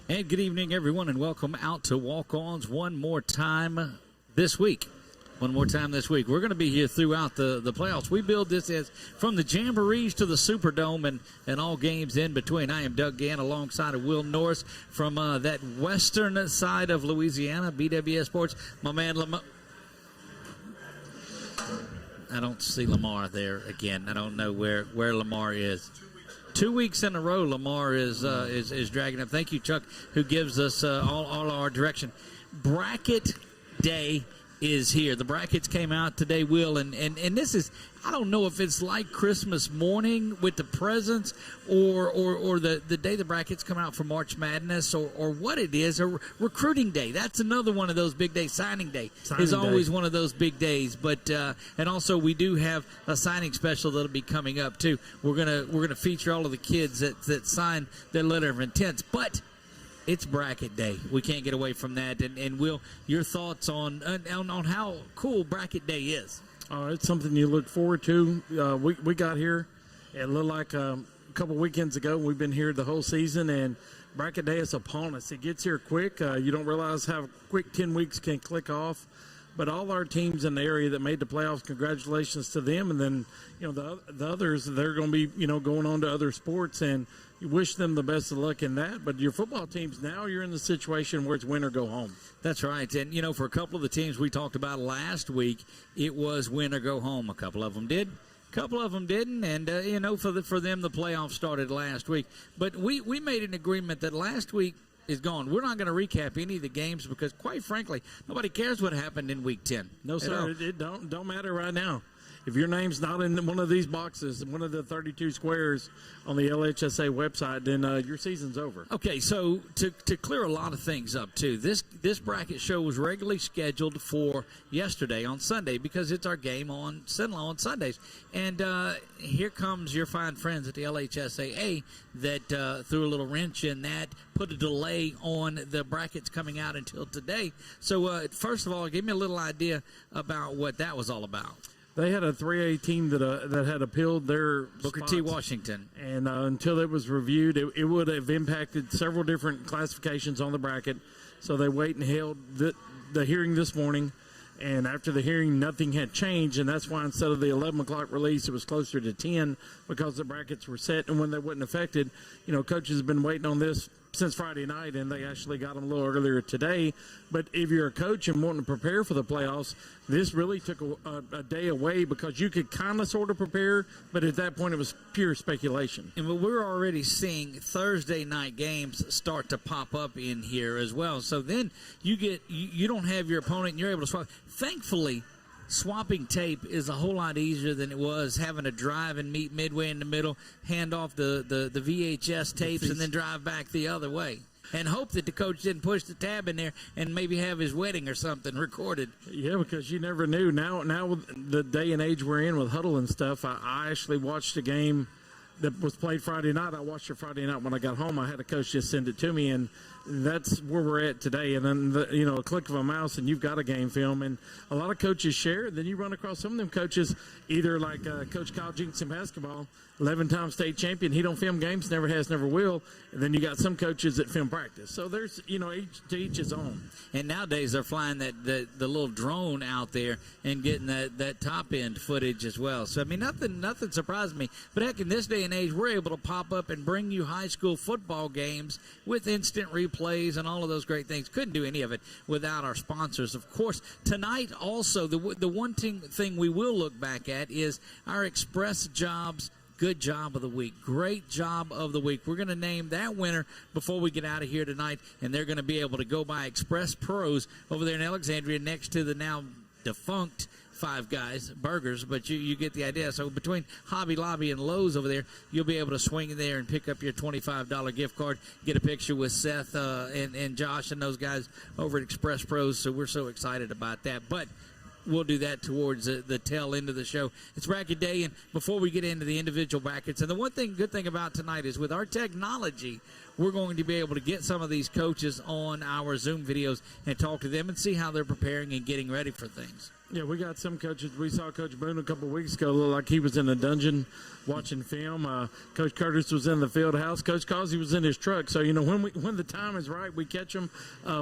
And good evening, everyone, and welcome out to Walk-Ons one more time this week. We're going to be here throughout the playoffs. We build this as from the Jamborees to the Superdome and all games in between. I am Doug Gann alongside of Will Norris from that western side of Louisiana, BWS Sports. My man, LaMar. I don't see LaMar there again. I don't know where LaMar is. 2 weeks in a row, LaMar is dragging up. Thank you, Chuck, who gives us all our direction. Bracket day is here. The brackets came out today, Will, and this is, I don't know if it's like Christmas morning with the presents or the day the brackets come out for March Madness or what it is, or recruiting day. That's another one of those big days. Signing day is always one of those big days. But and also we do have a signing special that'll be coming up too. We're gonna feature all of the kids that sign their letter of intent. But it's bracket day. We can't get away from that. And Will, your thoughts on how cool bracket day is? It's something you look forward to. We got here, it looked like a couple weekends ago. We've been here the whole season, and bracket day is upon us. It gets here quick. You don't realize how quick 10 weeks can click off. But all our teams in the area that made the playoffs, congratulations to them. And then, the others, they're going to be, going on to other sports, and you wish them the best of luck in that. But your football teams, now you're in the situation where it's win or go home. That's right. And, for a couple of the teams we talked about last week, it was win or go home. A couple of them did. A couple of them didn't. And, for them, the playoffs started last week. But we made an agreement that last week is gone. We're not going to recap any of the games because, quite frankly, nobody cares what happened in Week 10. No, sir. It don't matter right now. If your name's not in one of these boxes, one of the 32 squares on the LHSA website, then your season's over. Okay, so to clear a lot of things up, too, this bracket show was regularly scheduled for yesterday on Sunday because it's our game on CENLA on Sundays. And here comes your fine friends at the LHSAA that threw a little wrench in that, put a delay on the brackets coming out until today. So, first of all, give me a little idea about what that was all about. They had a 3A team that had appealed their Booker spots. T. Washington. And until it was reviewed, it would have impacted several different classifications on the bracket. So they wait and held the hearing this morning. And after the hearing, nothing had changed. And that's why instead of the 11 o'clock release, it was closer to 10 because the brackets were set. And when they wasn't affected, coaches have been waiting on this since Friday night, and they actually got them a little earlier today. But if you're a coach and wanting to prepare for the playoffs, this really took a day away because you could kind of sort of prepare, but at that point it was pure speculation. And we're already seeing Thursday night games start to pop up in here as well. So then you don't have your opponent and you're able to swap. Thankfully, swapping tape is a whole lot easier than it was having to drive and meet midway in the middle, hand off the VHS tapes, and then drive back the other way. And hope that the coach didn't push the tab in there and maybe have his wedding or something recorded. Yeah, because you never knew. Now with the day and age we're in with huddle and stuff, I actually watched a game that was played Friday night. I watched it Friday night when I got home. I had a coach just send it to me, and that's where we're at today. And then, a click of a mouse, and you've got a game film. And a lot of coaches share. Then you run across some of them coaches, either like Coach Kyle Jenkins in basketball, 11-time state champion. He don't film games, never has, never will. And then you got some coaches that film practice. So there's, each his own. And nowadays they're flying the little drone out there and getting that top end footage as well. So I mean, nothing surprised me. But heck, in this day and age, we're able to pop up and bring you high school football games with instant replays and all of those great things. Couldn't do any of it without our sponsors, of course. Tonight, also, the one thing we will look back at is our Express Jobs Good Job of the Week. Great Job of the Week. We're going to name that winner before we get out of here tonight, and they're going to be able to go by Express Pros over there in Alexandria next to the now defunct Five Guys Burgers, but you get the idea. So between Hobby Lobby and Lowe's over there, you'll be able to swing in there and pick up your $25 gift card, get a picture with Seth and Josh and those guys over at Express Pros. So we're so excited about that. But we'll do that towards the tail end of the show. It's bracket day, and before we get into the individual brackets, and the good thing about tonight is with our technology, we're going to be able to get some of these coaches on our Zoom videos and talk to them and see how they're preparing and getting ready for things. Yeah, we got some coaches. We saw Coach Boone a couple of weeks ago look like he was in a dungeon watching film. Coach Curtis was in the field house. Coach Causey was in his truck. So, when the time is right, we catch them.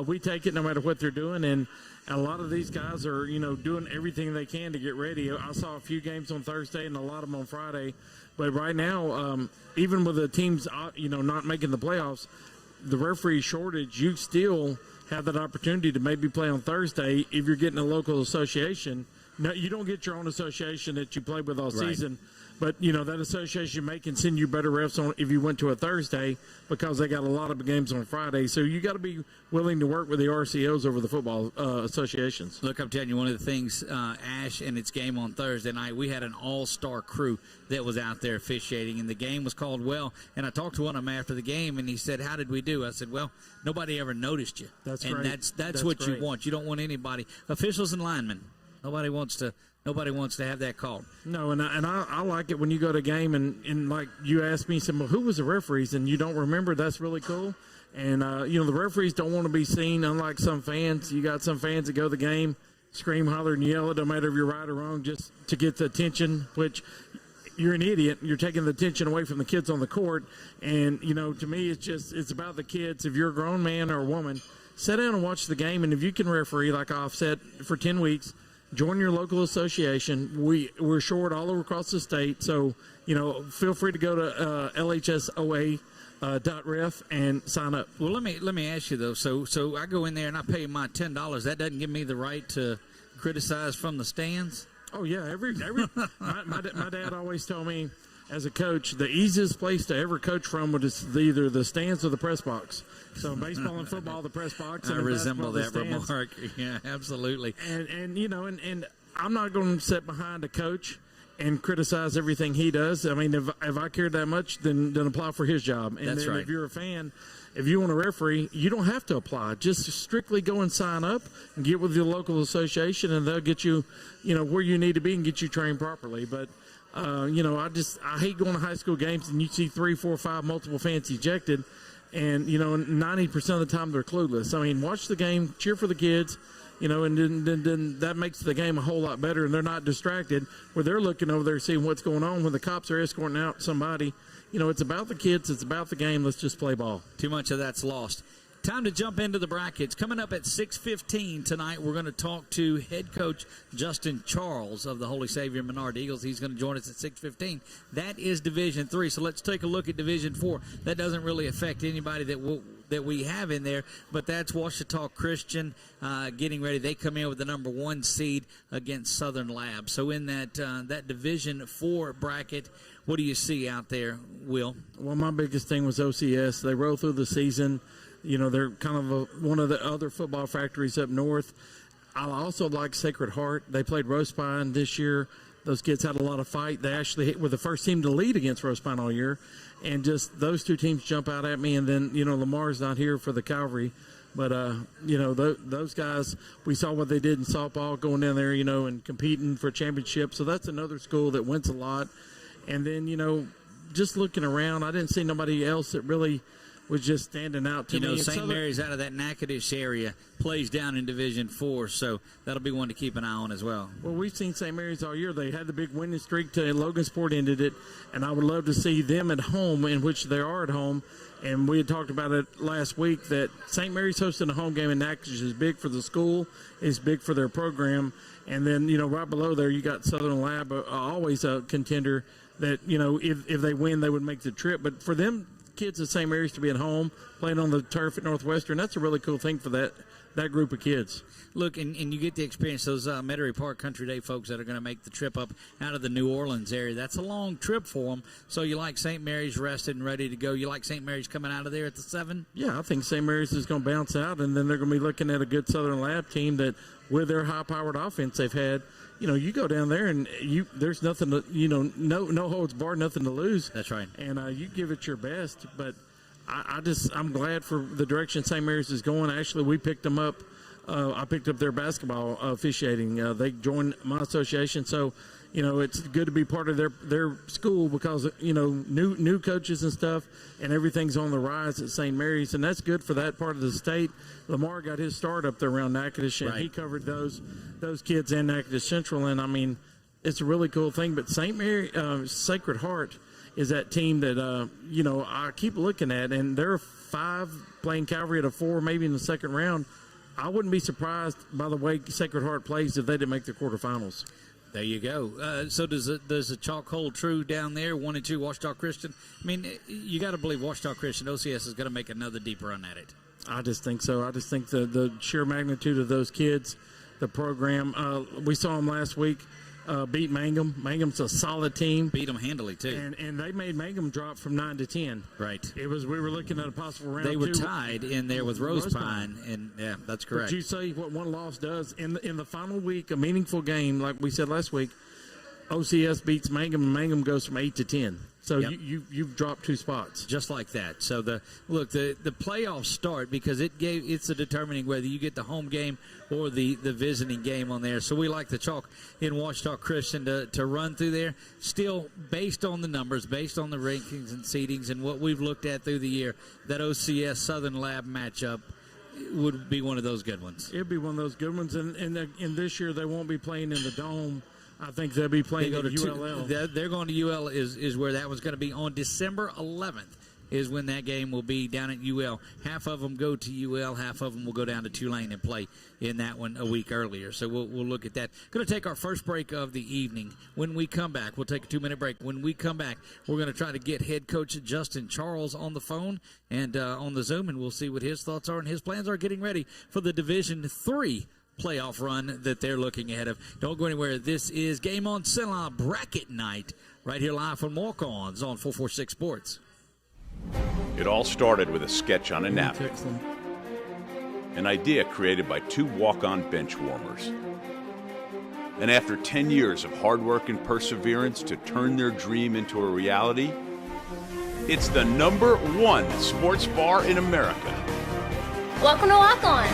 We take it no matter what they're doing. And a lot of these guys are, doing everything they can to get ready. I saw a few games on Thursday and a lot of them on Friday. But right now, even with the teams, not making the playoffs, the referee shortage, you still have that opportunity to maybe play on Thursday if you're getting a local association. No, you don't get your own association that you play with all season, but that association may can send you better refs on if you went to a Thursday because they got a lot of games on Friday. So you got to be willing to work with the RCOs over the football associations. Look, I'm telling you, one of the things, Ash and its game on Thursday night, we had an all-star crew that was out there officiating, and the game was called well. And I talked to one of them after the game, and he said, "How did we do?" I said, "Well, nobody ever noticed you." That's and great. That's what you want. You don't want anybody, officials and linemen. Nobody wants to have that called. No, and I like it when you go to a game and like you asked me, well, who was the referees, and you don't remember. That's really cool. And the referees don't want to be seen. Unlike some fans, you got some fans that go to the game, scream, holler, and yell. It don't matter if you're right or wrong, just to get the attention. Which you're an idiot. You're taking the attention away from the kids on the court. And to me, it's about the kids. If you're a grown man or a woman, sit down and watch the game. And if you can referee, like I've said, for 10 weeks. Join your local association. We're short all over across the state, so feel free to go to LHSOA.ref and sign up. Well, let me ask you though. So I go in there and I pay my $10. That doesn't give me the right to criticize from the stands. Oh yeah, every my dad always told me as a coach the easiest place to ever coach from was either the stands or the press box. So baseball and football, the press box. And I resemble that stands. remark. Yeah, absolutely. And I'm not going to sit behind a coach and criticize everything he does. I mean, if I cared that much, then apply for his job. And That's then right. If you're a fan, if you want to referee, you don't have to apply. Just strictly go and sign up and get with your local association, and they'll get you, where you need to be and get you trained properly. But I hate going to high school games and you see 3, 4, 5 multiple fans ejected. And, 90% of the time they're clueless. I mean, watch the game, cheer for the kids, and then that makes the game a whole lot better. And they're not distracted where they're looking over there seeing what's going on when the cops are escorting out somebody. It's about the kids. It's about the game. Let's just play ball. Too much of that's lost. Time to jump into the brackets. Coming up at 6:15 tonight, we're going to talk to head coach Justin Charles of the Holy Savior Menard Eagles. He's going to join us at 6:15. That is Division III. So let's take a look at Division IV. That doesn't really affect anybody that we have in there, but that's Ouachita Christian getting ready. They come in with the number 1 seed against Southern Lab. So in that Division IV bracket, what do you see out there, Will? Well, my biggest thing was OCS. They roll through the season. They're kind of one of the other football factories up north. I also like Sacred Heart. They played Rose Pine this year. Those kids had a lot of fight. They actually were the first team to lead against Rose Pine all year. And just those two teams jump out at me. And then, LaMar's not here for the Calvary. But, those guys, we saw what they did in softball going down there, and competing for championships. So that's another school that wins a lot. And then, just looking around, I didn't see nobody else that really was just standing out to me. St. Mary's out of that Natchitoches area plays down in Division IV, so that'll be one to keep an eye on as well. Well, we've seen St. Mary's all year. They had the big winning streak to Logansport ended it, and I would love to see them at home, in which they are at home. And we had talked about it last week that St. Mary's hosting a home game in Natchitoches is big for the school, is big for their program. And then, right below there, you got Southern Lab, always a contender that, if they win, they would make the trip. But for them, kids at St. Mary's to be at home playing on the turf at Northwestern, that's a really cool thing for that group of kids. Look, and you get the experience, those Metairie Park Country Day folks that are going to make the trip up out of the New Orleans area. That's a long trip for them. So you like St. Mary's rested and ready to go. You like St. Mary's coming out of there at the 7? Yeah, I think St. Mary's is going to bounce out, and then they're going to be looking at a good Southern Lab team that, with their high-powered offense they've had, you go down there and there's nothing to, no holds barred, nothing to lose. That's right. And you give it your best. But I'm glad for the direction St. Mary's is going. Actually, we picked them up I picked up their basketball officiating. They joined my association, so it's good to be part of their school because new coaches and stuff, and everything's on the rise at St. Mary's, and that's good for that part of the state. LaMar got his start up there around Natchitoches, and he covered those kids in Natchitoches Central, and I mean, it's a really cool thing. But St. Mary Sacred Heart is that team that I keep looking at, and they're 5 playing Calvary at a 4, maybe in the second round. I wouldn't be surprised by the way Sacred Heart plays if they didn't make the quarterfinals. There you go. So does the chalk hold true down there, 1 and 2 Ouachita Christian? I mean, you got to believe Ouachita Christian OCS is going to make another deep run at it. I just think so. I just think the sheer magnitude of those kids, the program. We saw them last week beat Mangum. Mangum's a solid team. Beat them handily too. And they made Mangum drop from 9 to 10. Right. We were looking at a possible round. They were tied in there with Rose Pine, and yeah, that's correct. But you say what one loss does in the final week, a meaningful game, like we said last week. OCS beats Mangum, and Mangum goes from 8 to 10. So you've dropped 2 spots. Just like that. So the playoffs start because it's a determining whether you get the home game or the visiting game on there. So we like the chalk in Ouachita Christian to run through there. Still, based on the numbers, based on the rankings and seedings and what we've looked at through the year, that OCS Southern Lab matchup would be one of those good ones. It'd be one of those good ones. And this year they won't be playing in the Dome. I think they'll be playing at ULL. They're going to UL is where that one's going to be on December 11th is when that game will be down at UL. Half of them go to UL, half of them will go down to Tulane and play in that one a week earlier. So we'll look at that. Going to take our first break of the evening. When we come back, we'll take a 2-minute break. When we come back, we're going to try to get head coach Justin Charles on the phone and on the Zoom, and we'll see what his thoughts are and his plans are getting ready for the Division III playoff run that they're looking ahead of. Don't go anywhere. This is Game on CENLA Bracket Night right here live from Walk-Ons on 446 Sports. It all started with a sketch on a napkin. An idea created by 2 walk-on bench warmers. And after 10 years of hard work and perseverance to turn their dream into a reality, it's the #1 sports bar in America. Welcome to Walk-On.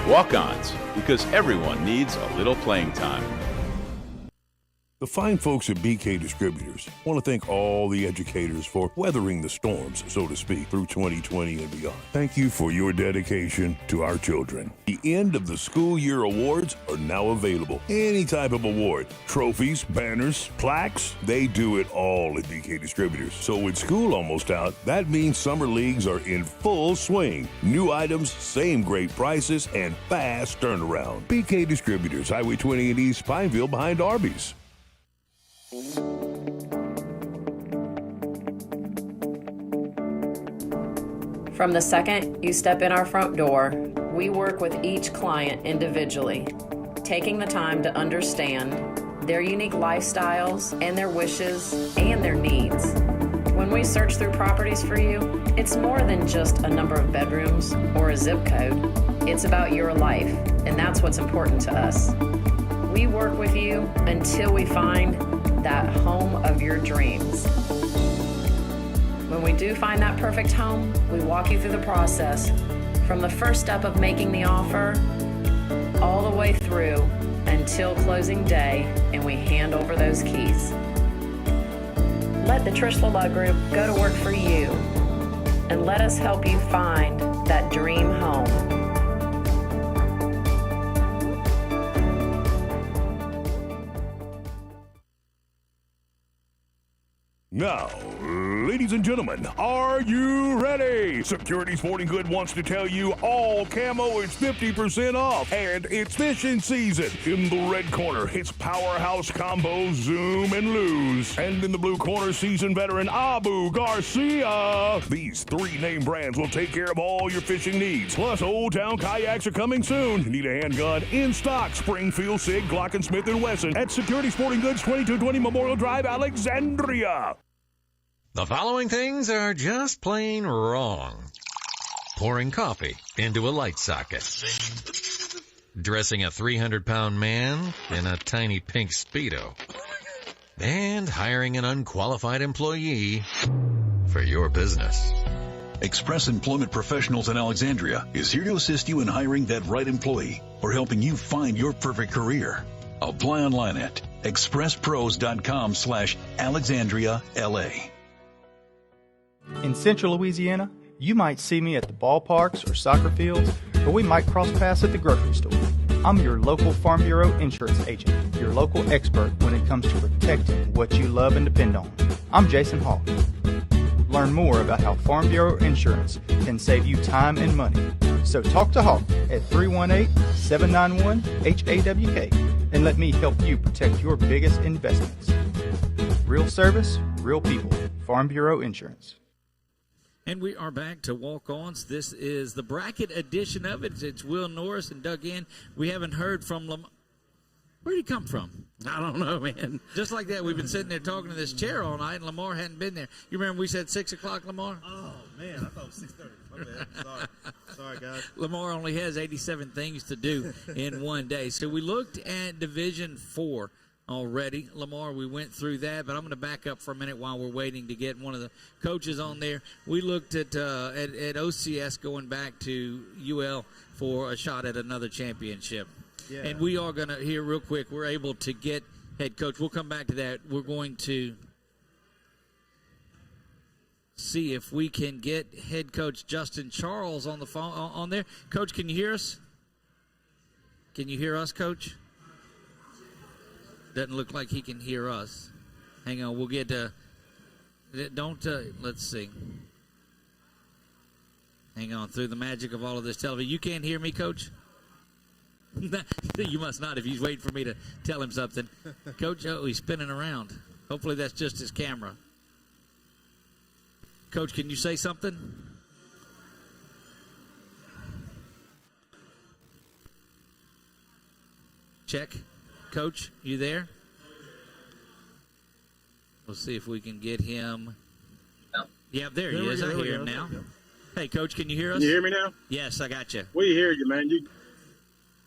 Walk-Ons, because everyone needs a little playing time. The fine folks at BK Distributors want to thank all the educators for weathering the storms, so to speak, through 2020 and beyond. Thank you for your dedication to our children. The end of the school year awards are now available. Any type of award, trophies, banners, plaques, they do it all at BK Distributors. So with school almost out, that means summer leagues are in full swing. New items, same great prices, and fast turnaround. BK Distributors, Highway 20 in East Pineville behind Arby's. From the second you step in our front door, we work with each client individually, taking the time to understand their unique lifestyles and their wishes and their needs. When we search through properties for you, it's more than just a number of bedrooms or a zip code. It's about your life, and that's what's important to us. We work with you until we find that home of your dreams. When we do find that perfect home, we walk you through the process from the first step of making the offer all the way through until closing day, and we hand over those keys. Let the Trish Lala Group go to work for you and let us help you find that dream home. Now, ladies and gentlemen, are you ready? Security Sporting Goods wants to tell you all camo is 50% off, and it's fishing season. In the red corner, it's Powerhouse Combo, Zoom, and Lose. And in the blue corner, seasoned veteran Abu Garcia. These 3 name brands will take care of all your fishing needs. Plus, Old Town Kayaks are coming soon. Need a handgun? In stock, Springfield, Sig, Glock, and Smith & Wesson at Security Sporting Goods, 2220 Memorial Drive, Alexandria. The following things are just plain wrong. Pouring coffee into a light socket. Dressing a 300-pound man in a tiny pink Speedo. And hiring an unqualified employee for your business. Express Employment Professionals in Alexandria is here to assist you in hiring that right employee or helping you find your perfect career. Apply online at expresspros.com/AlexandriaLA. In Central Louisiana, you might see me at the ballparks or soccer fields, or we might cross paths at the grocery store. I'm your local Farm Bureau insurance agent, your local expert when it comes to protecting what you love and depend on. I'm Jason Hawk. Learn more about how Farm Bureau insurance can save you time and money. So talk to Hawk at 318-791-HAWK and let me help you protect your biggest investments. Real service, real people. Farm Bureau Insurance. And we are back to walk-ons. This is the bracket edition of it. It's Will Norris and Doug Gann. We haven't heard from LaMar. Where'd he come from? I don't know, man. Just like that, we've been sitting there talking to this chair all night, and LaMar hadn't been there. You remember we said 6 o'clock, LaMar? Oh, man, I thought it was 6:30. My bad. Sorry, guys. LaMar only has 87 things to do in one day. So we looked at Division 4 already. LaMar, we went through that, but I'm going to back up for a minute while we're waiting to get one of the coaches on there. We looked at OCS going back to UL for a shot at another championship. Yeah. And we are going to, here real quick, we're able to get head coach. We'll come back to that. We're going to see if we can get head coach Justin Charles on the phone on there. Coach, can you hear us? Can you hear us, Coach? Doesn't look like he can hear us. Hang on, we'll get let's see. Hang on, through the magic of all of this television. You can't hear me, Coach? You must not if he's waiting for me to tell him something. Coach, oh, he's spinning around. Hopefully that's just his camera. Coach, can you say something? Check. Coach, you there? We'll see if we can get him. Yeah, there he is. I hear him now. Hey, Coach, can you hear us? Can you hear me now? Yes, I got you. We hear you, man.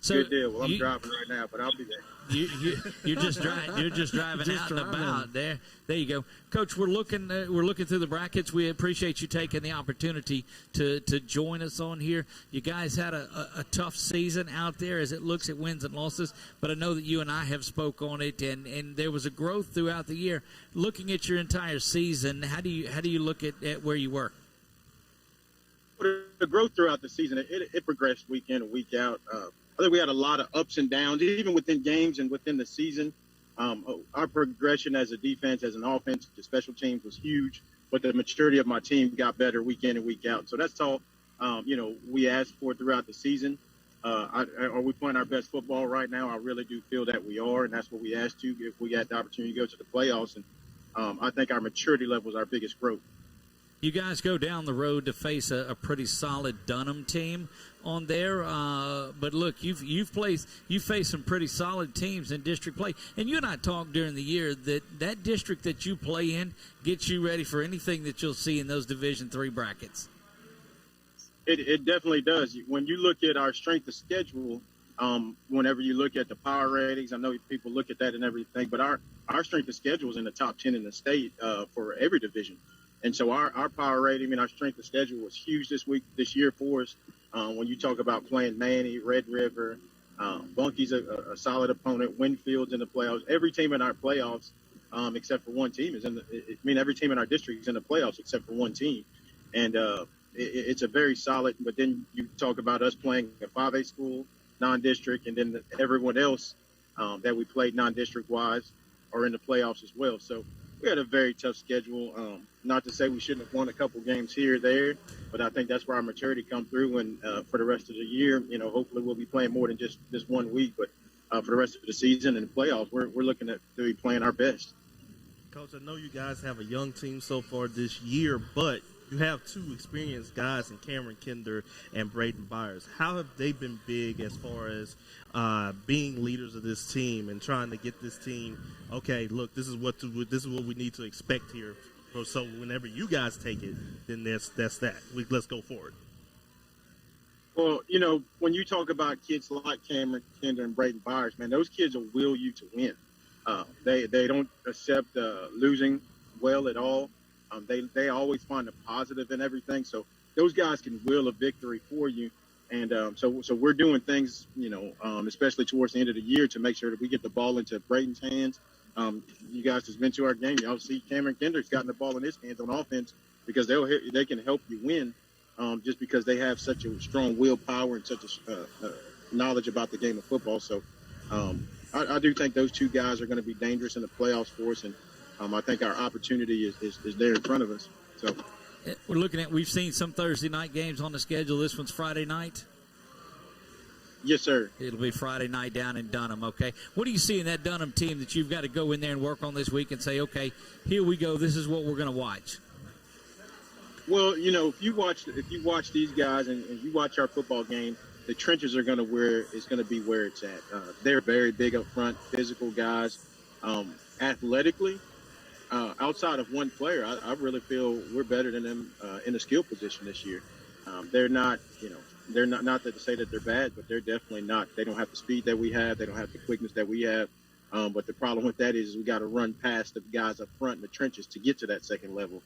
Good deal. Well, I'm you, driving right now, but I'll be there. You're just driving out and about. There you go, Coach. We're looking through the brackets. We appreciate you taking the opportunity to join us on here. You guys had a tough season out there as it looks at wins and losses, but I know that you and I have spoke on it, and there was a growth throughout the year. Looking at your entire season, how do you look at where you were? The growth throughout the season, it progressed week in and week out. I think we had a lot of ups and downs, even within games and within the season. Our progression as a defense, as an offense, to special teams was huge, but the maturity of my team got better week in and week out. So that's all, we asked for throughout the season. Are we playing our best football right now? I really do feel that we are, and that's what we asked you if we had the opportunity to go to the playoffs. And I think our maturity level is our biggest growth. You guys go down the road to face a pretty solid Dunham team on there, but look, you've faced some pretty solid teams in district play, and you and I talked during the year that district that you play in gets you ready for anything that you'll see in those Division III brackets. It definitely does. When you look at our strength of schedule, whenever you look at the power ratings, I know people look at that and everything, but our strength of schedule is in the top 10 in the state for every division. And so our power rating and our strength of schedule was huge this year for us. When you talk about playing Manny, Red River, Bunky's a solid opponent, Winfield's in the playoffs. Every team in our playoffs, except for one team, every team in our district is in the playoffs except for one team. And it's a very solid, but then you talk about us playing a 5A school, non-district, and then everyone else that we played non-district-wise are in the playoffs as well. So we had a very tough schedule. Not to say we shouldn't have won a couple games here or there, but I think that's where our maturity come through. And for the rest of the year, hopefully we'll be playing more than just this 1 week. But for the rest of the season and the playoffs, we're looking at to be playing our best. Coach, I know you guys have a young team so far this year, but you have two experienced guys in Cameron Kinder and Braden Byers. How have they been big as far as being leaders of this team and trying to get this team, okay, look, this is what we need to expect here. So whenever you guys take it, then that's that. Let's go forward. Well, when you talk about kids like Cameron Kinder and Braden Byers, man, those kids will will you to win. They don't accept losing well at all. They always find the positive in everything. So those guys can will a victory for you. And so we're doing things, especially towards the end of the year to make sure that we get the ball into Braden's hands. You guys just been to our game. Y'all see Cameron Kinder's gotten the ball in his hands on offense because they can help you win just because they have such a strong willpower and such a knowledge about the game of football. So I do think those two guys are going to be dangerous in the playoffs for us. And I think our opportunity is there in front of us. So we've seen some Thursday night games on the schedule. This one's Friday night. Yes, sir. It'll be Friday night down in Dunham, okay? What do you see in that Dunham team that you've got to go in there and work on this week and say, okay, here we go, this is what we're going to watch? Well, if you watch these guys and you watch our football game, the trenches are going to be where it's at. They're very big up front, physical guys. Athletically, outside of one player, I really feel we're better than them in the skill position this year. They're not, they're not to say that they're bad, but they're definitely not. They don't have the speed that we have. They don't have the quickness that we have. But the problem with that is we got to run past the guys up front in the trenches to get to that second level,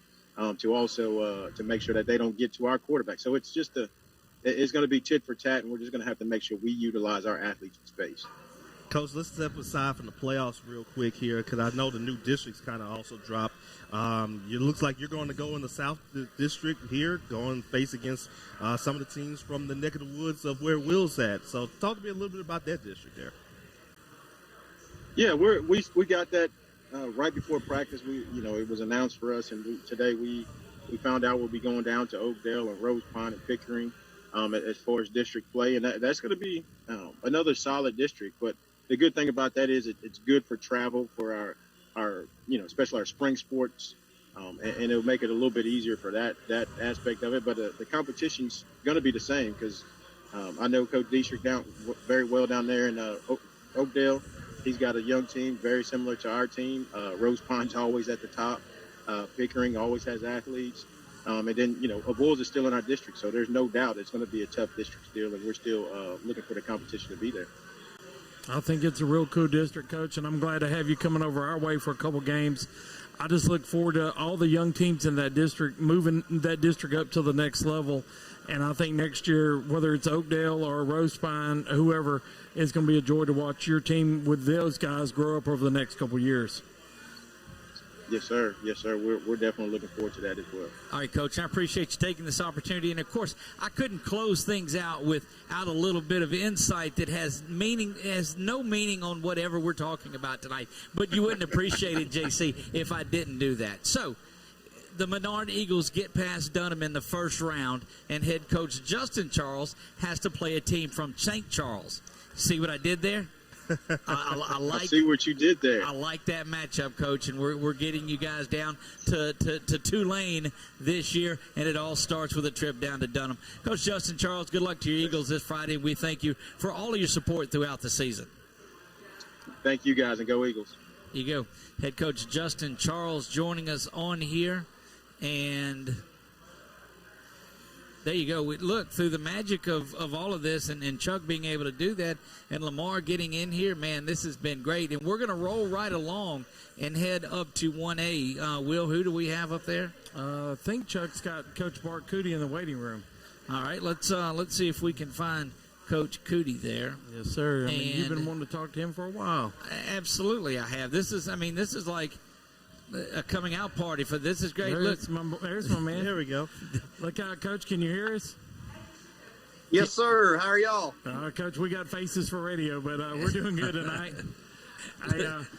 to also to make sure that they don't get to our quarterback. So it's just it's going to be tit for tat, and we're just going to have to make sure we utilize our athletes in space. Coach, let's step aside from the playoffs real quick here because I know the new districts kind of also dropped. It looks like you're going to go in the South District here, go and face against some of the teams from the neck of the woods of where Will's at. So talk to me a little bit about that district there. Yeah, we got that right before practice. It was announced for us, and today we found out we'll be going down to Oakdale and Rose Pine and Pickering as far as district play, and that's going to be another solid district. But the good thing about that is it's good for travel for our especially our spring sports, and it'll make it a little bit easier for that aspect of it. But the competition's going to be the same because I know Coach Dietrich down very well down there in Oakdale. He's got a young team very similar to our team. Rose Pine's always at the top. Pickering always has athletes. And then, Bulls is still in our district, so there's no doubt it's going to be a tough district still, and we're still looking for the competition to be there. I think it's a real cool district, Coach, and I'm glad to have you coming over our way for a couple games. I just look forward to all the young teams in that district moving that district up to the next level. And I think next year, whether it's Oakdale or Rose Pine, whoever, it's going to be a joy to watch your team with those guys grow up over the next couple years. Yes, sir. Yes, sir. We're definitely looking forward to that as well. All right, Coach, I appreciate you taking this opportunity. And, of course, I couldn't close things out without a little bit of insight that has no meaning on whatever we're talking about tonight. But you wouldn't appreciate it, JC, if I didn't do that. So the Menard Eagles get past Dunham in the first round, and head coach Justin Charles has to play a team from St. Charles. See what I did there? I see what you did there. I like that matchup, Coach, and we're getting you guys down to Tulane this year, and it all starts with a trip down to Dunham. Coach Justin Charles, good luck to your Eagles this Friday, and we thank you for all of your support throughout the season. Thank you, guys, and go Eagles. You go. Head coach Justin Charles joining us on here, and there you go. Look, through the magic of all of this and Chuck being able to do that and LaMar getting in here, man, this has been great. And we're going to roll right along and head up to 1A. Will, who do we have up there? I think Chuck's got Coach Bart Cootie in the waiting room. All right, let's see if we can find Coach Cootie there. Yes, sir. I mean, you've been wanting to talk to him for a while. Absolutely, I have. This is like a coming out party for this is great. There's my man. There we go. Look out, Coach. Can you hear us? Yes, sir. How are y'all? Coach, we got faces for radio, but we're doing good tonight.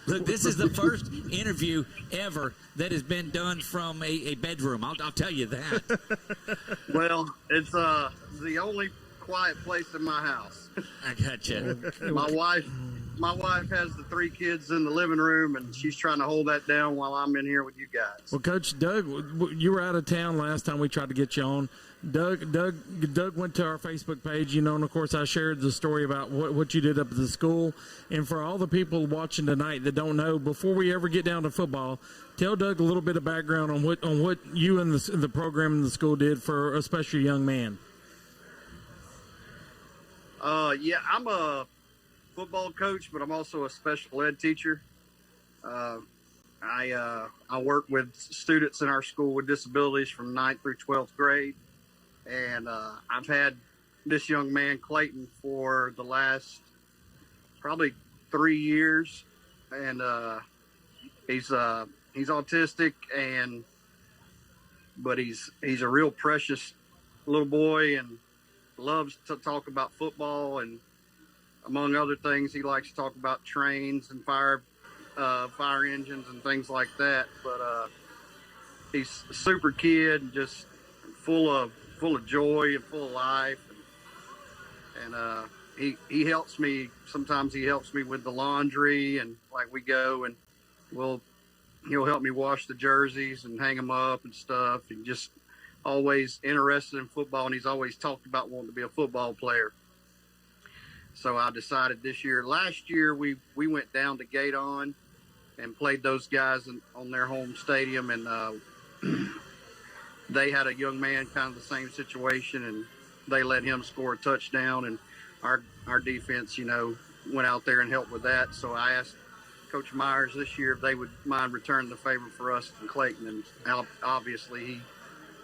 Look, this is the first interview ever that has been done from a bedroom. I'll tell you that. Well, it's the only quiet place in my house. I got you. My wife has the 3 kids in the living room, and she's trying to hold that down while I'm in here with you guys. Well, Coach Doug, you were out of town last time we tried to get you on. Doug went to our Facebook page, and of course I shared the story about what you did up at the school. And for all the people watching tonight that don't know, before we ever get down to football, tell Doug a little bit of background on what you and the program in the school did for especially a young man. Yeah, I'm a football coach, but I'm also a special ed teacher. I work with students in our school with disabilities from 9th through 12th grade, and I've had this young man Clayton for the last probably 3 years, and he's autistic, but he's a real precious little boy and loves to talk about football, and among other things, he likes to talk about trains and fire engines and things like that. But he's a super kid and just full of joy and full of life. And he helps me. Sometimes he helps me with the laundry, and like we go and he'll help me wash the jerseys and hang them up and stuff. And just always interested in football, and he's always talked about wanting to be a football player. So I decided last year we went down to Gann and played those guys on their home stadium, and they had a young man kind of the same situation, and they let him score a touchdown, and our defense, went out there and helped with that. So I asked Coach Myers this year if they would mind returning the favor for us in Clayton, and obviously he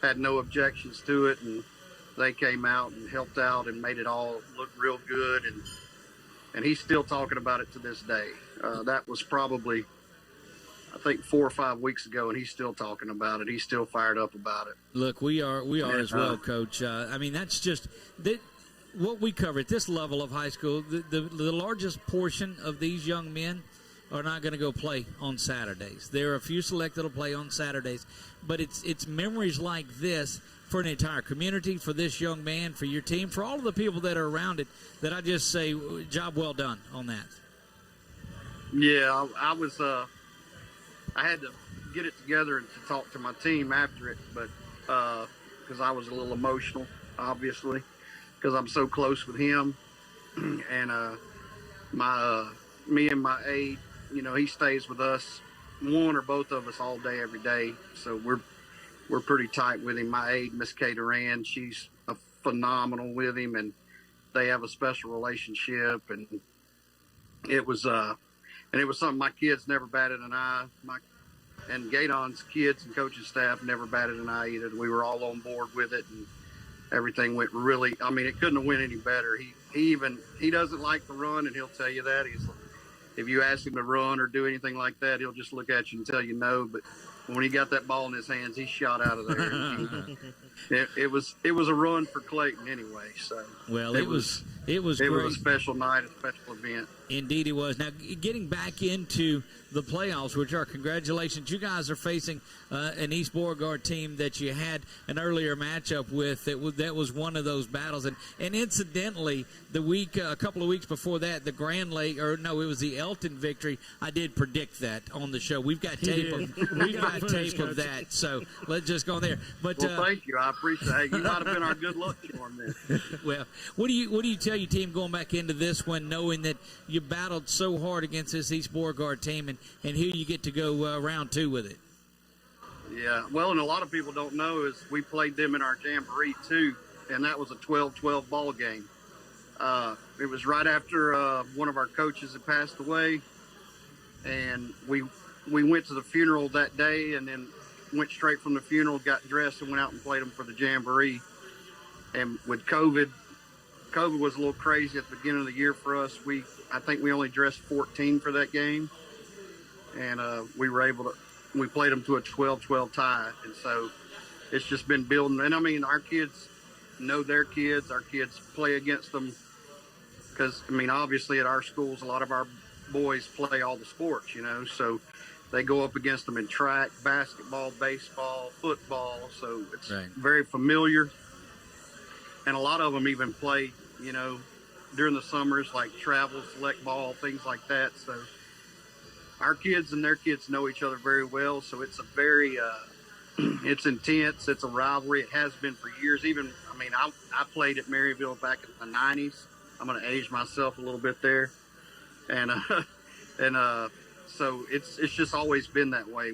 had no objections to it, and they came out and helped out and made it all look real good, and he's still talking about it to this day. That was probably, I think, 4 or 5 weeks ago, and he's still talking about it. He's still fired up about it. Look, we are as well, Coach. That's just what we cover at this level of high school. The largest portion of these young men are not going to go play on Saturdays. There are a few select that'll play on Saturdays, but it's memories like this for an entire community, for this young man, for your team, for all of the people that are around it, that I just say, job well done on that. Yeah, I had to get it together and to talk to my team after it, but because I was a little emotional, obviously, because I'm so close with him, and me and my aide, he stays with us, one or both of us, all day, every day. So we're pretty tight with him. My aide, Miss Kay Duran, she's phenomenal with him, and they have a special relationship. And it was something my kids never batted an eye. And Gaydon's kids and coaching staff never batted an eye either. We were all on board with it, and everything went really. It couldn't have went any better. He doesn't like to run, and he'll tell you that. If you ask him to run or do anything like that, he'll just look at you and tell you no. But when he got that ball in his hands, he shot out of there. It was a run for Clayton anyway. So it was a special night, a special event. Indeed, it was. Now, getting back into the playoffs, which are congratulations. You guys are facing an East Beauregard team that you had an earlier matchup with. That was one of those battles. And incidentally, a couple of weeks before that, the Grand Lake, it was the Elton victory. I did predict that on the show. We've got tape of that. So let's just go there. But thank you. I appreciate it. You might have been our good luck charm then. Well, what do you tell your team going back into this one, knowing that you battled so hard against this East Beauregard team, and here you get to go round 2 with it? Yeah, well, and a lot of people don't know is we played them in our Jamboree too, and that was a 12-12 ball game. It was right after one of our coaches had passed away, and we went to the funeral that day, and then went straight from the funeral, got dressed, and went out and played them for the Jamboree. And with COVID was a little crazy at the beginning of the year for us. I think we only dressed 14 for that game, and we played them to a 12-12 tie. And so it's just been building. And our kids know their kids. Our kids play against them because, obviously at our schools, a lot of our boys play all the sports, so they go up against them in track, basketball, baseball, football. So it's very familiar. And a lot of them even play, during the summers, like travel, select ball, things like that. So our kids and their kids know each other very well. So it's a very, it's intense. It's a rivalry. It has been for years. Even, I played at Maryville back in the 90s. I'm going to age myself a little bit there. And so it's just always been that way.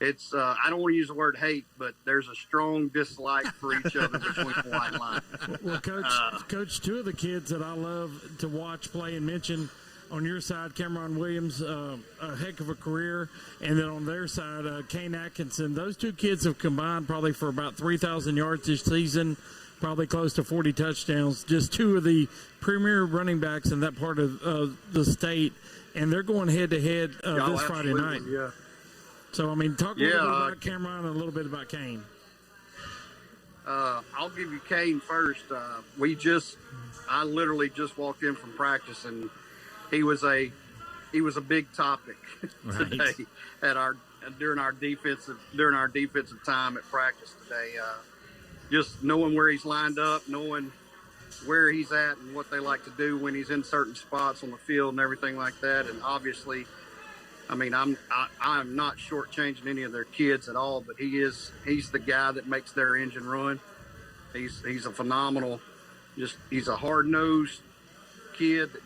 I don't want to use the word hate, but there's a strong dislike for each other between the white lines. Well, Coach, 2 of the kids that I love to watch play and mention, On your side, Cameron Williams, a heck of a career. And then on their side, Kane Atkinson. Those two kids have combined probably for about 3,000 yards this season, probably close to 40 touchdowns. Just two of the premier running backs in that part of the state. And they're going head-to-head this Friday night. Yeah. So, I mean, talk a little bit about Cameron and a little bit about Kane. I'll give you Kane first. I literally just walked in from practice, and he was a big topic today during our defensive time at practice today. Just knowing where he's lined up, knowing where he's at, and what they like to do when he's in certain spots on the field and everything like that. And obviously, I mean, I'm not shortchanging any of their kids at all, but he's the guy that makes their engine run. He's a phenomenal, he's a hard-nosed kid that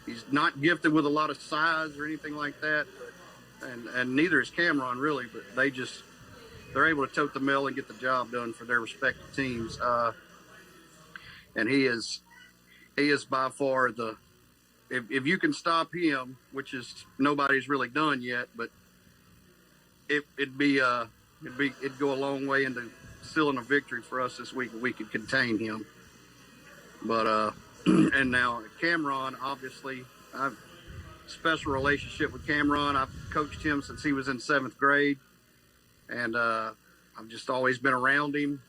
he's not gifted with a lot of size or anything like that, and neither is Cameron really, but they're able to tote the mail and get the job done for their respective teams. And he is by far if you can stop him, which is nobody's really done yet, but it'd go a long way into sealing a victory for us this week if we could contain him. But and now Cameron, obviously, I've a special relationship with Cameron. I've coached him since he was in 7th grade, and I've just always been around him.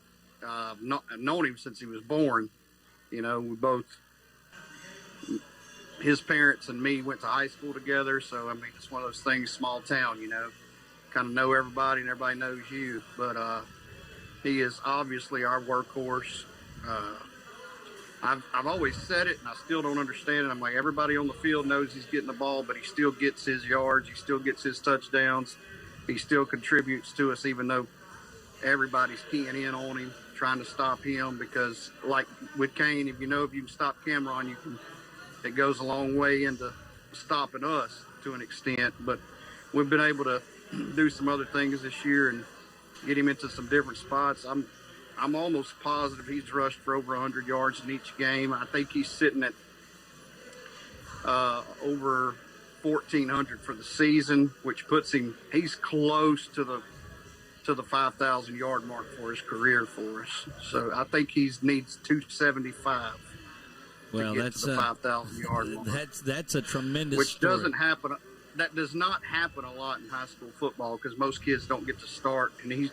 I've known him since he was born. You know, we both, his parents and me, went to high school together. So, I mean, it's one of those things, small town, you know, kind of know everybody and everybody knows you. But he is obviously our workhorse. I've always said it, and I still don't understand it. I'm like, everybody on the field knows he's getting the ball, but he still gets his yards. He still gets his touchdowns. He still contributes to us, even though everybody's keying in on him, trying to stop him, because like with Kane, if you can stop Cameron, it goes a long way into stopping us to an extent. But we've been able to do some other things this year and get him into some different spots. I'm almost positive he's rushed for over 100 yards in each game. I think he's sitting at over 1,400 for the season, which puts him, he's close to the 5,000 yard mark for his career for us. So I think he needs 275 to get to the 5,000 yard mark. That's a tremendous which story. Doesn't happen. That does not happen a lot in high school football, because most kids don't get to start, and he's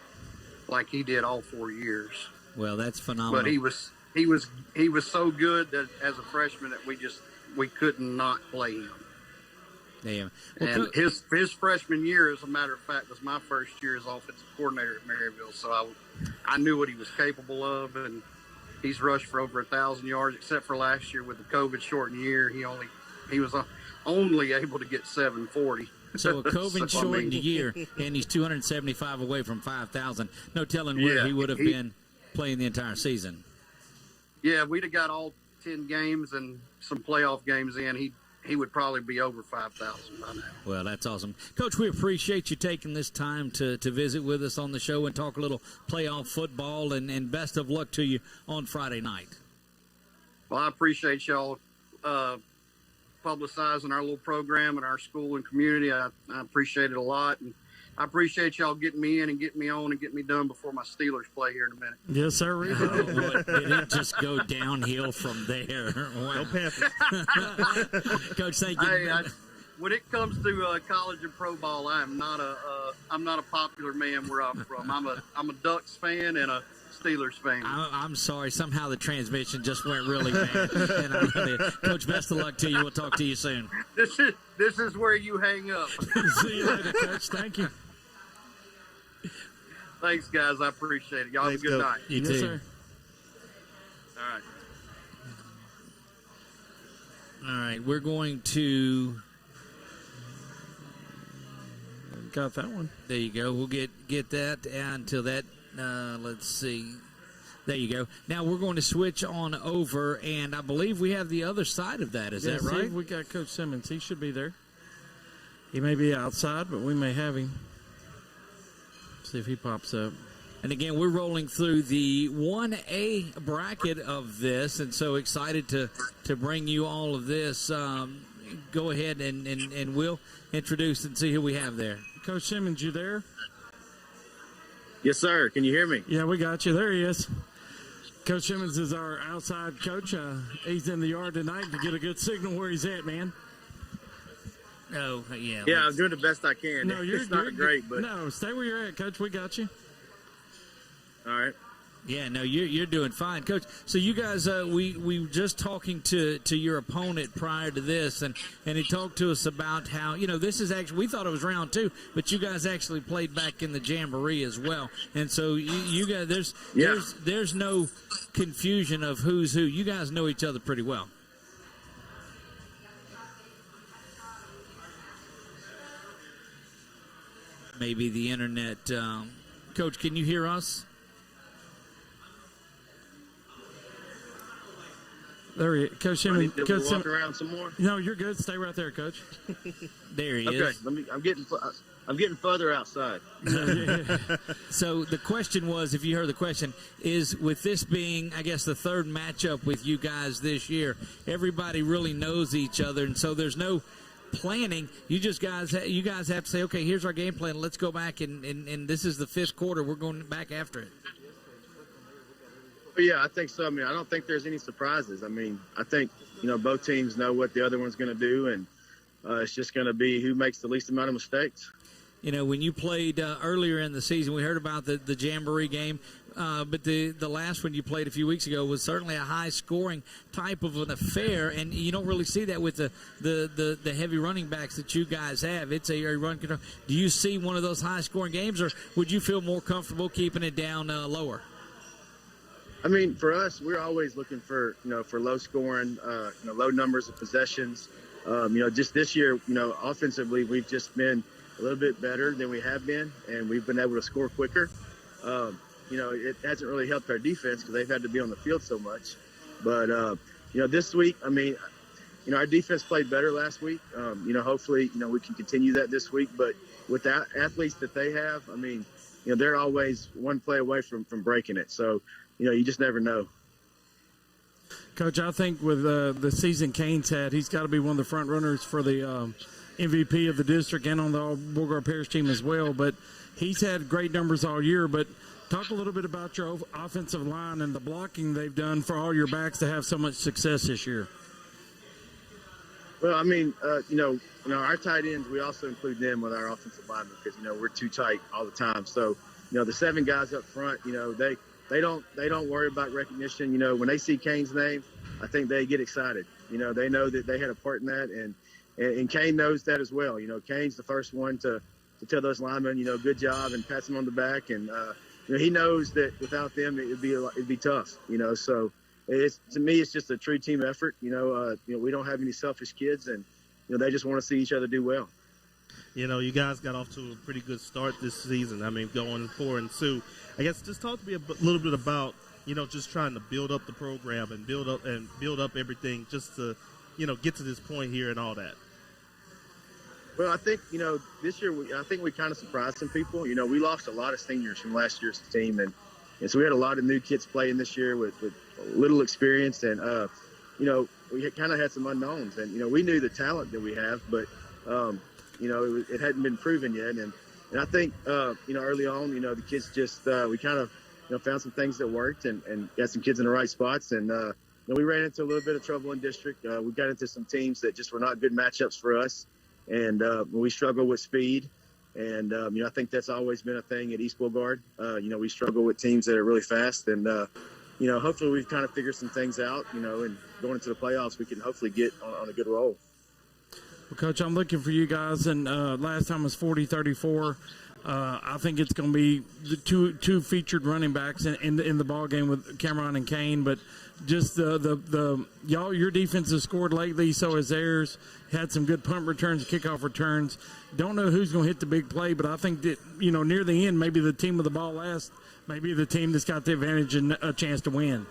like he did all 4 years. Well, that's phenomenal. But he was so good that as a freshman that we couldn't not play him. Damn. Well, and his freshman year, as a matter of fact, was my first year as offensive coordinator at Maryville. So I knew what he was capable of, and he's rushed for over 1,000 yards. Except for last year with the COVID shortened year, he was only able to get 740. So a COVID shortened year, and he's 275 away from 5,000. No telling where he would have been playing the entire season. Yeah, we'd have got all 10 games and some playoff games in. He would probably be over 5,000 by now. Well, that's awesome. Coach, we appreciate you taking this time to visit with us on the show and talk a little playoff football, and best of luck to you on Friday night. Well, I appreciate y'all publicizing our little program and our school and community. I appreciate it a lot, and I appreciate y'all getting me in and getting me on and getting me done before my Steelers play here in a minute. Yes, sir. Did it just go downhill from there? Wow. Coach, thank you. Hey, when it comes to college and pro ball, I'm not a popular man where I'm from. I'm a Ducks fan and a Steelers fan. I'm sorry. Somehow the transmission just went really bad. Coach, best of luck to you. We'll talk to you soon. This is where you hang up. See you later, Coach. Thank you. Thanks, guys. I appreciate it. Y'all have a good night. You too. Sir. All right. All right. We're going to. Got that one. There you go. We'll get that until that. Let's see. There you go. Now we're going to switch on over, and I believe we have the other side of that. Is that right? We got Coach Simmons. He should be there. He may be outside, but we may have him. See if he pops up. And again, we're rolling through the 1A bracket of this, and so excited to bring you all of this. go ahead and we'll introduce and see who we have there. Coach Simmons, you there? Yes, sir. Can you hear me? Yeah, we got you. There he is. Coach Simmons is our outside coach. He's in the yard tonight to get a good signal where he's at, man. Oh, yeah. Yeah, I'm doing the best I can. No, it's not great, but no, stay where you're at, Coach. We got you. All right. Yeah, no, you're doing fine, Coach. So you guys, we were just talking to your opponent prior to this, and he talked to us about how, this is actually, we thought it was round 2, but you guys actually played back in the Jamboree as well. And so you guys, there's no confusion of who's who. You guys know each other pretty well. Maybe the internet. Coach, can you hear us? There he is. Coach Simmons. Coach walk around some more? No, you're good. Stay right there, Coach. There he is. Okay, I'm getting further outside. So the question was, if you heard the question, is with this being, I guess, the third matchup with you guys this year, everybody really knows each other, and so there's no planning. You guys have to say, okay, here's our game plan. Let's go back, and this is the 5th quarter. We're going back after it. Yeah, I think so. I mean, I don't think there's any surprises. I mean, I think, both teams know what the other one's going to do, and it's just going to be who makes the least amount of mistakes. When you played earlier in the season, we heard about the Jamboree game, but the last one you played a few weeks ago was certainly a high-scoring type of an affair, and you don't really see that with the heavy running backs that you guys have. It's a run control. Do you see one of those high-scoring games, or would you feel more comfortable keeping it down lower? I mean, for us, we're always looking for, for low scoring, low numbers of possessions. Just this year, offensively, we've just been a little bit better than we have been, and we've been able to score quicker. It hasn't really helped our defense because they've had to be on the field so much. But, this week, I mean, our defense played better last week. Hopefully, we can continue that this week. But with the athletes that they have, I mean, they're always one play away from breaking it. So, you just never know. Coach, I think with the season Kane's had, he's got to be one of the front runners for the MVP of the district and on the All-Beauregard Parish team as well. But he's had great numbers all year. But talk a little bit about your offensive line and the blocking they've done for all your backs to have so much success this year. Well, I mean, our tight ends, we also include them with our offensive linemen because, we're too tight all the time. So, the 7 guys up front, they don't worry about recognition. When they see Kane's name, I think they get excited. They know that they had a part in that, and Kane knows that as well. Kane's the first one to tell those linemen, good job, and pats them on the back. And he knows that without them, it'd be tough. So to me, it's just a true team effort. We don't have any selfish kids, and they just want to see each other do well. You guys got off to a pretty good start this season. I mean, going 4-2. I guess just talk to me a little bit about, just trying to build up the program and build up everything just to, get to this point here and all that. Well, I think, this year, I think we kind of surprised some people. We lost a lot of seniors from last year's team, and so we had a lot of new kids playing this year with little experience, and, we kind of had some unknowns. And, we knew the talent that we have, but, it hadn't been proven yet. And I think, early on, the kids just, we kind of, found some things that worked and got some kids in the right spots. And, we ran into a little bit of trouble in district. We got into some teams that just were not good matchups for us. And we struggled with speed. And, I think that's always been a thing at East Beauregard. We struggle with teams that are really fast. And, hopefully we've kind of figured some things out, and going into the playoffs, we can hopefully get on a good roll. Well, Coach, I'm looking for you guys, and last time was 40-34. I think it's going to be the two featured running backs in the ball game with Cameron and Kane. But just your defense has scored lately, so has theirs. Had some good punt returns, kickoff returns. Don't know who's going to hit the big play, but I think that near the end, maybe the team with the ball last, maybe the team that's got the advantage and a chance to win.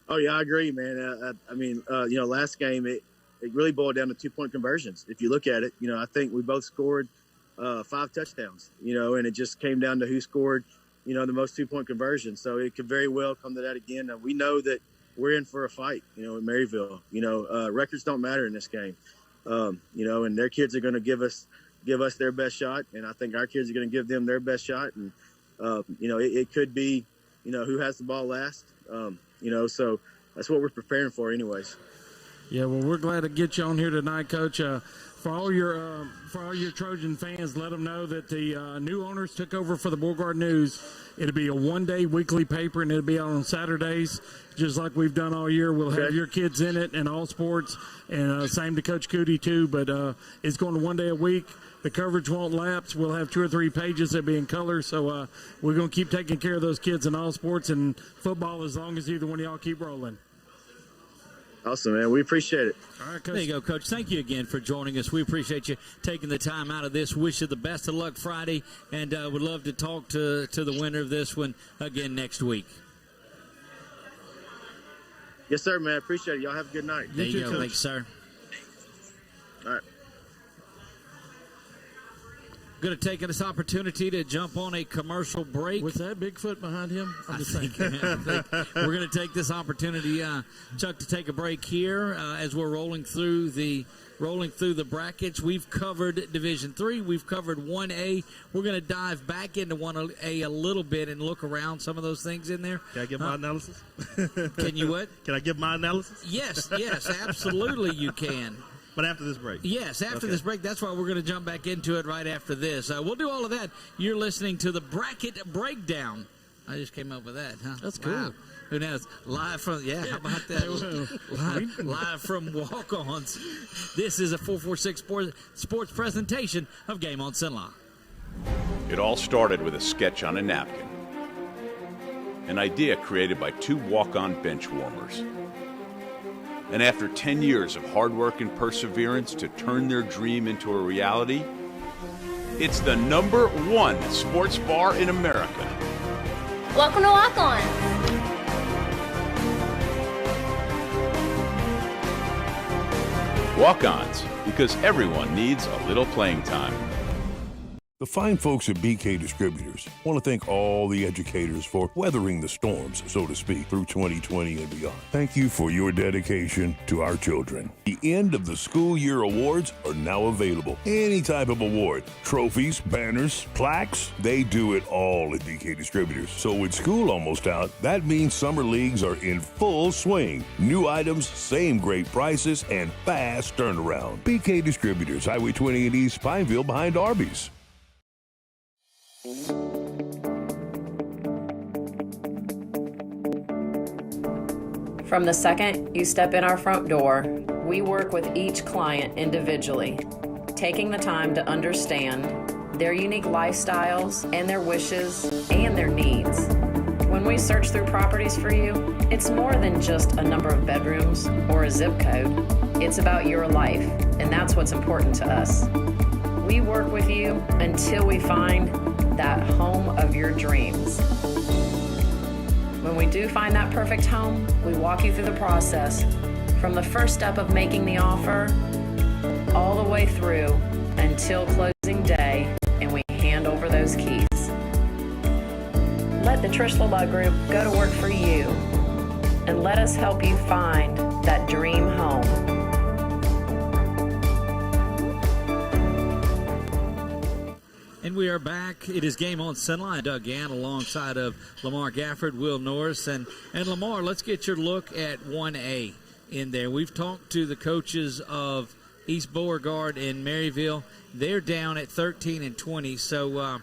Oh yeah, I agree, man. Last game it really boiled down to 2-point conversions. If you look at it, I think we both scored 5 touchdowns, and it just came down to who scored, the most 2-point conversions. So it could very well come to that again. We know that, we're in for a fight, in Maryville. Records don't matter in this game, and their kids are going to give us their best shot, and I think our kids are going to give them their best shot, and it could be, who has the ball last, so that's what we're preparing for, anyways. Yeah, well, we're glad to get you on here tonight, Coach. For all your Trojan fans, let them know that the new owners took over for the Beauregard News. It'll be a one-day weekly paper, and it'll be out on Saturdays, just like we've done all year. We'll have your kids in it and all sports, and same to Coach Cootie, too. But it's going to one day a week. The coverage won't lapse. We'll have 2 or 3 pages that be in color. So we're going to keep taking care of those kids in all sports and football as long as either one of y'all keep rolling. Awesome, man. We appreciate it. All right, Coach. There you go, Coach. Thank you again for joining us. We appreciate you taking the time out of this. Wish you the best of luck Friday, and would love to talk to the winner of this one again next week. Yes, sir, man. Appreciate it. Y'all have a good night. There you go. Thanks, sir. All right. Going to take this opportunity to jump on a commercial break. Was that Bigfoot behind him? I think we're going to take this opportunity, Chuck, to take a break here as we're rolling through the brackets. We've covered Division III. We've covered 1A. We're going to dive back into 1A a little bit and look around some of those things in there. Can I give my analysis? Can you what? Can I give my analysis? Yes, absolutely you can. But after this break. Yes, after this break. That's why we're going to jump back into it right after this. We'll do all of that. You're listening to the Bracket Breakdown. I just came up with that, huh? That's cool. Wow. Who knows? Live from, how about that? live from Walk-Ons. This is a 446 sports presentation of Game on CENLA. It all started with a sketch on a napkin. An idea created by 2 walk-on bench warmers. And after 10 years of hard work and perseverance to turn their dream into a reality, it's the #1 sports bar in America. Welcome to Walk On. Walk-ons, because everyone needs a little playing time. The fine folks at BK Distributors want to thank all the educators for weathering the storms, so to speak, through 2020 and beyond. Thank you for your dedication to our children. The end of the school year awards are now available. Any type of award, trophies, banners, plaques, they do it all at BK Distributors. So with school almost out, that means summer leagues are in full swing. New items, same great prices, and fast turnaround. BK Distributors, Highway 20 in East Pineville behind Arby's. From the second you step in our front door, we work with each client individually, taking the time to understand their unique lifestyles and their wishes and their needs. When we search through properties for you, it's more than just a number of bedrooms or a zip code. It's about your life, and that's what's important to us. We work with you until we find that home of your dreams. When we do find that perfect home, we walk you through the process from the first step of making the offer all the way through until closing day, and we hand over those keys. Let the Trish LaMar Group go to work for you, and let us help you find that dream home. And we are back. It is Game on CENLA. Doug Gann alongside of LaMar Gafford, Will Norris. And LaMar, let's get your look at 1A in there. We've talked to the coaches of East Beauregard and Maryville. They're down at 13 and 20. So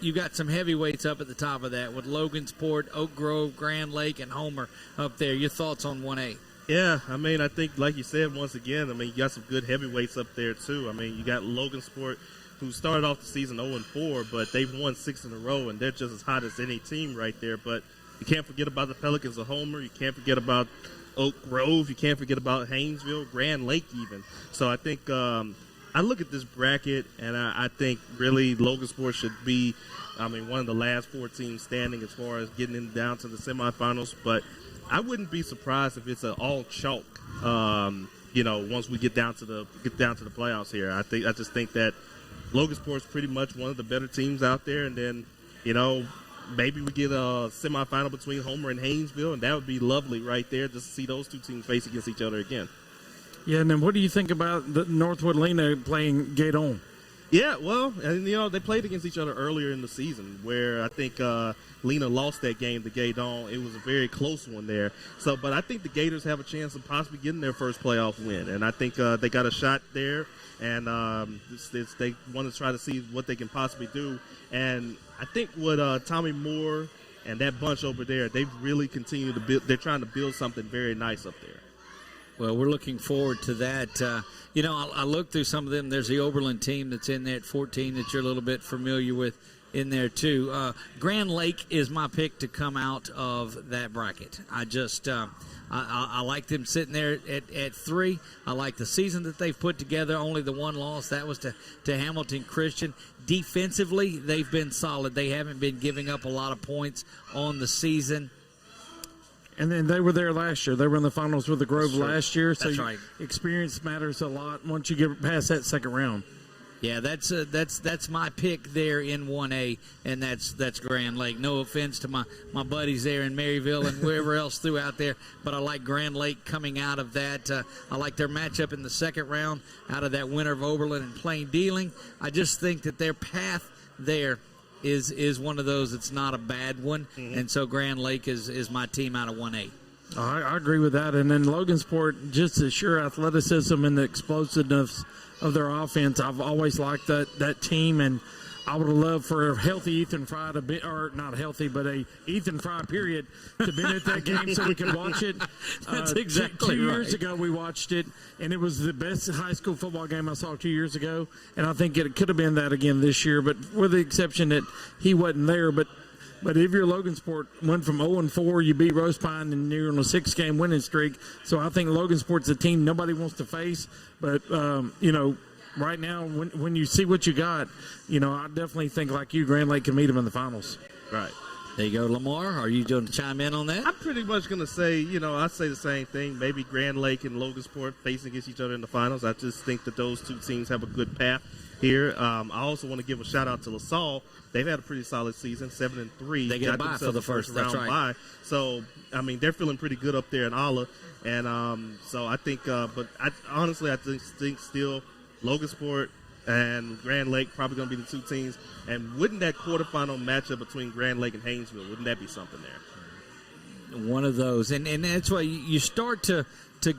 you got some heavyweights up at the top of that with Logansport, Oak Grove, Grand Lake, and Homer up there. Your thoughts on 1A? Yeah, I think, like you said, once again, you got some good heavyweights up there, too. You got Logansport, who started off the season 0-4, but they've won 6 in a row, and they're just as hot as any team right there. But you can't forget about the Pelicans of Homer. You can't forget about Oak Grove. You can't forget about Haynesville, Grand Lake even. So I think I look at this bracket, and I think really Logansport should be, one of the last 4 teams standing as far as getting in down to the semifinals. But I wouldn't be surprised if it's an all chalk. Once we get down to the playoffs here, I just think that Logansport's pretty much one of the better teams out there, and then, maybe we get a semifinal between Homer and Haynesville, and that would be lovely right there just to see those two teams face against each other again. Yeah, and then what do you think about the Northwood Lena playing Gaydon? Yeah, well, and they played against each other earlier in the season, where I think Lena lost that game to Gaydon. It was a very close one there. So, but I think the Gators have a chance of possibly getting their first playoff win, and I think they got a shot there. And they want to try to see what they can possibly do. And I think what Tommy Moore and that bunch over there, they've really continued to build. They're trying to build something very nice up there. Well, we're looking forward to that. I looked through some of them. There's the Oberlin team that's in there at 14 that you're a little bit familiar with in there, too. Grand Lake is my pick to come out of that bracket. I like them sitting there at 3. I like the season that they've put together. Only the one loss, that was to Hamilton Christian. Defensively, they've been solid. They haven't been giving up a lot of points on the season. And then they were there last year. They were in the finals with the Grove last year. So That's right. Experience matters a lot once you get past that second round. Yeah, that's my pick there in 1A, and that's Grand Lake. No offense to my buddies there in Maryville and wherever else throughout there, but I like Grand Lake coming out of that. I like their matchup in the second round out of that winner of Oberlin and Plain Dealing. I just think that their path there is one of those that's not a bad one, and so Grand Lake is my team out of 1A. I agree with that. And then Logansport, just the sheer athleticism and the explosiveness of their offense. I've always liked that team, and I would have loved for a healthy Ethan Fry to be, or not healthy, but a Ethan Fry period to be at that game so we could watch it. That's exactly 2 right. years ago we watched it, and it was the best high school football game I saw 2 years ago, and I think it could have been that again this year, but with the exception that he wasn't there. But if you're Logansport, went from 0-4, you beat Rose Pine, and you're on a 6-game winning streak. So I think Logansport's a team nobody wants to face. But, right now, when you see what you got, I definitely think, like you, Grand Lake can meet them in the finals. Right. There you go, Lamar. Are you going to chime in on that? I'm pretty much going to say, I say the same thing. Maybe Grand Lake and Logansport facing against each other in the finals. I just think that those two teams have a good path here. I also want to give a shout-out to LaSalle. They've had a pretty solid season, 7-3. They get a bye for the first round right. bye. So, they're feeling pretty good up there in Alla. And so I think, but I think still Logansport and Grand Lake probably going to be the two teams. And wouldn't that quarterfinal matchup between Grand Lake and Haynesville, wouldn't that be something there? One of those. And that's why you start to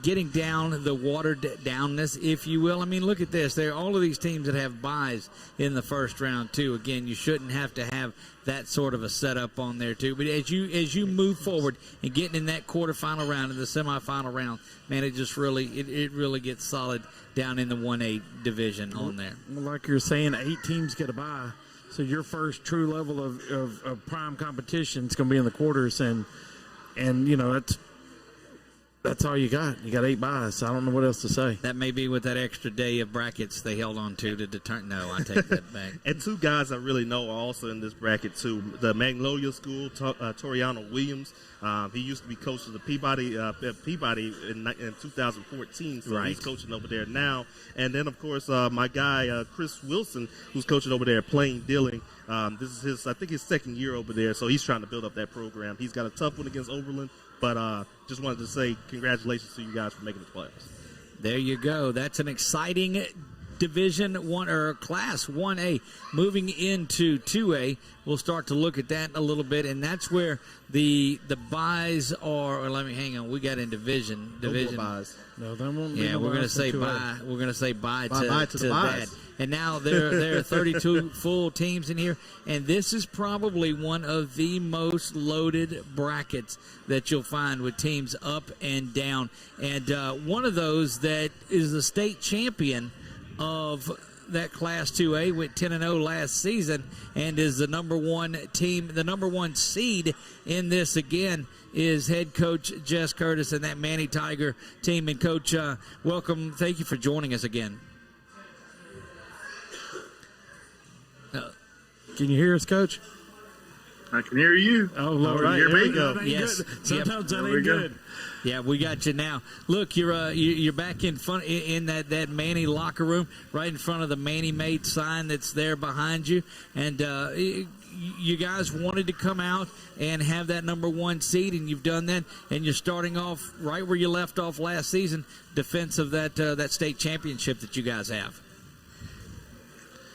getting down the watered downness, if you will. Look at this. There are all of these teams that have buys in the first round, too. Again, you shouldn't have to have that sort of a setup on there, too. But as you move forward and getting in that quarterfinal round and the semifinal round, man, it just really gets solid down in the 1A division on there. Well, like you're saying, 8 teams get a bye. So your first true level of prime competition is going to be in the quarters, and that's all you got. You got 8 buys. I don't know what else to say. That may be with that extra day of brackets they held on to determine. No, I take that back. And 2 guys I really know are also in this bracket, too. The Magnolia School, Toriano Williams. He used to be coach of the Peabody in 2014, so right. He's coaching over there now. And then, of course, my guy, Chris Wilson, who's coaching over there at Plain Dealing. This is his second year over there, so he's trying to build up that program. He's got a tough one against Oberlin, but just wanted to say congratulations to you guys for making the playoffs. There you go. That's an exciting Division 1 or Class 1A. Moving into 2A, we'll start to look at that a little bit, and that's where the buys are. Or let me hang on. We got in division. No more buys. No, that won't be. Yeah, no we're going to buys say for 2A. bye. We're going to say bye to the buys. that. And now there are 32 full teams in here, and this is probably one of the most loaded brackets that you'll find with teams up and down. And one of those that is the state champion of that Class 2A, went 10-0 last season, and is the number 1 team, the number 1 seed in this again, is head coach Jess Curtis and that Manny Tiger team. And Coach, welcome. Thank you for joining us again. Can you hear us, Coach? I can hear you. Oh, Lord. All right, hear there me? we go. That ain't Yes. good. Sometimes Yep. that There we ain't go. good. Yeah, we got you now. Look, you're back in that Manny locker room, right in front of the Manny Made sign that's there behind you, and you guys wanted to come out and have that number 1 seed, and you've done that, and you're starting off right where you left off last season, defense of that state championship that you guys have.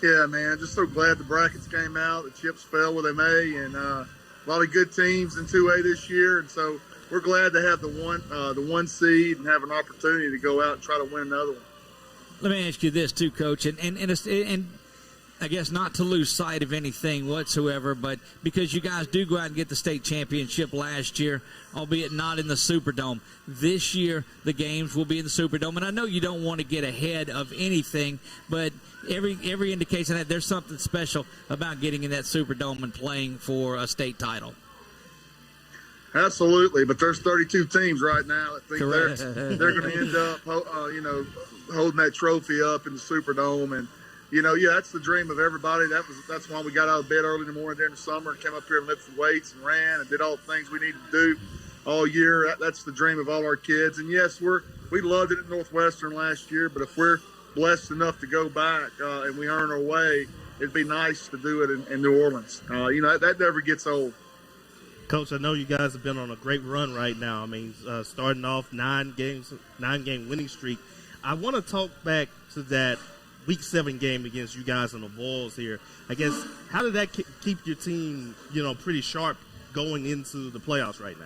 Yeah, man, just so glad the brackets came out, the chips fell where they may, and a lot of good teams in 2A this year, and so we're glad to have the one seed and have an opportunity to go out and try to win another one. Let me ask you this too, Coach, and I guess not to lose sight of anything whatsoever, but because you guys do go out and get the state championship last year, albeit not in the Superdome, this year the games will be in the Superdome. And I know you don't want to get ahead of anything, but every indication that there's something special about getting in that Superdome and playing for a state title. Absolutely, but there's 32 teams right now that think Correct. they're going to end up, holding that trophy up in the Superdome, and that's the dream of everybody. That's why we got out of bed early in the morning during the summer and came up here and lifted weights and ran and did all the things we needed to do all year. That's the dream of all our kids. And yes, we loved it at Northwestern last year, but if we're blessed enough to go back and we earn our way, it'd be nice to do it in New Orleans. That never gets old. Coach, I know you guys have been on a great run right now. I mean, starting off 9-game winning streak. I want to talk back to that Week 7 game against you guys on the Bulls here. I guess, how did that keep your team, pretty sharp going into the playoffs right now?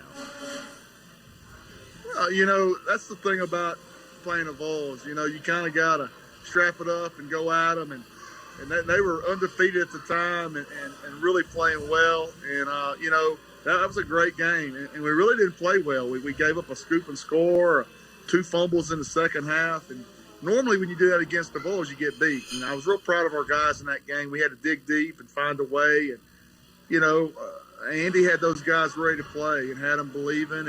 Well, that's the thing about playing the Bulls. You kind of got to strap it up and go at them. And they were undefeated at the time and really playing well. And, that was a great game. And we really didn't play well. We gave up a scoop and score, 2 fumbles in the second half. And normally when you do that against the Bulls, you get beat. And I was real proud of our guys in that game. We had to dig deep and find a way. And, Andy had those guys ready to play and had them believing.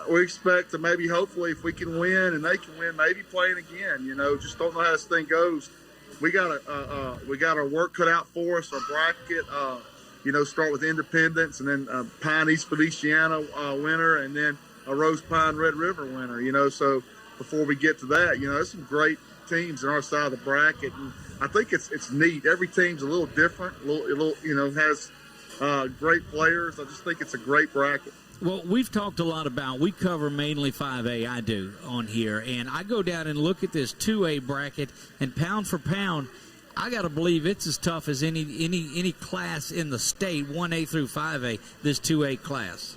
We expect to maybe, hopefully, if we can win and they can win, maybe playing again. Just don't know how this thing goes. We got our work cut out for us. Our bracket, start with Independence and then Pine East Feliciana winner and then a Rose Pine Red River winner. So before we get to that, there's some great teams on our side of the bracket. And I think it's neat. Every team's a little different, has great players. I just think it's a great bracket. Well, we've talked a lot about, we cover mainly 5A, I do, on here, and I go down and look at this 2A bracket, and pound for pound, I got to believe it's as tough as any class in the state, 1A through 5A, this 2A class.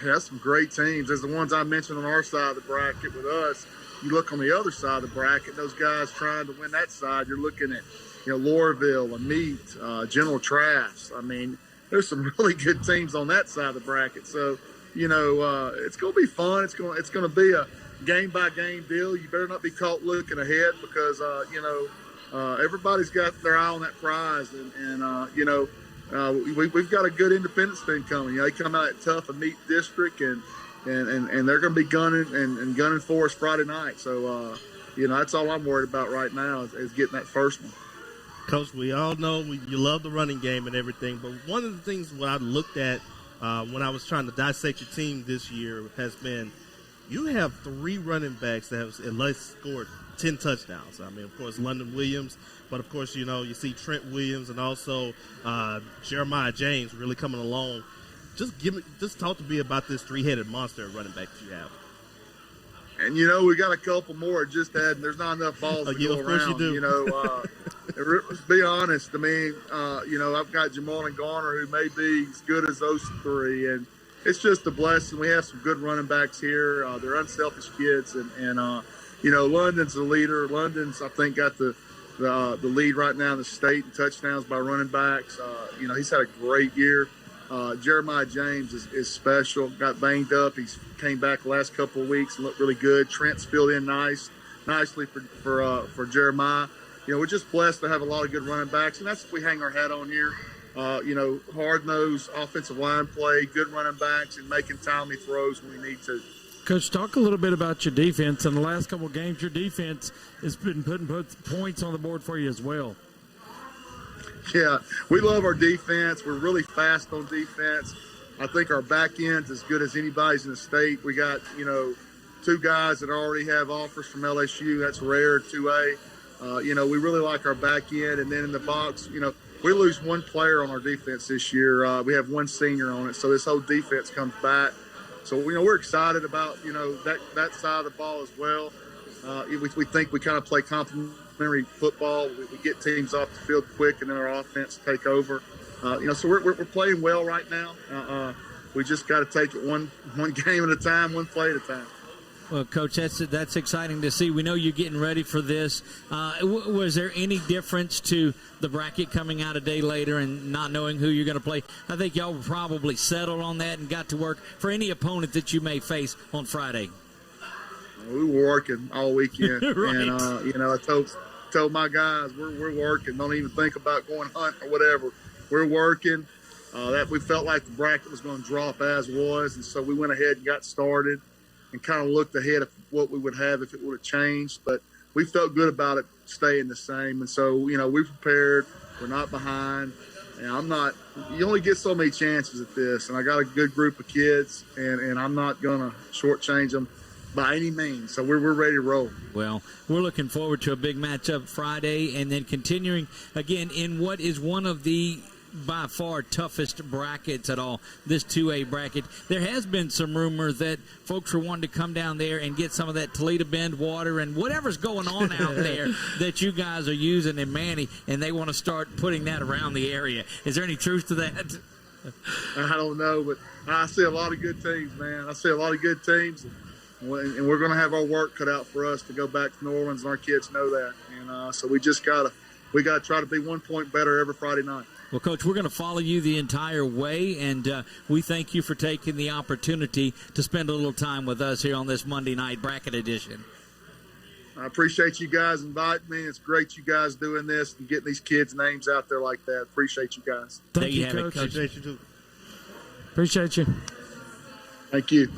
Yeah, that's some great teams. There's the ones I mentioned on our side of the bracket with us. You look on the other side of the bracket, those guys trying to win that side, you're looking at, Lorville, Amite, General Trask. I mean, there's some really good teams on that side of the bracket. So, it's going to be fun. It's going to be a game-by-game deal. You better not be caught looking ahead because, everybody's got their eye on that prize. We've got a good Independence team coming. They come out at tough and meet district, and they're going to be gunning for us Friday night. So, that's all I'm worried about right now is getting that first one. Coach, we all know you love the running game and everything, but one of the things what I looked at when I was trying to dissect your team this year has been you have 3 running backs that have at least scored 10 touchdowns. I mean, of course, London Williams, but, of course, you see Trent Williams and also Jeremiah James really coming along. Just talk to me about this 3-headed monster of running back that you have. And, we got a couple more. There's not enough balls to go around. You do. Let's be honest. I mean, I've got Jamal and Garner who may be as good as those 3. And it's just a blessing. We have some good running backs here. They're unselfish kids. And London's the leader. London's, I think, got the lead right now in the state in touchdowns by running backs. He's had a great year. Jeremiah James is special. Got banged up. He's came back the last couple of weeks and looked really good. Trent's filled in nicely for Jeremiah. We're just blessed to have a lot of good running backs, and that's what we hang our hat on here. Hard-nosed offensive line play, good running backs, and making timely throws when we need to. Coach, talk a little bit about your defense. In the last couple of games, your defense has been putting points on the board for you as well. Yeah, we love our defense. We're really fast on defense. I think our back end's as good as anybody's in the state. We got, two guys that already have offers from LSU. That's rare, 2A. We really like our back end. And then in the box, we lose one player on our defense this year. We have one senior on it. So this whole defense comes back. So, we're excited about, that side of the ball as well. We think we kind of play complementary football. We get teams off the field quick, and then our offense take over. So we're playing well right now. We just got to take it one game at a time, one play at a time. Well, Coach, that's exciting to see. We know you're getting ready for this. Was there any difference to the bracket coming out a day later and not knowing who you're going to play? I think y'all probably settled on that and got to work for any opponent that you may face on Friday. We were working all weekend, Right. And I told my guys we're working. Don't even think about going hunting or whatever. We're working. That we felt like the bracket was going to drop as was, and so we went ahead and got started and kind of looked ahead of what we would have if it would have changed. But we felt good about it staying the same, and so we prepared. We're not behind, and you only get so many chances at this, and I got a good group of kids, and I'm not going to shortchange them by any means. So we're ready to roll. Well, we're looking forward to a big matchup Friday, and then continuing again in what is one of the by far toughest brackets at all, this 2A bracket. There has been some rumor that folks are wanting to come down there and get some of that Toledo Bend water and whatever's going on out there that you guys are using in Manny, and they want to start putting that around the area. Is there any truth to that? I don't know, but I see a lot of good teams, man. I see a lot of good teams, and we're going to have our work cut out for us to go back to New Orleans, and our kids know that. And so we got to try to be 1 point better every Friday night. Well, Coach, we're going to follow you the entire way, and we thank you for taking the opportunity to spend a little time with us here on this Monday night bracket edition. I appreciate you guys inviting me. It's great you guys doing this and getting these kids' names out there like that. Appreciate you guys. Thank you, Coach. Appreciate you, too. Appreciate you. Thank you.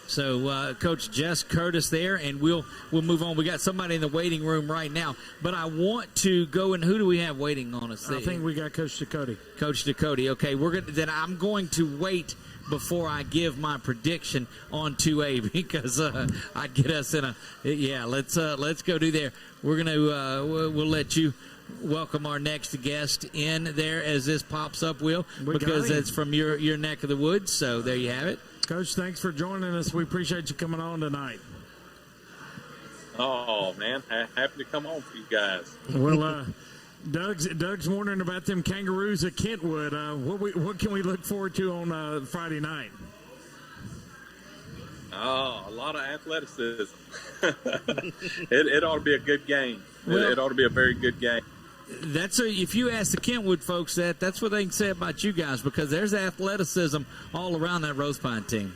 So, Coach Jess Curtis there, and we'll move on. We got somebody in the waiting room right now, but I want to go and who do we have waiting on us? I think we got Coach Ducote. Coach Ducote. Okay, I'm going to wait before I give my prediction on 2A because I get us in let's go do there. We're gonna we'll let you welcome our next guest in there as this pops up, Will, because it's from your neck of the woods. So there you have it. Coach, thanks for joining us. We appreciate you coming on tonight. Oh, man. Happy to come on for you guys. Well, Doug's wondering about them Kangaroos at Kentwood. What can we look forward to on Friday night? Oh, a lot of athleticism. It ought to be a good game. It ought to be a very good game. If you ask the Kentwood folks that's what they can say about you guys, because there's athleticism all around that Rose Pine team.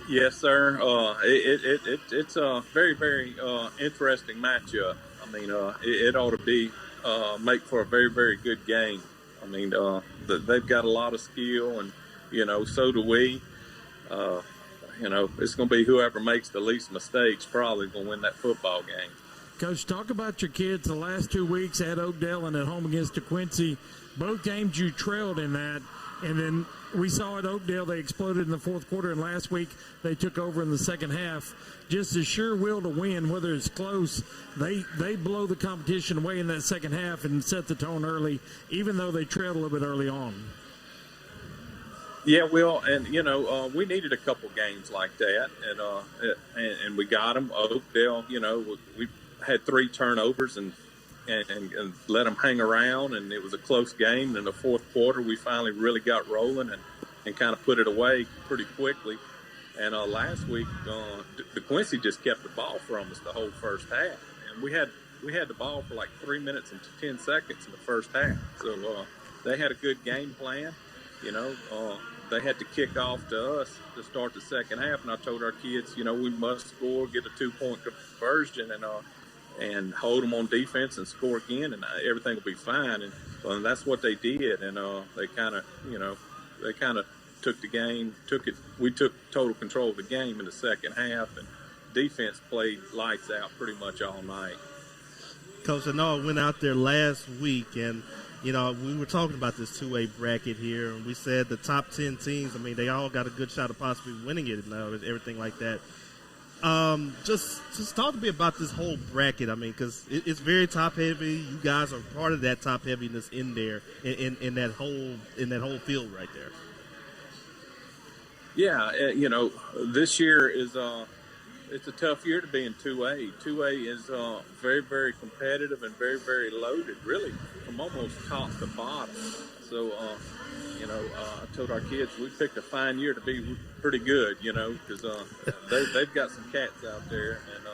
Yes, sir. It's a very, very interesting matchup. I mean, it ought to be make for a very, very good game. I mean, they've got a lot of skill, and so do we. It's going to be whoever makes the least mistakes probably going to win that football game. Coach, talk about your kids the last 2 weeks at Oakdale and at home against DeQuincy. Both games you trailed in that, and then we saw at Oakdale they exploded in the fourth quarter, and last week they took over in the second half. Just a sure will to win, whether it's close. They blow the competition away in that second half and set the tone early, even though they trailed a little bit early on. Yeah, Will, and we needed a couple games like that, and we got them. Oakdale, we had 3 turnovers and let them hang around, and it was a close game. In the fourth quarter, we finally really got rolling and kind of put it away pretty quickly. And last week, DeQuincy just kept the ball from us the whole first half, and we had the ball for like 3 minutes and 10 seconds in the first half. So they had a good game plan. They had to kick off to us to start the second half, and I told our kids, we must score, get a 2-point conversion, and hold them on defense and score again, and everything will be fine. And that's what they did. And they kind of took the game, we took total control of the game in the second half, defense played lights out pretty much all night. Coach, I know I went out there last week, and we were talking about this 2A bracket here, and we said the top 10 teams, they all got a good shot of possibly winning it now, everything like that. Just talk to me about this whole bracket. Because it's very top heavy. You guys are part of that top heaviness in there, in that whole field right there. Yeah, this year is it's a tough year to be in 2A. 2A is very, very competitive and very, very loaded, really, from almost top to bottom. So, I told our kids we picked a fine year to be pretty good, because they've got some cats out there, and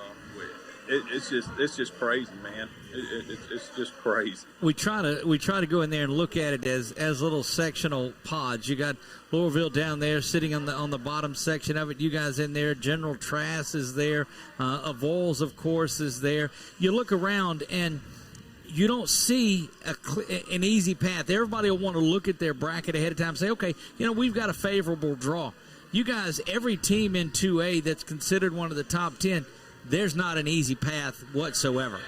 it's just crazy, man. It's just crazy. We try to go in there and look at it as little sectional pods. You got Louisville down there sitting on the bottom section of it. You guys in there. General Trask is there. Avoyelles, of course, is there. You look around and you don't see an easy path. Everybody will want to look at their bracket ahead of time and say, okay, we've got a favorable draw. You guys, every team in 2A that's considered one of the top 10, there's not an easy path whatsoever.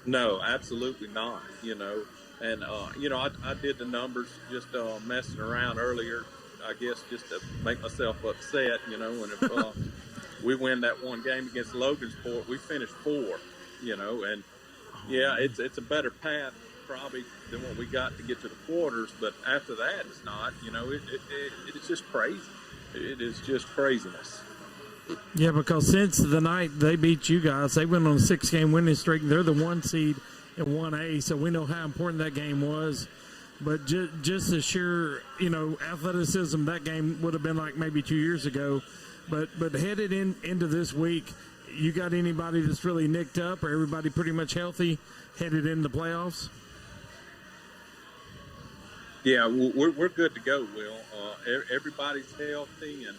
No, absolutely not, And, I did the numbers just messing around earlier, I guess, just to make myself upset, and if we win that one game against Logansport, we finished 4, and, yeah, it's a better path probably than what we got to get to the quarters, but after that, it's not, it's just crazy. It is just craziness. Yeah, because since the night they beat you guys, they went on a 6-game winning streak. They're the 1 seed in 1A, so we know how important that game was. But just the sheer, athleticism, that game would have been like maybe 2 years ago. But headed into this week, you got anybody that's really nicked up, or everybody pretty much healthy headed into the playoffs? Yeah, we're good to go, Will. Everybody's healthy, and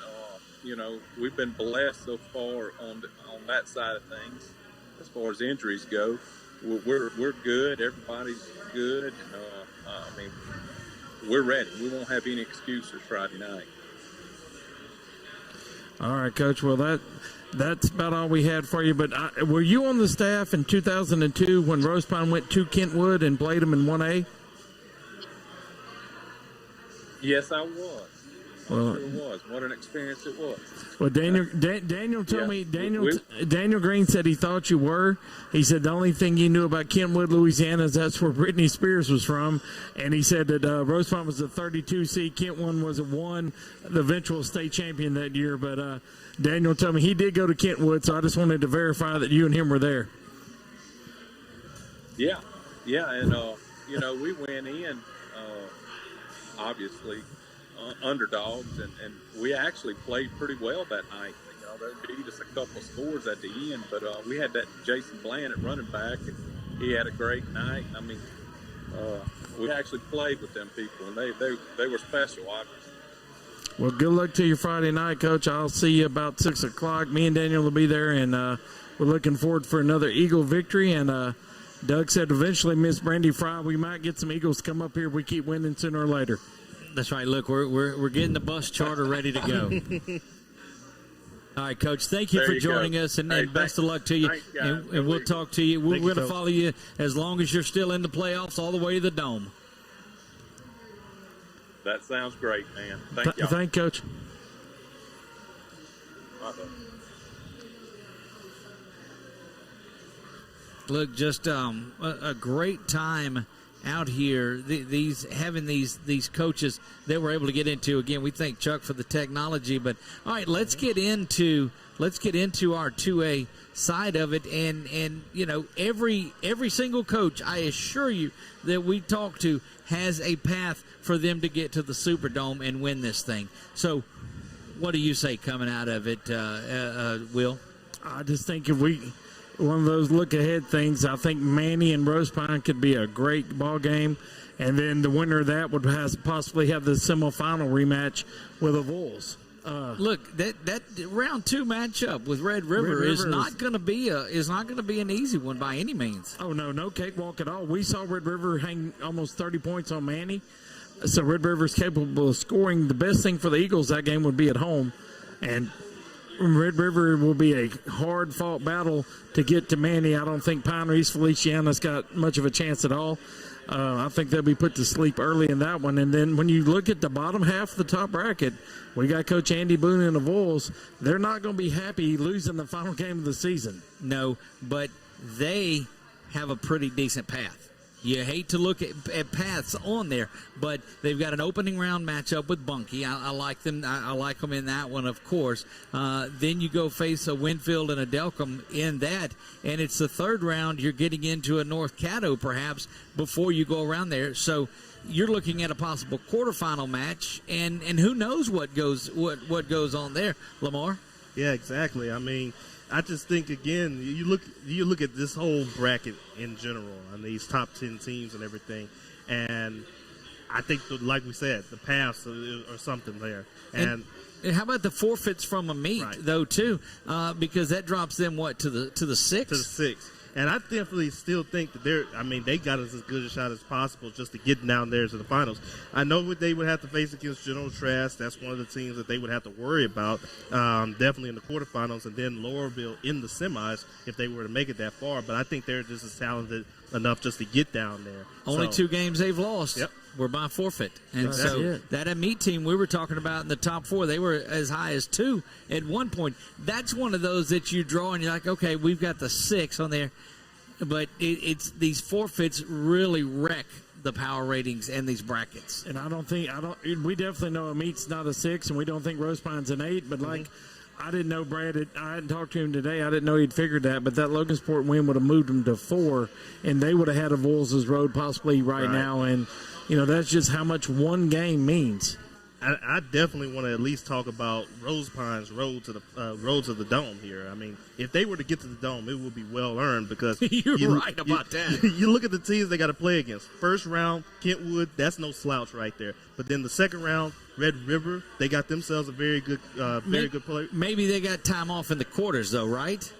we've been blessed so far on that side of things. As far as injuries go, we're good. Everybody's good. We're ready. We won't have any excuses Friday night. All right, Coach. Well, that's about all we had for you. But were you on the staff in 2002 when Rose Pine went to Kentwood and played them in 1A? Yes, I was. Well, it was. What an experience it was. Well, Daniel told me, Daniel Green said he thought you were. He said the only thing he knew about Kentwood, Louisiana, is that's where Britney Spears was from. And he said that Rose Pine was a 32 seed, Kentwood was a 1, the eventual state champion that year. But Daniel told me he did go to Kentwood, so I just wanted to verify that you and him were there. Yeah, and, we went in, obviously, underdogs, and we actually played pretty well that night. They beat us a couple scores at the end, but we had that Jason Bland at running back, and he had a great night. We actually played with them people, and they were special, obviously. Well, good luck to you Friday night, Coach. I'll see you about 6 o'clock. Me and Daniel will be there, and we're looking forward for another Eagle victory. And Doug said eventually, Miss Brandy Fry, we might get some Eagles to come up here if we keep winning sooner or later. That's right. Look, we're getting the bus charter ready to go. All right, Coach. Thank you for joining us, and best of luck to you. And we'll talk to you. We're going to follow you as long as you're still in the playoffs, all the way to the Dome. That sounds great, man. Thank you. Thank you, Coach. Look, just a great time out here. Having these coaches that we're able to get into. Again, we thank Chuck for the technology. But all right, let's get into our 2A side of it. And every single coach, I assure you, that we talk to has a path for them to get to the Superdome and win this thing. So, what do you say coming out of it, Will? I just think if one of those look-ahead things, I think Manny and Rose Pine could be a great ball game, and then the winner of that would possibly have the semifinal rematch with Avoyelles. Look, that round 2 matchup with Red River is not going to be an easy one by any means. Oh no cakewalk at all. We saw Red River hang almost 30 points on Manny, so Red River's capable of scoring. The best thing for the Eagles that game would be at home, and Red River will be a hard-fought battle to get to Manny. I don't think Pine East Feliciana's got much of a chance at all. I think they'll be put to sleep early in that one. And then when you look at the bottom half of the top bracket, we got Coach Andy Boone and the Vols. They're not going to be happy losing the final game of the season. No, but they have a pretty decent path. You hate to look at paths on there, but they've got an opening round matchup with Bunkie. I like them. I like them in that one, of course. Then you go face a Winfield and a Delcom in that, and it's the third round. You're getting into a North Caddo perhaps before you go around there. So you're looking at a possible quarterfinal match, and who knows what goes on there, LaMar? Yeah, exactly. I mean, I just think, again, you look at this whole bracket in general and these top 10 teams and everything, and I think, like we said, the paths are something there. And how about the forfeits from a meet, though, too? Because that drops them, to the 6th? To the 6th. And I definitely still think that they got us as good a shot as possible just to get down there to the finals. I know what they would have to face against General Trask. That's one of the teams that they would have to worry about, definitely in the quarterfinals, and then Laurelville in the semis if they were to make it that far. But I think they're just as talented enough just to get down there. Only 2 games they've lost. Yep. Were by forfeit. And That's so it. that meet team we were talking about in the top 4, they were as high as 2 at one point. That's one of those that you draw and you're like, okay, we've got the 6 on there. But it's these forfeits really wreck the power ratings and these brackets. And we definitely know a meet's not a 6, and we don't think Rose Pine's an 8. But I didn't know Brad. I hadn't talked to him today. I didn't know he'd figured that. But that Logansport win would have moved them to 4, and they would have had a Vols' Road possibly right now. And that's just how much one game means. I definitely want to at least talk about Rose Pine's road to the Dome here. I mean, if they were to get to the Dome, it would be well earned because you're right about that. You look at the teams they got to play against. First round, Kentwood, that's no slouch right there. But then the second round, Red River, they got themselves a very good player. Maybe they got time off in the quarters, though, right?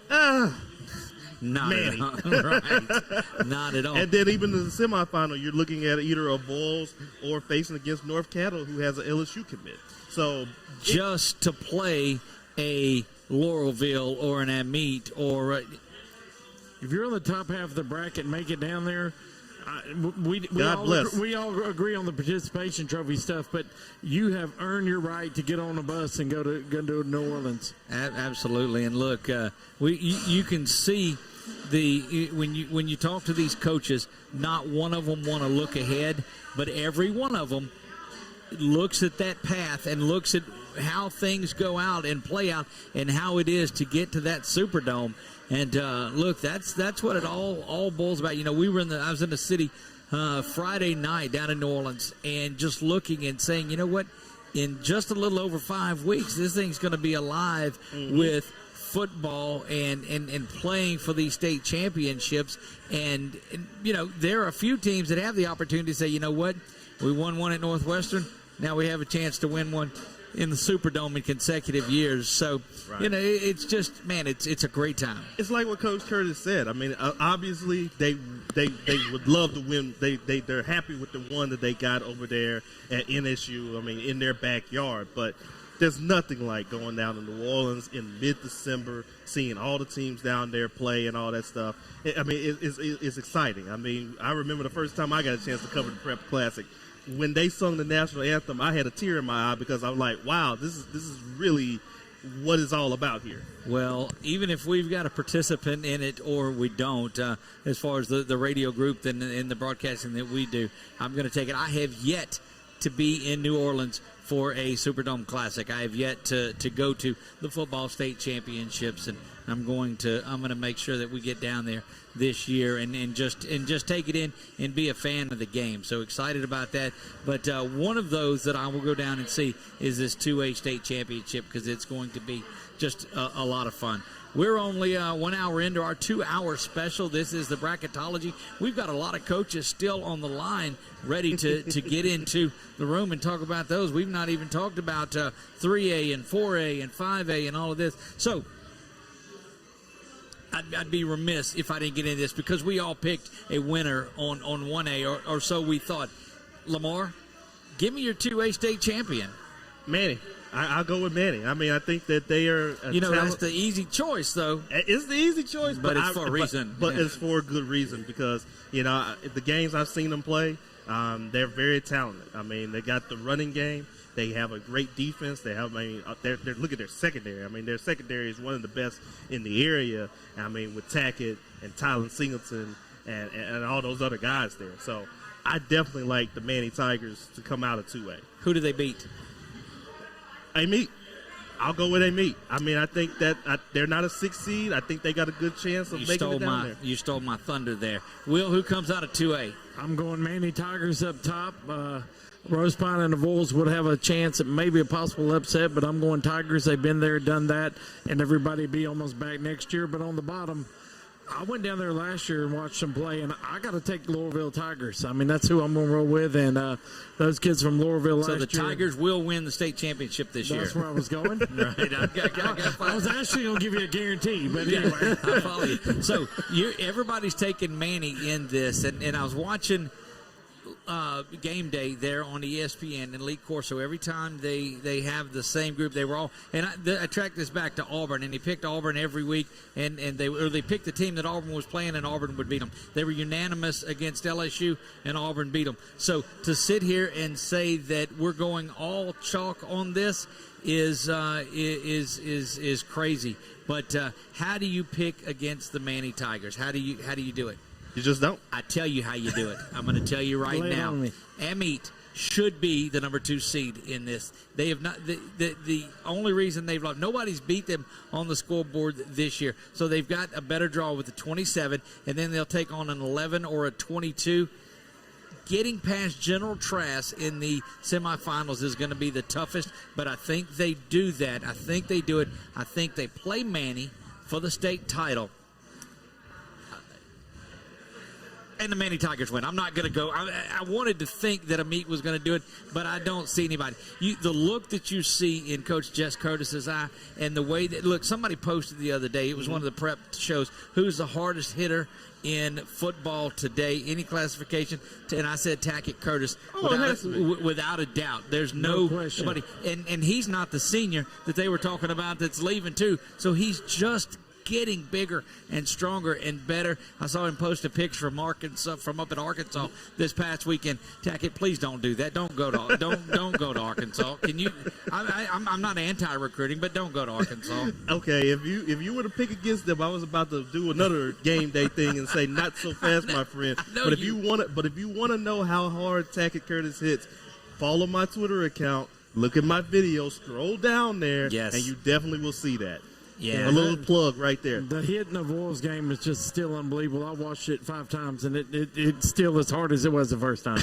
Not Manny. Right. Not at all. And then even in the semifinal, you're looking at either a Vols or facing against North Cattle, who has an LSU commit. So just to play a Laurelville or an Amite or if you're on the top half of the bracket, make it down there. We all agree on the participation trophy stuff, but you have earned your right to get on a bus and go to New Orleans. Absolutely, and look, you can see when you talk to these coaches, not one of them want to look ahead, but every one of them looks at that path and looks at how things go out and play out and how it is to get to that Superdome. And look, that's what it all boils about. I was in the city Friday night down in New Orleans, and just looking and saying, you know what, in just a little over 5 weeks, this thing's going to be alive with football and playing for these state championships. And there are a few teams that have the opportunity to say, you know what, we won one at Northwestern, now we have a chance to win one in the Superdome in consecutive years. So, it's just, man, it's a great time. It's like what Coach Curtis said. I mean, obviously they would love to win. They're happy with the one that they got over there at NSU. I mean, in their backyard. But there's nothing like going down to New Orleans in mid-December, seeing all the teams down there play and all that stuff. I mean, it's exciting. I mean, I remember the first time I got a chance to cover the Prep Classic. When they sung the national anthem, I had a tear in my eye because I was like, wow, this is really what it's all about here. Well, even if we've got a participant in it or we don't, as far as the radio group and in the broadcasting that we do, I'm going to take it. I have yet to be in New Orleans for a Superdome Classic. I have yet to go to the football state championships, and I'm going to make sure that we get down there this year and just take it in and be a fan of the game. So excited about that. But one of those that I will go down and see is this 2A state championship, because it's going to be just a lot of fun. We're only 1 hour into our 2-hour special. This is the Bracketology. We've got a lot of coaches still on the line ready to get into the room and talk about those. We've not even talked about 3A and 4A and 5A and all of this. So I'd be remiss if I didn't get into this, because we all picked a winner on 1A, or so we thought. LaMar, give me your 2A state champion. Manny. I'll go with Manny. I mean, I think that they are. That's the easy choice, though. It's the easy choice, but it's for a reason. But it's for a good reason because the games I've seen them play, they're very talented. I mean, they got the running game. They have a great defense. They have. Look at their secondary. I mean, their secondary is one of the best in the area. I mean, with Tackett and Tylen Singleton and all those other guys there. So I definitely like the Manny Tigers to come out of 2A. Who do they beat? Amite. I'll go with Amite. I mean, I think that they're not a 6 seed. I think they got a good chance of making it down there. You stole my thunder there. Will, who comes out of 2A? I'm going Manny Tigers up top. Rose Pine and the Vols would have a chance at maybe a possible upset, but I'm going Tigers. They've been there, done that, and everybody be almost back next year. But on the bottom, I went down there last year and watched them play, and I got to take Loreauville Tigers. I mean, that's who I'm going to roll with, and those kids from Loreauville last year. So the Tigers will win the state championship this year. That's where I was going. Right. I was actually going to give you a guarantee, but anyway. I follow you. So everybody's taking Manny in this, and I was watching game day there on ESPN and Lee Corso. Every time they have the same group, they were all, and I tracked this back to Auburn, and he picked Auburn every week, and they picked the team that Auburn was playing, and Auburn would beat them. They were unanimous against LSU, and Auburn beat them. So to sit here and say that we're going all chalk on this is crazy. But how do you pick against the Manny Tigers? How do you do it? You just don't. I tell you how you do it. I'm going to tell you right now. Amite should be the number 2 seed in this. They have not. The only reason they've lost, nobody's beat them on the scoreboard this year. So they've got a better draw with the 27, and then they'll take on an 11 or a 22. Getting past General Trask in the semifinals is going to be the toughest, but I think they do that. I think they do it. I think they play Manny for the state title. And the Manny Tigers win. I'm not going to go. I wanted to think that Amite was going to do it, but I don't see anybody. The look that you see in Coach Jess Curtis's eye and the way that, look, somebody posted the other day, it was one of the prep shows, who's the hardest hitter in football today, any classification, and I said Tackett Curtis without a doubt. There's no question. And he's not the senior that they were talking about that's leaving too, so he's just getting bigger and stronger and better. I saw him post a picture from Arkansas, from up in Arkansas this past weekend. Tackett, please don't do that. Don't go to don't go to Arkansas. Can you? I'm not anti-recruiting, but don't go to Arkansas. Okay, if you were to pick against them, I was about to do another game day thing and say not so fast, my friend. But if you want to know how hard Tackett Curtis hits, follow my Twitter account. Look at my video. Scroll down there, and you definitely will see that. Yeah, a little plug right there. The hit in the Vols game is just still unbelievable. I watched it 5 times, and it's still as hard as it was the first time.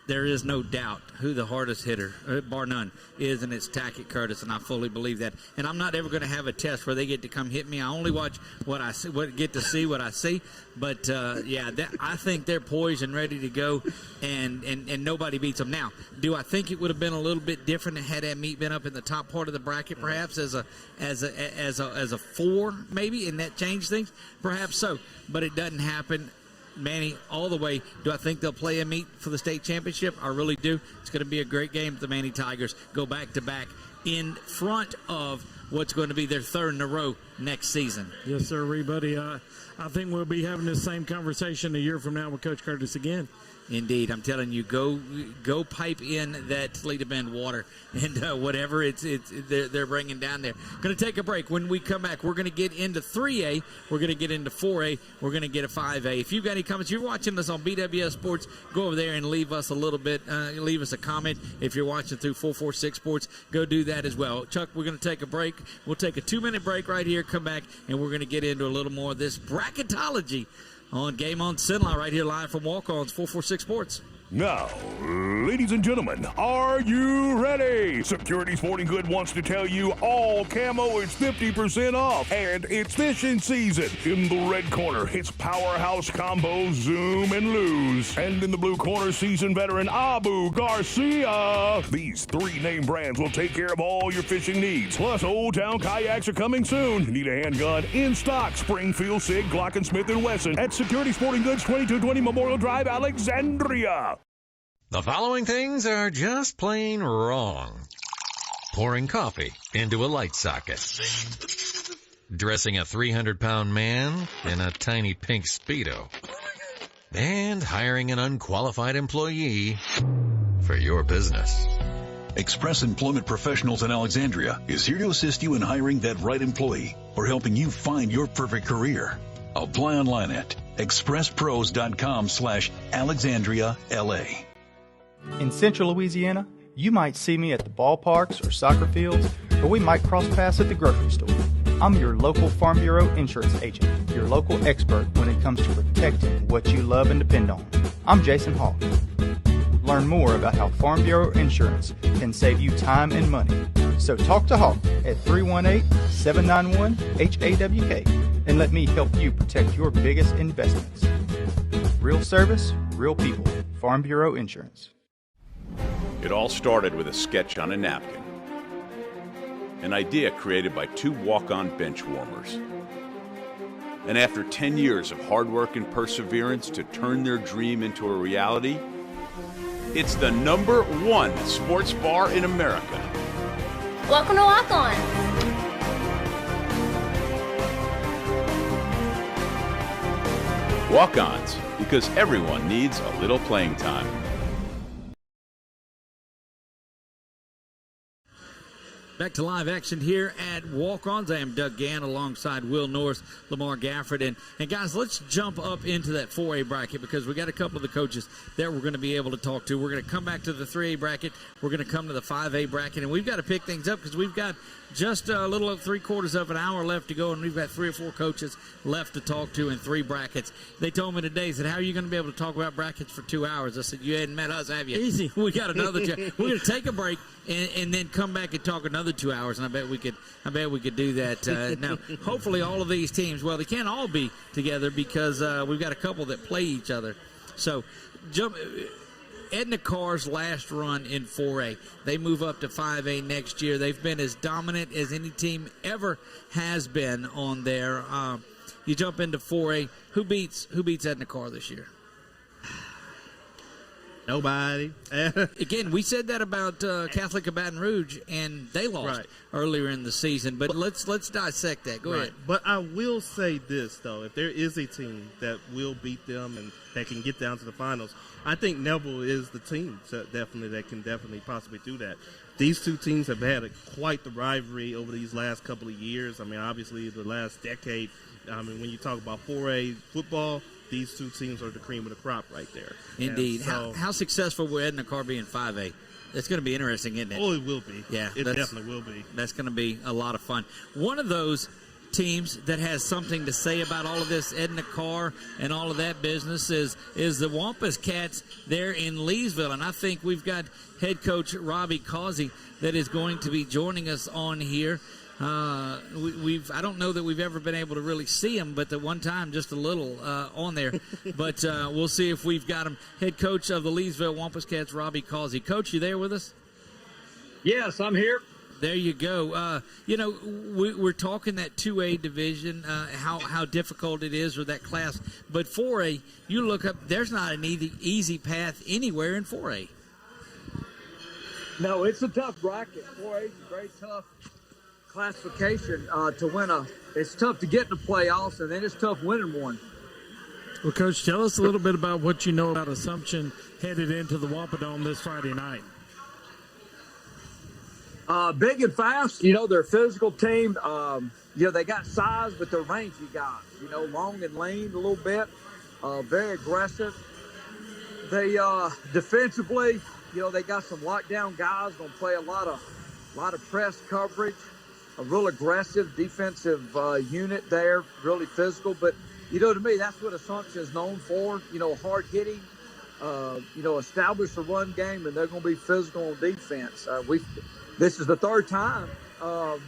There is no doubt who the hardest hitter, bar none, is, and it's Tackett Curtis, and I fully believe that. And I'm not ever going to have a test where they get to come hit me. I only watch what I see, get to see what I see. But I think they're poised and ready to go, and nobody beats them. Now, do I think it would have been a little bit different had Amite been up in the top part of the bracket, perhaps as a 4, maybe, and that changed things? Perhaps so, but it doesn't happen. Manny, all the way. Do I think they'll play Amite for the state championship? I really do. It's going to be a great game. The Manny Tigers go back-to-back in front of what's going to be their 3rd in a row next season. Yes, sir, buddy. I think we'll be having this same conversation a year from now with Coach Curtis again. Indeed, I'm telling you, go pipe in that Toledo Bend water and whatever they're bringing down there. Going to take a break. When we come back, we're going to get into 3A. We're going to get into 4A. We're going to get a 5A. If you've got any comments, you're watching us on BWS Sports, go over there and leave us a little bit. Leave us a comment. If you're watching through 446 Sports, go do that as well. Chuck, we're going to take a break. We'll take a 2-minute break right here. Come back, and we're going to get into a little more of this bracketology on Game on CENLA right here live from Walk-Ons 446 Sports. Now, ladies and gentlemen, are you ready? Security Sporting Good wants to tell you all camo is 50% off, and it's fishing season. In the red corner, it's Powerhouse Combo, Zoom, and Lose. And in the blue corner, seasoned veteran Abu Garcia. These 3 name brands will take care of all your fishing needs. Plus, Old Town Kayaks are coming soon. Need a handgun? In stock, Springfield, Sig, Glock, and Smith & Wesson at Security Sporting Goods, 2220 Memorial Drive, Alexandria. The following things are just plain wrong. pouring coffee into a light socket, dressing a 300-pound man in a tiny pink Speedo, and hiring an unqualified employee for your business. Express Employment Professionals in Alexandria is here to assist you in hiring that right employee or helping you find your perfect career. Apply online at expresspros.com/AlexandriaLA. In Central Louisiana, you might see me at the ballparks or soccer fields, or we might cross paths at the grocery store. I'm your local Farm Bureau insurance agent, your local expert when it comes to protecting what you love and depend on. I'm Jason Hawk. Learn more about how Farm Bureau Insurance can save you time and money. So talk to Hawk at 318-791-HAWK and let me help you protect your biggest investments. Real service, real people. Farm Bureau Insurance. It all started with a sketch on a napkin. An idea created by two walk-on bench warmers. And after 10 years of hard work and perseverance to turn their dream into a reality, it's the #1 sports bar in America. Welcome to Walk On. Walk-ons, because everyone needs a little playing time. Back to live action here at Walk-Ons. I am Doug Gann alongside Will Norris, LaMar Gafford. And guys, let's jump up into that 4A bracket because we got a couple of the coaches that we're going to be able to talk to. We're going to come back to the 3A bracket. We're going to come to the 5A bracket. And we've got to pick things up because we've got just a little over 3/4 of an hour left to go, and we've got 3 or 4 coaches left to talk to in 3 brackets. They told me today, said, how are you going to be able to talk about brackets for 2 hours? I said, you hadn't met us, have you? Easy. We got another We're going to take a break and then come back and talk another 2 hours, and I bet we could do that. Now, hopefully all of these teams, well, they can't all be together because we've got a couple that play each other. So Edna Carr's last run in 4A. They move up to 5A next year. They've been as dominant as any team ever has been on there. You jump into 4A. Who beats Edna Carr this year? Nobody. Again, we said that about Catholic of Baton Rouge, and they lost earlier in the season. But let's dissect that. Go ahead. But I will say this, though. If there is a team that will beat them and that can get down to the finals, I think Neville is the team that can possibly do that. These two teams have had quite the rivalry over these last couple of years. I mean, obviously, the last decade. I mean, when you talk about 4A football, these two teams are the cream of the crop right there. Indeed. So, how successful will Edna Carr be in 5A? It's going to be interesting, isn't it? Oh, it will be. Yeah. It definitely will be. That's going to be a lot of fun. One of those teams that has something to say about all of this Edna Carr and all of that business is the Wampus Cats there in Leesville. And I think we've got head coach Robbie Causey that is going to be joining us on here. I don't know that we've ever been able to really see him, but the one time just a little on there. But we'll see if we've got him. Head coach of the Leesville Wampus Cats, Robbie Causey. Coach, you there with us? Yes, I'm here. There you go. We're talking that 2A division, how difficult it is with that class. But 4A, you look up, there's not an easy path anywhere in 4A. No, it's a tough bracket. 4A is a very tough classification to win it's tough to get in the playoffs, and then it's tough winning one. Well, Coach, tell us a little bit about what you know about Assumption headed into the Wampadome this Friday night. Big and fast, they're a physical team. They got size, but they're rangy guys, long and lean a little bit, very aggressive. They defensively, they got some lockdown guys, going to play a lot of press coverage. A real aggressive defensive unit there, really physical. But, to me, that's what Assumption is known for, hard hitting, establish a run game, and they're going to be physical on defense. This is the third time. I've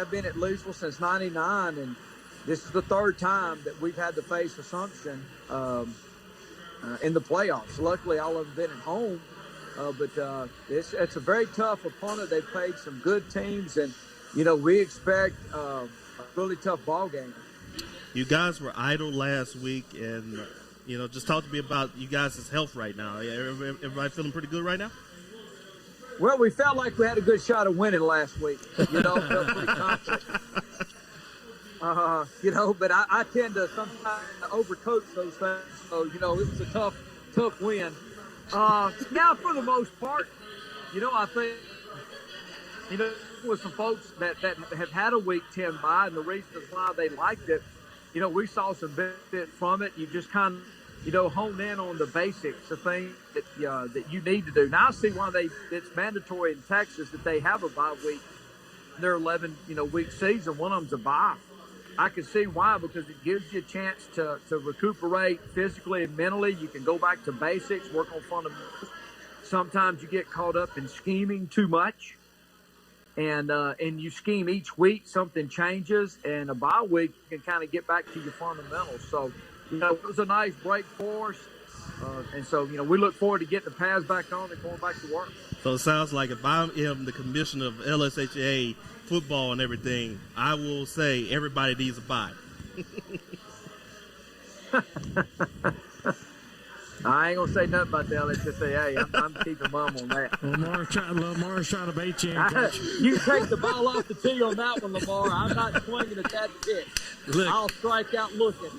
been at Louisville since '99, and this is the third time that we've had to face Assumption in the playoffs. Luckily, all of them been at home. But it's a very tough opponent. They've played some good teams, and we expect a really tough ball game. You guys were idle last week, and just talk to me about you guys' health right now. Everybody feeling pretty good right now? Well, we felt like we had a good shot of winning last week. Felt pretty confident. But I tend to sometimes overcoach those things. So, it was a tough win. Now, for the most part, I think, with some folks that have had a Week 10 bye, and the reasons why they liked it, we saw some benefit from it. You just kind of, hone in on the basics, the things that you need to do. Now I see why it's mandatory in Texas that they have a bye week. Their 11, week season, one of them's a bye. I can see why, because it gives you a chance to recuperate physically and mentally. You can go back to basics, work on fundamentals. Sometimes you get caught up in scheming too much, and you scheme each week, something changes, and a bye week, you can kind of get back to your fundamentals. So, it was a nice break for us. And so, we look forward to getting the pads back on and going back to work. So it sounds like if I am the commissioner of LSHA football and everything, I will say everybody needs a bye. I ain't gonna say nothing about the LSHA. I'm keeping mum on that. Lamar's trying to bait you in, Coach. You take the ball off the tee on that one, Lamar. I'm not swinging at that pitch. Look, I'll strike out looking.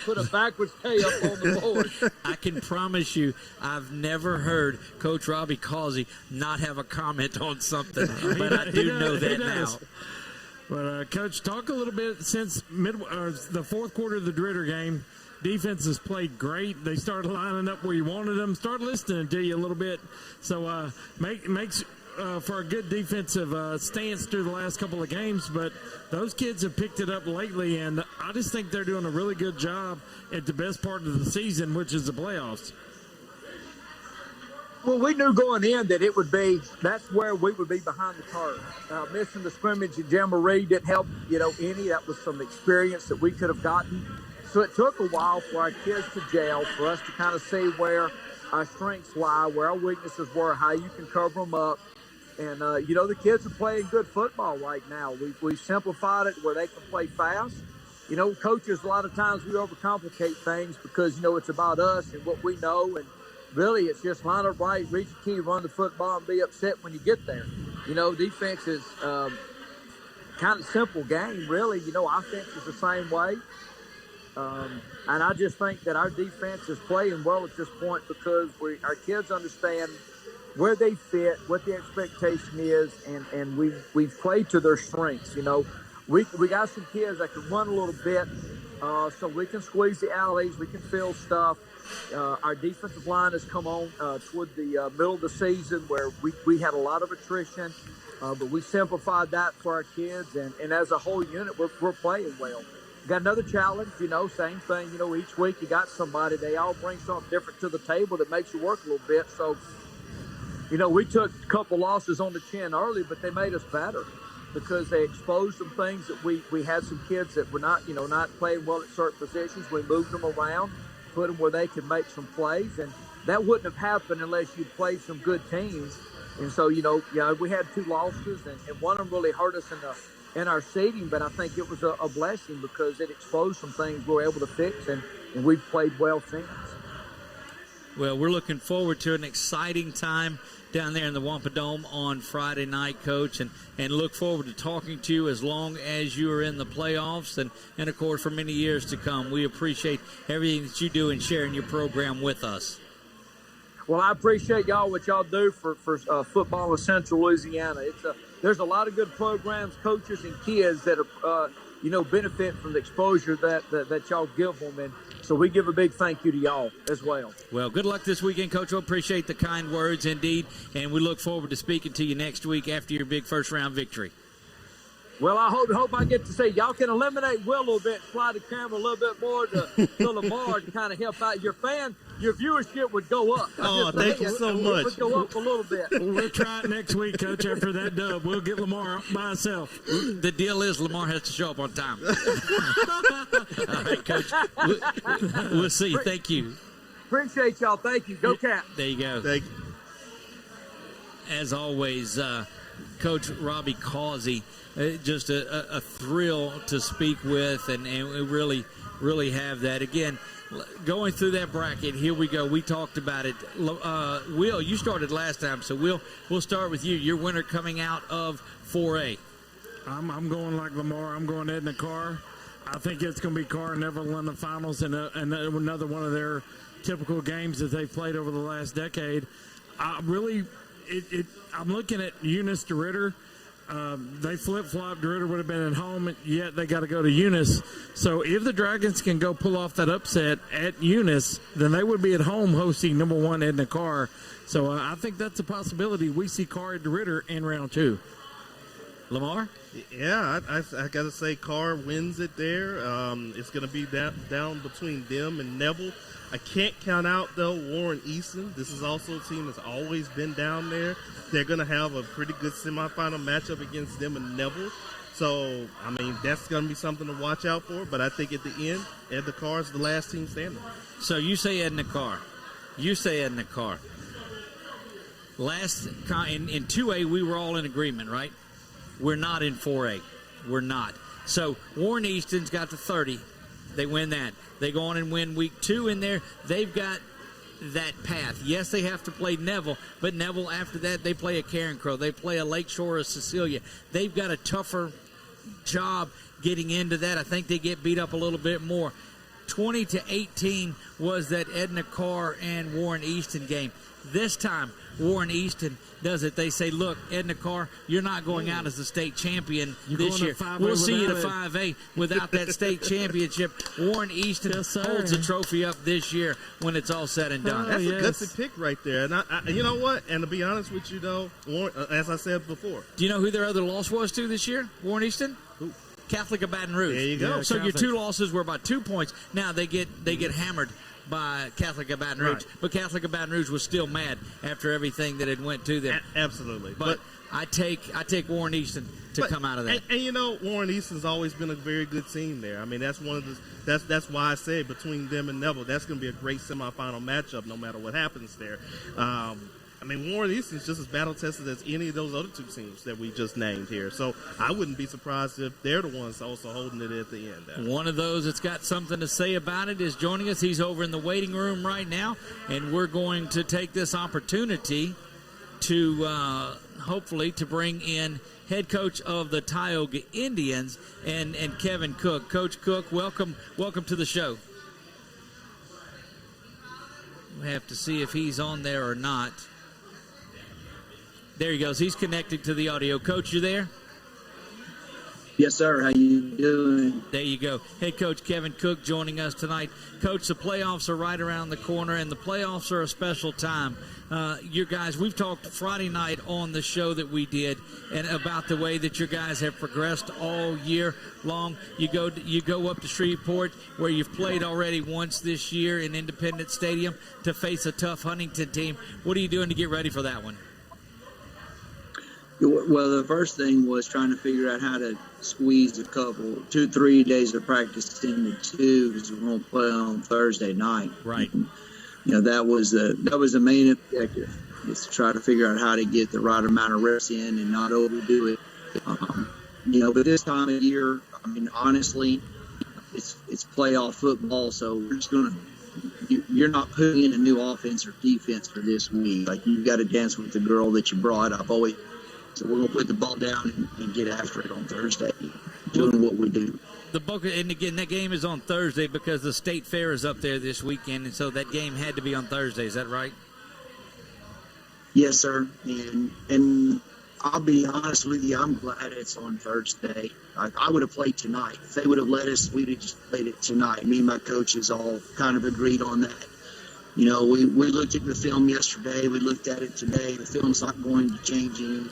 Put a backwards K up on the board. I can promise you, I've never heard Coach Robbie Causey not have a comment on something, but I do know that now. But, Coach, talk a little bit since the fourth quarter of the Dritter game. Defense has played great. They started lining up where you wanted them, started listening to you a little bit. So makes for a good defensive stance through the last couple of games. But those kids have picked it up lately, and I just think they're doing a really good job at the best part of the season, which is the playoffs. Well, we knew going in that that's where we would be behind the curve. Missing the scrimmage at Jamboree didn't help, any. That was some experience that we could have gotten. So it took a while for our kids to gel, for us to kind of see where our strengths lie, where our weaknesses were, how you can cover them up. And, the kids are playing good football right now. We simplified it where they can play fast. Coaches, a lot of times we overcomplicate things because, it's about us and what we know. And really, it's just line up right, reach the key, run the football, and be upset when you get there. Defense is kind of simple game, really. Offense is the same way. And I just think that our defense is playing well at this point because our kids understand where they fit, what the expectation is, and we've played to their strengths. We got some kids that can run a little bit, so we can squeeze the alleys, we can fill stuff. Our defensive line has come on toward the middle of the season where we had a lot of attrition, but we simplified that for our kids, and as a whole unit, we're playing well. Got another challenge, same thing. Each week you got somebody. They all bring something different to the table that makes you work a little bit. So, we took a couple losses on the chin early, but they made us better because they exposed some things that we had some kids that were not playing well at certain positions. We moved them around, put them where they could make some plays, and that wouldn't have happened unless you played some good teams. And so, we had two losses, and one of them really hurt us in our seeding, but I think it was a blessing because it exposed some things we were able to fix, and we've played well since. Well, we're looking forward to an exciting time down there in the Wampanoag on Friday night, Coach, and look forward to talking to you as long as you are in the playoffs and of course, for many years to come. We appreciate everything that you do and sharing your program with us. Well, I appreciate what y'all do for football in Central Louisiana. There's a lot of good programs, coaches, and kids that are, benefit from the exposure that y'all give them. And so we give a big thank you to y'all as well. Well, good luck this weekend, Coach. We appreciate the kind words indeed. And we look forward to speaking to you next week after your big first-round victory. Well, I hope I get to say y'all can eliminate Will a little bit, slide the camera a little bit more to LaMar to kind of help out your fan. Your viewership would go up. Oh, thank you so much. It would go up a little bit. We'll try it next week, Coach, after that dub. We'll get LaMar by himself. The deal is LaMar has to show up on time. All right, Coach. We'll see. Thank you. Appreciate y'all. Thank you. Go Cat. There you go. Thank you. As always, Coach Robbie Causey. Just a thrill to speak with, and we really have that. Again, going through that bracket, here we go. We talked about it. Will, you started last time, so we'll start with you. Your winner coming out of 4A. I'm going like LaMar. I'm going Edna Carr. I think it's going to be Carr and Neville in the finals, and another one of their typical games that they've played over the last decade. I'm looking at Eunice DeRitter. They flip-flopped. DeRitter would have been at home, yet they got to go to Eunice. So if the Dragons can go pull off that upset at Eunice, then they would be at home hosting number 1 Edna Carr. So I think that's a possibility. We see Carr and DeRitter in round 2. LaMar? Yeah, I got to say Carr wins it there. It's going to be down between them and Neville. I can't count out, though, Warren Easton. This is also a team that's always been down there. They're going to have a pretty good semifinal matchup against them and Neville. So, I mean, that's going to be something to watch out for. But I think at the end, Edna Carr is the last team standing. So you say Edna Carr. You say Edna Carr. In 2A, we were all in agreement, right? We're not in 4A. We're not. So Warren Easton's got the 30. They win that. They go on and win week 2 in there. They've got that path. Yes, they have to play Neville, but Neville after that, they play a Karen Crow. They play a Lakeshore or Cecilia. They've got a tougher job getting into that. I think they get beat up a little bit more. 20-18 was that Edna Carr and Warren Easton game. This time, Warren Easton does it. They say, look, Edna Carr, you're not going out as the state champion this year. We'll see you to 5A without that state championship. Warren Easton holds the trophy up this year when it's all said and done. That's a gutsy pick right there. And I, you know what? And to be honest with you, though, Warren, as I said before. Do you know who their other loss was to this year, Warren Easton? Who? Catholic of Baton Rouge. There you go. Yeah, so Catholic. your 2 losses were by 2 points. Now they get hammered by Catholic of Baton Rouge. Right. But Catholic of Baton Rouge was still mad after everything that had went to them. Absolutely. But I take Warren Easton to come out of that. And you know, Warren Easton's always been a very good team there. I mean, that's one of the that's why I said between them and Neville, that's going to be a great semifinal matchup no matter what happens there. I mean, Warren Easton's just as battle-tested as any of those other 2 teams that we just named here. So I wouldn't be surprised if they're the ones also holding it at the end. One of those that's got something to say about it is joining us. He's over in the waiting room right now, and we're going to take this opportunity to hopefully to bring in head coach of the Tioga Indians and Kevin Cook. Coach Cook, welcome to the show. We have to see if he's on there or not. There he goes. He's connected to the audio. Coach, you there? Yes, sir. How you doing? There you go. Head coach Kevin Cook joining us tonight. Coach, the playoffs are right around the corner, and the playoffs are a special time. You guys, we've talked Friday night on the show that we did and about the way that your guys have progressed all year long. You go up to Shreveport, where you've played already once this year in Independence Stadium, to face a tough Huntington team. What are you doing to get ready for that one? Well, the first thing was trying to figure out how to squeeze a couple, 2-3 days of practice into 2 because we're going to play on Thursday night. Right. And, that was the main objective, is to try to figure out how to get the right amount of reps in and not overdo it. But this time of year, I mean, honestly, it's playoff football, so we're just going to. You're not putting in a new offense or defense for this week. Like, you've got to dance with the girl that you brought up. So we're going to put the ball down and get after it on Thursday, doing what we do. And again, that game is on Thursday because the state fair is up there this weekend, and so that game had to be on Thursday. Is that right? Yes, sir. And I'll be honest with you, I'm glad it's on Thursday. I would have played tonight. If they would have let us, we'd have just played it tonight. Me and my coaches all kind of agreed on that. We looked at the film yesterday. We looked at it today. The film's not going to change any.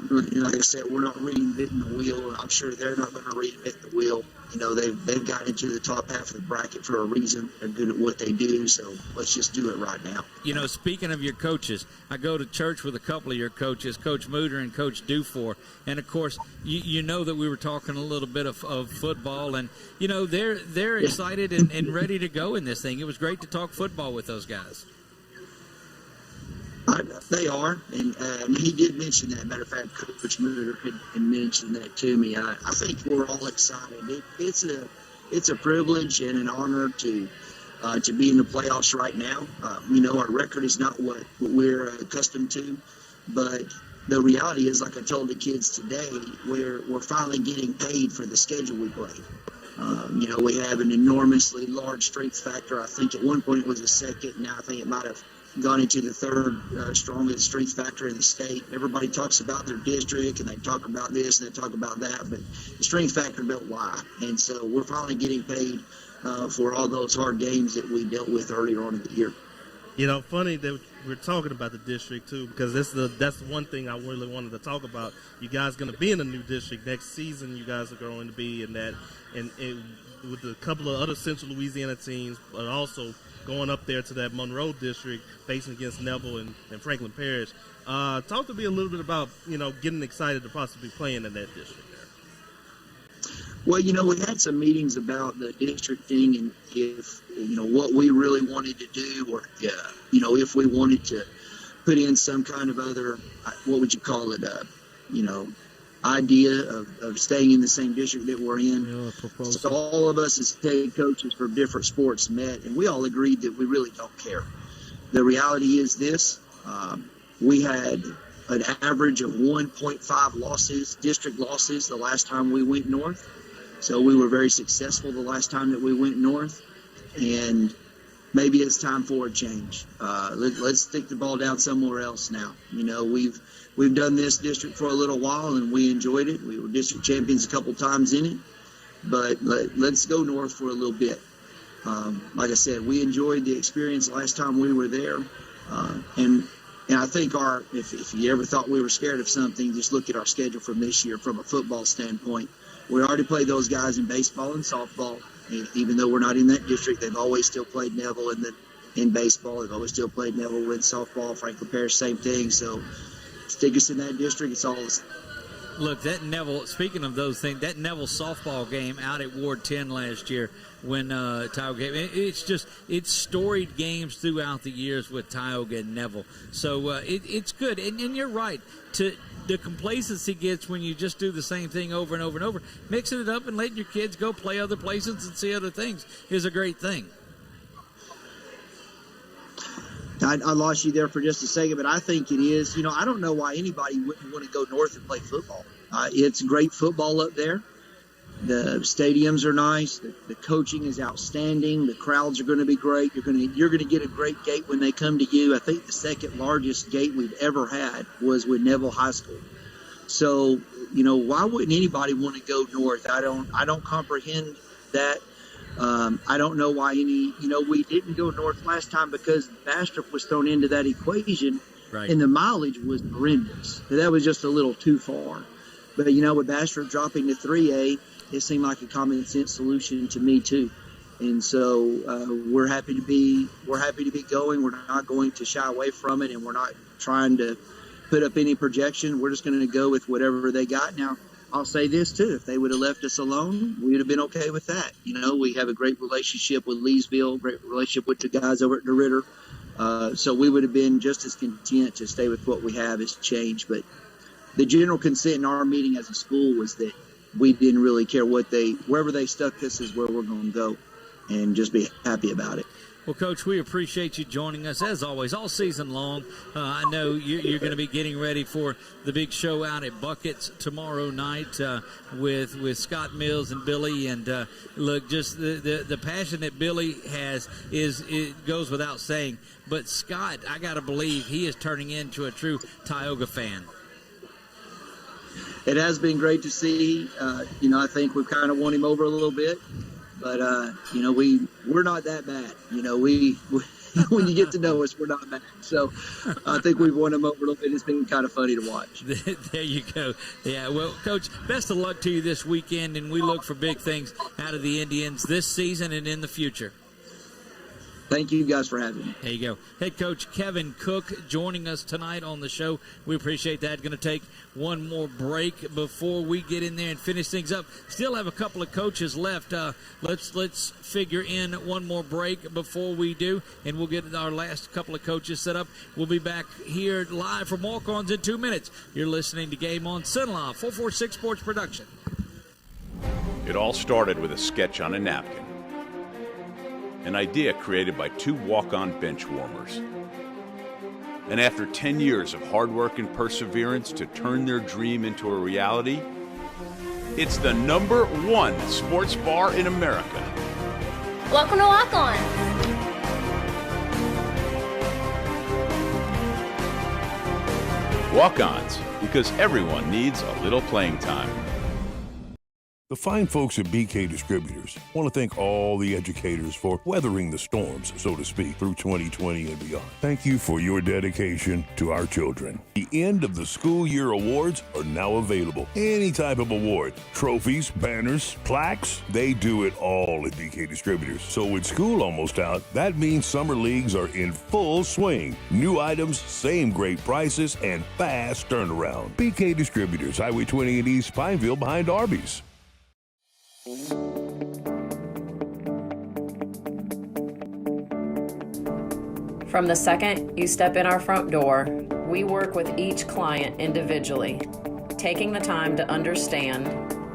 Like I said, we're not reinventing the wheel. I'm sure they're not going to reinvent the wheel. They've got into the top half of the bracket for a reason. They're good at what they do, so let's just do it right now. Speaking of your coaches, I go to church with a couple of your coaches, Coach Mooter and Coach Dufour, and of course, you know that we were talking a little bit of football, and they're excited and ready to go in this thing. It was great to talk football with those guys. They are, and he did mention that. Matter of fact, Coach Mutter had mentioned that to me. I think we're all excited. It's a privilege and an honor to be in the playoffs right now. Our record is not what we're accustomed to, but the reality is, like I told the kids today, we're finally getting paid for the schedule we played. We have an enormously large strength factor. I think at one point it was the second. Now I think it might have gone into the third strongest strength factor in the state. Everybody talks about their district, and they talk about this and they talk about that, but the strength factor don't lie. And so we're finally getting paid for all those hard games that we dealt with earlier on in the year. Funny that we're talking about the district too, because that's one thing I really wanted to talk about. You guys going to be in a new district next season. You guys are going to be in that, and with a couple of other Central Louisiana teams, but also going up there to that Monroe district, facing against Neville and Franklin Parish. Talk to me a little bit about getting excited to possibly playing in that district. Well, we had some meetings about the district thing, and if what we really wanted to do, or if we wanted to put in some kind of other, what would you call it, idea of staying in the same district that we're in. So all of us as head coaches for different sports met, and we all agreed that we really don't care. The reality is this: we had an average of 1.5 losses, district losses, the last time we went north. So we were very successful the last time that we went north, and maybe it's time for a change. Let's stick the ball down somewhere else now. We've done this district for a little while, and we enjoyed it. We were district champions a couple times in it, but let's go north for a little bit. Like I said, we enjoyed the experience last time we were there, and I think if you ever thought we were scared of something, just look at our schedule from this year from a football standpoint. We already played those guys in baseball and softball. Even though we're not in that district, they've always still played Neville in baseball. They've always still played Neville in softball. Franklin Parish, same thing. So stick us in that district. It's all. Look, that Neville, speaking of those things, that Neville softball game out at Ward 10 last year when Tioga came, it's storied games throughout the years with Tioga and Neville. So it's good. And you're right. The complacency gets when you just do the same thing over and over and over. Mixing it up and letting your kids go play other places and see other things is a great thing. I lost you there for just a second, but I think it is. I don't know why anybody wouldn't want to go north and play football. It's great football up there. The stadiums are nice. The coaching is outstanding. The crowds are going to be great. You're going to get a great gate when they come to you. I think the second largest gate we've ever had was with Neville High School. So, why wouldn't anybody want to go north? I don't comprehend that. I don't know why we didn't go north last time because Bastrop was thrown into that equation, right, and the mileage was horrendous. That was just a little too far. But, with Bastrop dropping to 3A, it seemed like a common sense solution to me too. And so we're happy to be going. We're not going to shy away from it, and we're not trying to put up any projection. We're just going to go with whatever they got. Now, I'll say this too: if they would have left us alone, we would have been okay with that. We have a great relationship with Leesville, great relationship with the guys over at DeRitter. So we would have been just as content to stay with what we have as change. But the general consent in our meeting as a school was that we didn't really care wherever they stuck us is where we're going to go, and just be happy about it. Well, Coach, we appreciate you joining us, as always, all season long. I know you're going to be getting ready for the big show out at Buckets tomorrow night with Scott Mills and Billy. And, look, just the passion that Billy has it goes without saying. But Scott, I got to believe he is turning into a true Tioga fan. It has been great to see. I think we've kind of won him over a little bit. But, we're not that bad. We when you get to know us, we're not bad. So I think we've won them over a little bit. It's been kind of funny to watch. There you go. Yeah, well, Coach, best of luck to you this weekend, and we look for big things out of the Indians this season and in the future. Thank you guys for having me. There you go. Head coach Kevin Cook joining us tonight on the show. We appreciate that. Going to take one more break before we get in there and finish things up. Still have a couple of coaches left. Let's figure in one more break before we do, and we'll get our last couple of coaches set up. We'll be back here live from Walk-Ons in 2 minutes. You're listening to Game on CENLA, 446 Sports Production. It all started with a sketch on a napkin. An idea created by two walk-on bench warmers. And after 10 years of hard work and perseverance to turn their dream into a reality, it's the #1 sports bar in America. Welcome to Walk On. Walk-ons, because everyone needs a little playing time. The fine folks at BK Distributors want to thank all the educators for weathering the storms, so to speak, through 2020 and beyond. Thank you for your dedication to our children. The end of the school year awards are now available. Any type of award, trophies, banners, plaques, they do it all at BK Distributors. So with school almost out, that means summer leagues are in full swing. New items, same great prices, and fast turnaround. BK Distributors, Highway 20 in East Pineville behind Arby's. From the second you step in our front door, we work with each client individually, taking the time to understand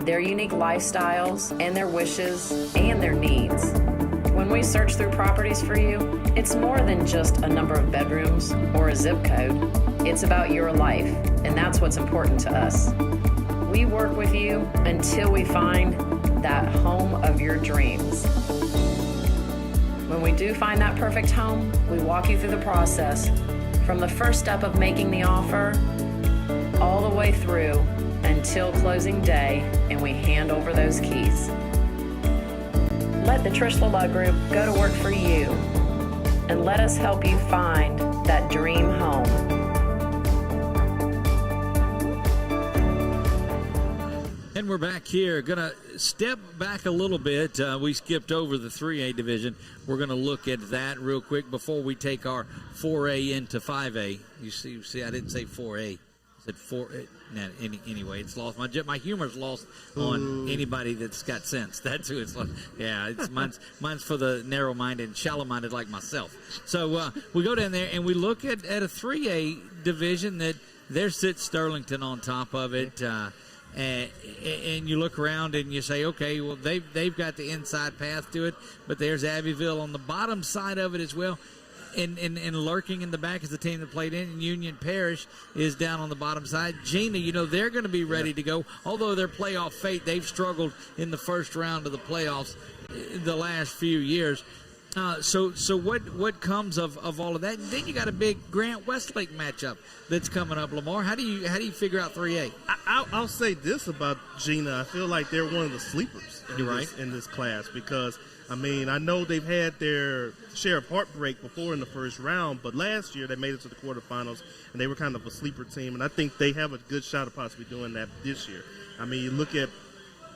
their unique lifestyles and their wishes and their needs. When we search through properties for you, it's more than just a number of bedrooms or a zip code. It's about your life, and that's what's important to us. We work with you until we find that home of your dreams. When we do find that perfect home, we walk you through the process from the first step of making the offer all the way through until closing day, and we hand over those keys. Let the Trish LaLa Group go to work for you, and let us help you find that dream home. And we're back here. Going to step back a little bit. We skipped over the 3A division. We're going to look at that real quick before we take our 4A into 5A. You see, I didn't say 4A. I said 4A. No, anyway, it's lost. My humor's lost on anybody that's got sense. That's who it's lost. Yeah, it's mine's for the narrow-minded and shallow-minded like myself. So we go down there and we look at a 3A division that there sits Sterlington on top of it. And you look around and you say, okay, well, they've got the inside path to it, but there's Abbeville on the bottom side of it as well. And lurking in the back is the team that played in, and Union Parish is down on the bottom side. Gina, they're going to be ready to go. Although their playoff fate, they've struggled in the first round of the playoffs the last few years. So what comes of all of that? And then you got a big Grant Westlake matchup that's coming up, LaMar. How do you figure out 3A? I'll say this about Gina. I feel like they're one of the sleepers in this class because, I know they've had their share of heartbreak before in the first round, but last year they made it to the quarterfinals, and they were kind of a sleeper team, and I think they have a good shot of possibly doing that this year. You look at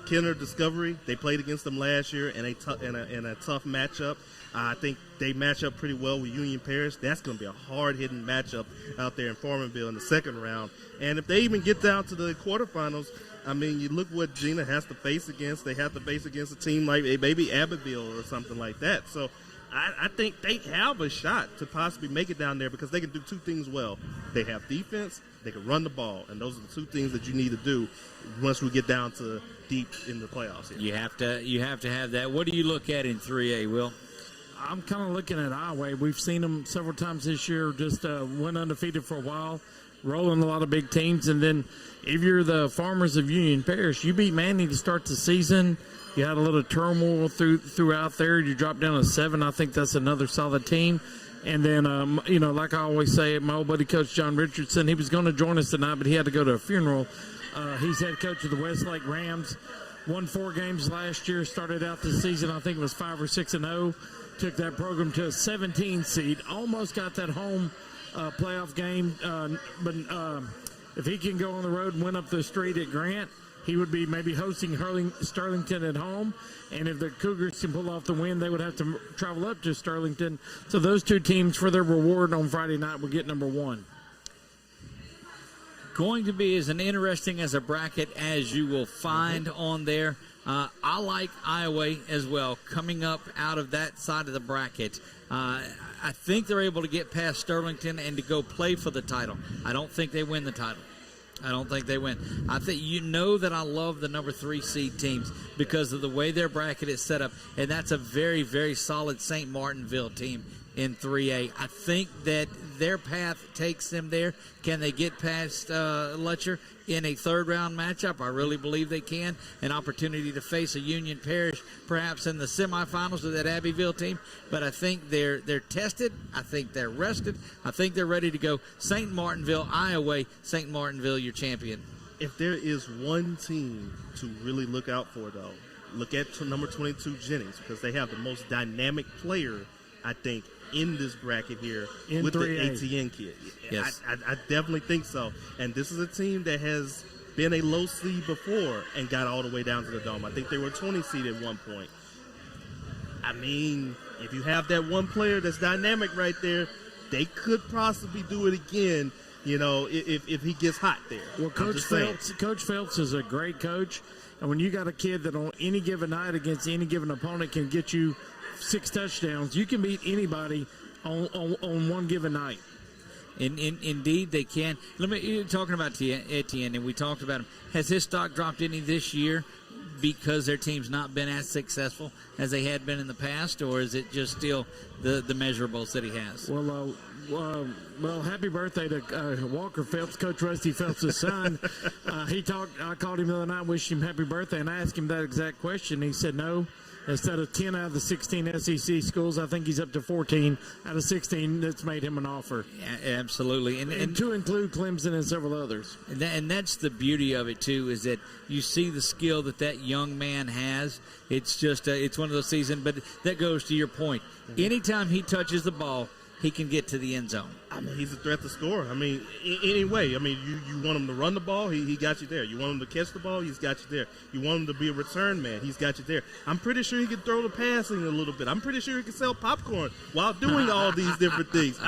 Kenner Discovery. They played against them last year in a tough matchup. I think they match up pretty well with Union Parish. That's going to be a hard-hitting matchup out there in Farmanville in the second round. And if they even get down to the quarterfinals, you look what Gina has to face against. They have to face against a team like maybe Abbeville or something like that. So I think they have a shot to possibly make it down there because they can do two things well. They have defense. They can run the ball. And those are the two things that you need to do once we get down to deep in the playoffs here. You have to have that. What do you look at in 3A, Will? I'm kind of looking at Iowa. We've seen them several times this year, just went undefeated for a while, rolling a lot of big teams. And then if you're the Farmers of Union Parish, you beat Manning to start the season. You had a little turmoil throughout there. You dropped down to 7. I think that's another solid team. And then, like I always say, my old buddy Coach John Richardson, he was going to join us tonight, but he had to go to a funeral. He's head coach of the Westlake Rams. Won 4 games last year. Started out the season, I think it was 5 or 6-0. Took that program to a 17 seed. Almost got that home playoff game. But if he can go on the road and win up the street at Grant, he would be maybe hosting Sterlington at home. And if the Cougars can pull off the win, they would have to travel up to Sterlington. So those two teams, for their reward on Friday night, will get number one. Going to be as interesting as a bracket as you will find on there. I like Iowa as well, coming up out of that side of the bracket. I think they're able to get past Sterlington and to go play for the title. I don't think they win the title. I don't think they win. I think that I love the number 3 seed teams because of the way their bracket is set up, and that's a very, very solid St. Martinville team in 3A. I think that their path takes them there. Can they get past Letcher in a third-round matchup? I really believe they can. An opportunity to face a Union Parish perhaps in the semifinals with that Abbeville team. But I think they're tested. I think they're rested. I think they're ready to go. St. Martinville, Iowa, St. Martinville, your champion. If there is one team to really look out for, though, look at number 22 Jennings, because they have the most dynamic player, I think, in this bracket here in with 3A. the ATN kid. Yes. I definitely think so. And this is a team that has been a low seed before and got all the way down to the Dome. I think they were 20 seed at one point. I mean, if you have that one player that's dynamic right there, they could possibly do it again, if he gets hot there. Well, Coach Phelps is a great coach. And when you got a kid that on any given night against any given opponent can get you 6 touchdowns, you can beat anybody on one given night. Indeed, they can. You're talking about Etienne, and we talked about him. Has his stock dropped any this year because their team's not been as successful as they had been in the past, or is it just still the measurables that he has? Well, happy birthday to Walker Phelps, Coach Rusty Phelps' son. I called him the other night, wished him happy birthday, and I asked him that exact question. He said no. Instead of 10 out of the 16 SEC schools, I think he's up to 14 out of 16 that's made him an offer. Yeah, absolutely. And to include Clemson and several others. And that's the beauty of it, too, is that you see the skill that young man has. It's just it's one of those seasons. But that goes to your point. Anytime he touches the ball, he can get to the end zone. I mean, he's a threat to score. I mean, anyway, you want him to run the ball, he got you there. You want him to catch the ball, he's got you there. You want him to be a return man, he's got you there. I'm pretty sure he can throw the passing a little bit. I'm pretty sure he can sell popcorn while doing all these different things.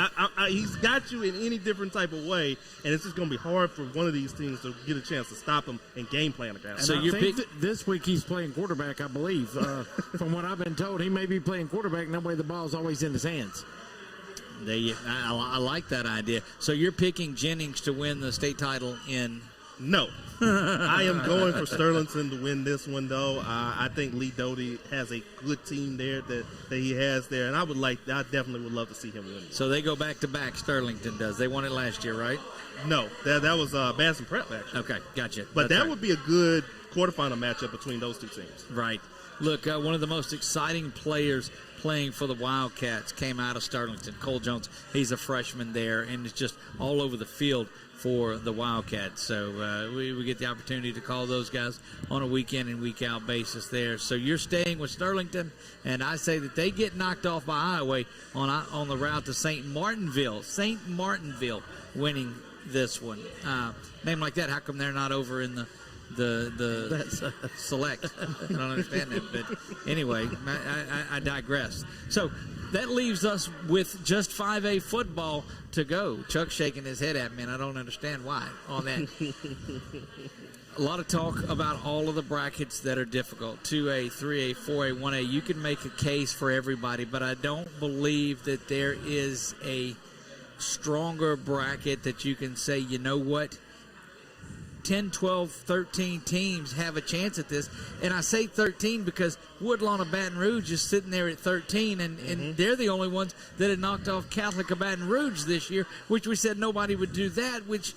He's got you in any different type of way, and it's just going to be hard for one of these teams to get a chance to stop him and game plan against. So I think this week he's playing quarterback, I believe. From what I've been told, he may be playing quarterback, and that way the ball's always in his hands. I like that idea. So you're picking Jennings to win the state title in? No. I am going for Sterlington to win this one, though. I think Lee Doty has a good team there that he has there, and I definitely would love to see him win. So they go back-to-back, Sterlington does. They won it last year, right? No, that was Madison Prep, actually. Okay, gotcha. But that would be a good quarterfinal matchup between those two teams. Right. Look, one of the most exciting players playing for the Wildcats came out of Sterlington. Cole Jones, he's a freshman there, and it's just all over the field for the Wildcats. So we get the opportunity to call those guys on a week-in and week-out basis there. So you're staying with Sterlington, and I say that they get knocked off by Iowa on the route to St. Martinville. St. Martinville winning this one. Name like that, how come they're not over in the select? I don't understand that, but anyway, I digress. So that leaves us with just 5A football to go. Chuck's shaking his head at me, and I don't understand why on that. A lot of talk about all of the brackets that are difficult, 2A, 3A, 4A, 1A. You can make a case for everybody, but I don't believe that there is a stronger bracket that you can say, you know what, 10, 12, 13 teams have a chance at this. And I say 13 because Woodlawn of Baton Rouge is sitting there at 13, and they're the only ones that had knocked off Catholic of Baton Rouge this year, which we said nobody would do that, which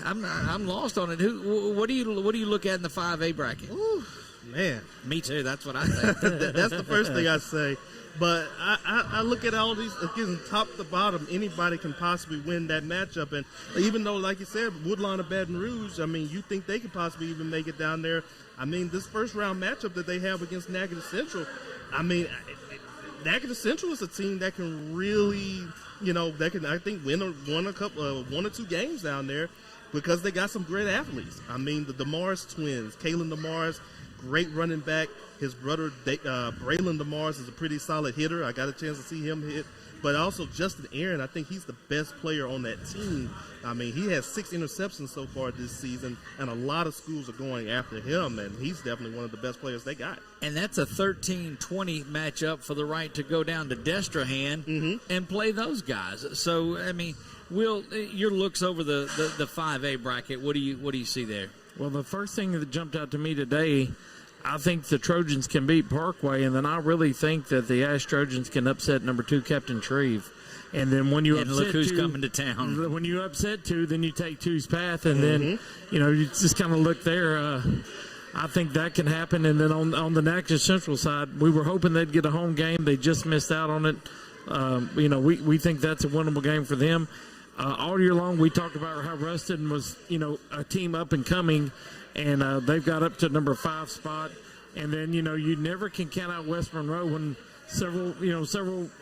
I'm lost on it. What do you look at in the 5A bracket? Ooh, man. Me too. That's what I think. That's the first thing I say. But I look at all these, again, top to bottom, anybody can possibly win that matchup. And even though, like you said, Woodlawn of Baton Rouge, I mean, you think they could possibly even make it down there. I mean, this first-round matchup that they have against Natchitoches Central, I mean, Natchitoches Central is a team that can really, that can, I think, win one or two games down there. because they got some great athletes. I mean, the DeMars twins, Kalen DeMars, great running back. His brother, Braylon DeMars, is a pretty solid hitter. I got a chance to see him hit. But also Justin Aaron, I think he's the best player on that team. I mean, he has 6 interceptions so far this season, and a lot of schools are going after him, and he's definitely one of the best players they got. And that's a 13-20 matchup for the right to go down to Destrehan and play those guys. So, I mean, Will, your looks over the 5A bracket, what do you see there? Well, the first thing that jumped out to me today, I think the Trojans can beat Parkway, and then I really think that the Ash Trojans can upset number 2 Captain Shreve. And then when you upset look who's 2, coming to town. When you upset 2, then you take 2's path, and then you just kind of look there. I think that can happen. And then on the Natchez Central side, we were hoping they'd get a home game. They just missed out on it. We think that's a winnable game for them. All year long, we talked about how Ruston was a team up and coming. And they've got up to number 5 spot. And then, you never can count out West Monroe when several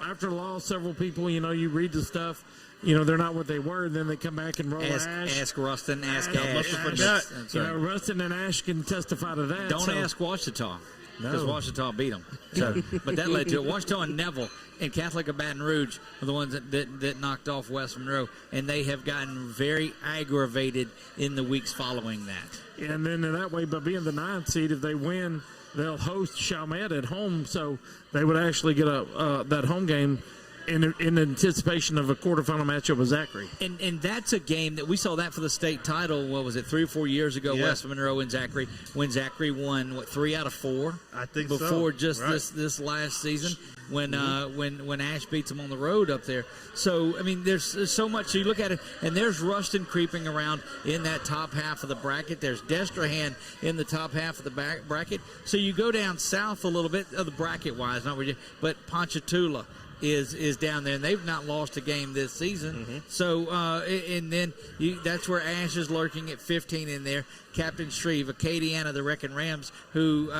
after the loss, several people, you read the stuff, they're not what they were. And then they come back and roll Ash. Ask Ruston, ask Ash. That's right. Ruston and Ash can testify to that. Don't ask Ouachita. Because Ouachita beat them. So, but that led to it. Ouachita and Neville and Catholic of Baton Rouge are the ones that knocked off West Monroe, and they have gotten very aggravated in the weeks following that. And then that way, by being the 9th seed, if they win, they'll host Chalmette at home, so they would actually get that home game in anticipation of a quarterfinal matchup with Zachary. And that's a game that we saw that for the state title, what was it, 3 or 4 years ago, West Monroe and Zachary, when Zachary won, 3 out of 4? I think before so. Just this last season when Ash beats them on the road up there. So, I mean, there's so much. So you look at it, and there's Ruston creeping around in that top half of the bracket. There's Destrehan in the top half of the bracket. So you go down south a little bit, of the bracket-wise, but Ponchatoula is down there, and they've not lost a game this season. So, and then that's where Ash is lurking at 15 in there. Captain Shreve, Acadiana, the Wrecking Rams, who,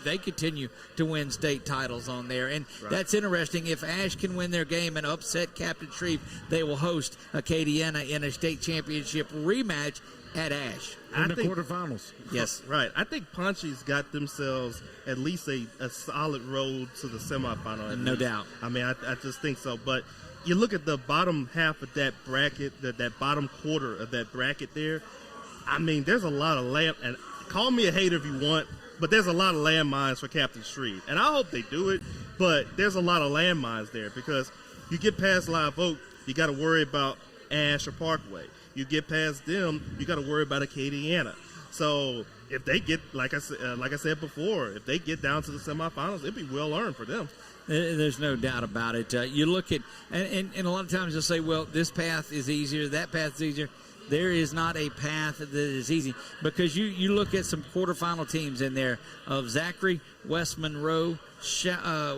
they continue to win state titles on there. And that's interesting. If Ash can win their game and upset Captain Shreve, they will host Acadiana in a state championship rematch at Ash. In the quarterfinals. Yes. Right. I think Ponchi's got themselves at least a solid road to the semifinal. No doubt. I mean, I just think so. But you look at the bottom half of that bracket, that bottom quarter of that bracket there, I mean, there's a lot of and call me a hater if you want, but there's a lot of landmines for Captain Shreve. And I hope they do it, but there's a lot of landmines there because you get past Live Oak, you got to worry about Ash or Parkway. You get past them, you got to worry about Acadiana. So if they get, like I said before, if they get down to the semifinals, it'd be well earned for them. There's no doubt about it. You look at, and a lot of times you'll say, well, this path is easier, that path is easier. There is not a path that is easy because you look at some quarterfinal teams in there of Zachary, West Monroe, Chalmette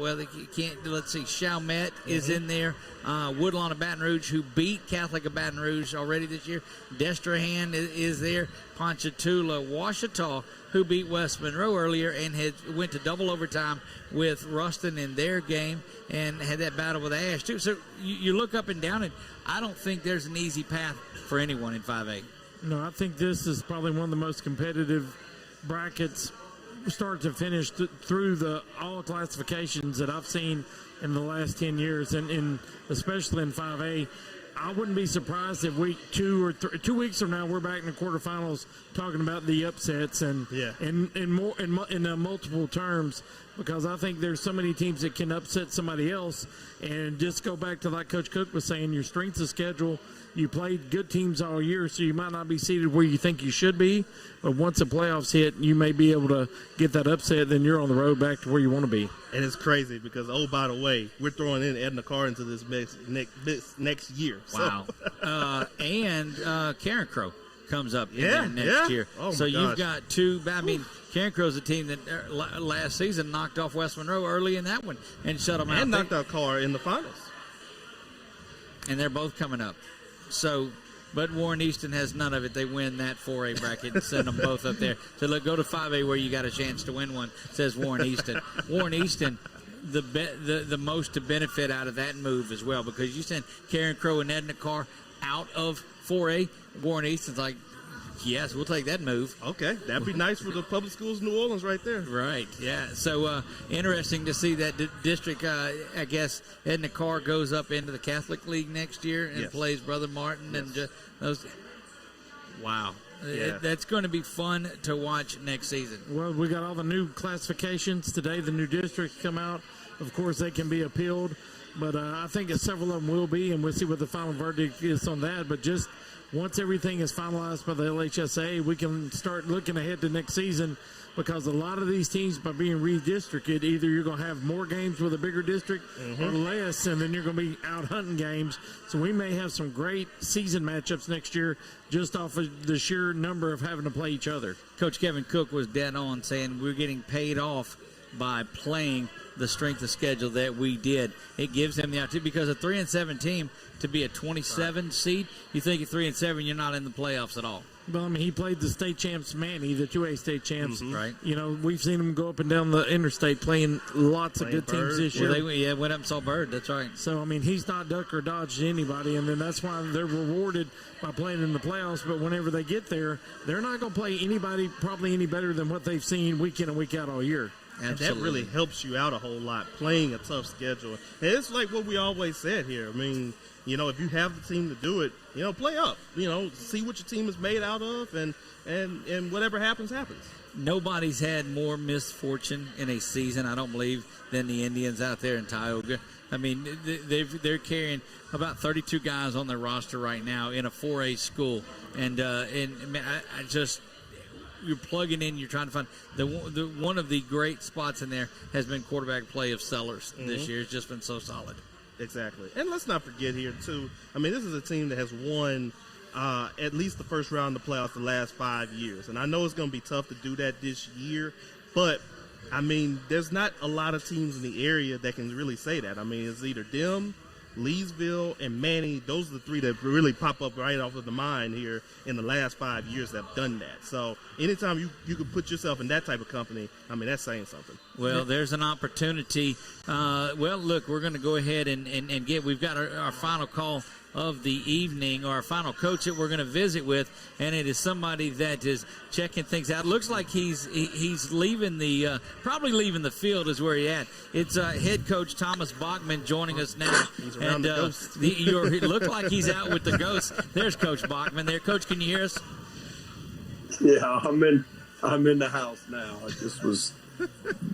is in there. Woodlawn of Baton Rouge, who beat Catholic of Baton Rouge already this year. Destrehan is there. Ponchatoula, Ouachita, who beat West Monroe earlier and went to double overtime with Ruston in their game and had that battle with Ash too. So you look up and down, and I don't think there's an easy path for anyone in 5A. No, I think this is probably one of the most competitive brackets start to finish through all classifications that I've seen in the last 10 years, and especially in 5A. I wouldn't be surprised if 2 weeks from now we're back in the quarterfinals talking about the upsets and in multiple terms, because I think there's so many teams that can upset somebody else. And just go back to like Coach Cook was saying, your strength of schedule. You played good teams all year, so you might not be seated where you think you should be. But once the playoffs hit, you may be able to get that upset. Then you're on the road back to where you want to be. And it's crazy because, oh, by the way, we're throwing in Edna Carr into this next year. Wow. And Karen Crow comes up next year. Oh, so my you've gosh. got two. I mean, Karen Crow's a team that last season knocked off West Monroe early in that one and shut them out. And knocked out Carr in the finals. And they're both coming up. So, but Warren Easton has none of it. They win that 4A bracket and send them both up there. So look, go to 5A where you got a chance to win one, says Warren Easton. Warren Easton, the most to benefit out of that move as well, because you send Karen Crow and Edna Carr out of 4A, Warren Easton's like, yes, we'll take that move. Okay, that'd be nice for the public schools in New Orleans right there. Right, yeah. So interesting to see that district, I guess, Edna Carr goes up into the Catholic League next year and plays Brother Martin. And those. Wow. Yeah. That's going to be fun to watch next season. Well, we got all the new classifications today. The new districts come out. Of course, they can be appealed, but I think several of them will be, and we'll see what the final verdict is on that. But just once everything is finalized by the LHSA, we can start looking ahead to next season, because a lot of these teams, by being redistricted, either you're going to have more games with a bigger district or less, and then you're going to be out hunting games. So we may have some great season matchups next year just off of the sheer number of having to play each other. Coach Kevin Cook was dead on saying we're getting paid off by playing the strength of schedule that we did. It gives him the opportunity, because a 3-7 team to be a 27 seed, you think at 3-7 you're not in the playoffs at all. Well, I mean, he played the state champs Manny, the 2A state champs. Right. You know, we've seen him go up and down the interstate playing lots of good teams this year. Well, went up and saw Bird. That's right. So, I mean, he's not duck or dodge to anybody, and then that's why they're rewarded by playing in the playoffs. But whenever they get there, they're not going to play anybody probably any better than what they've seen week in and week out all year. And that really helps you out a whole lot, playing a tough schedule. And it's like what we always said here. I mean, you know, if you have the team to do it, you know, play up. You know, see what your team is made out of, and whatever happens, happens. Nobody's had more misfortune in a season, I don't believe, than the Indians out there in Tioga. I mean, they're carrying about 32 guys on their roster right now in a 4A school. And I just... You're plugging in, you're trying to find the one of the great spots in there has been quarterback play of Sellers this year. It's just been so solid. Exactly. And let's not forget here, too, I mean, this is a team that has won at least the first round of the playoffs the last 5 years. And I know it's going to be tough to do that this year, but, I mean, there's not a lot of teams in the area that can really say that. I mean, it's either them, Leesville, and Manny. Those are the three that really pop up right off of the mind here in the last 5 years that have done that. So anytime you can put yourself in that type of company, I mean, that's saying something. Well, there's an opportunity. Well, look, we're going to go ahead and we've got our final call of the evening, our final coach that we're going to visit with, and it is somebody that is checking things out. Looks like he's leaving probably leaving the field is where he's at. It's head coach Thomas Bachman joining us now. He's around the ghost. It looks like he's out with the ghost. There's Coach Bachman there. Coach, can you hear us? Yeah, I'm in the house now. I just was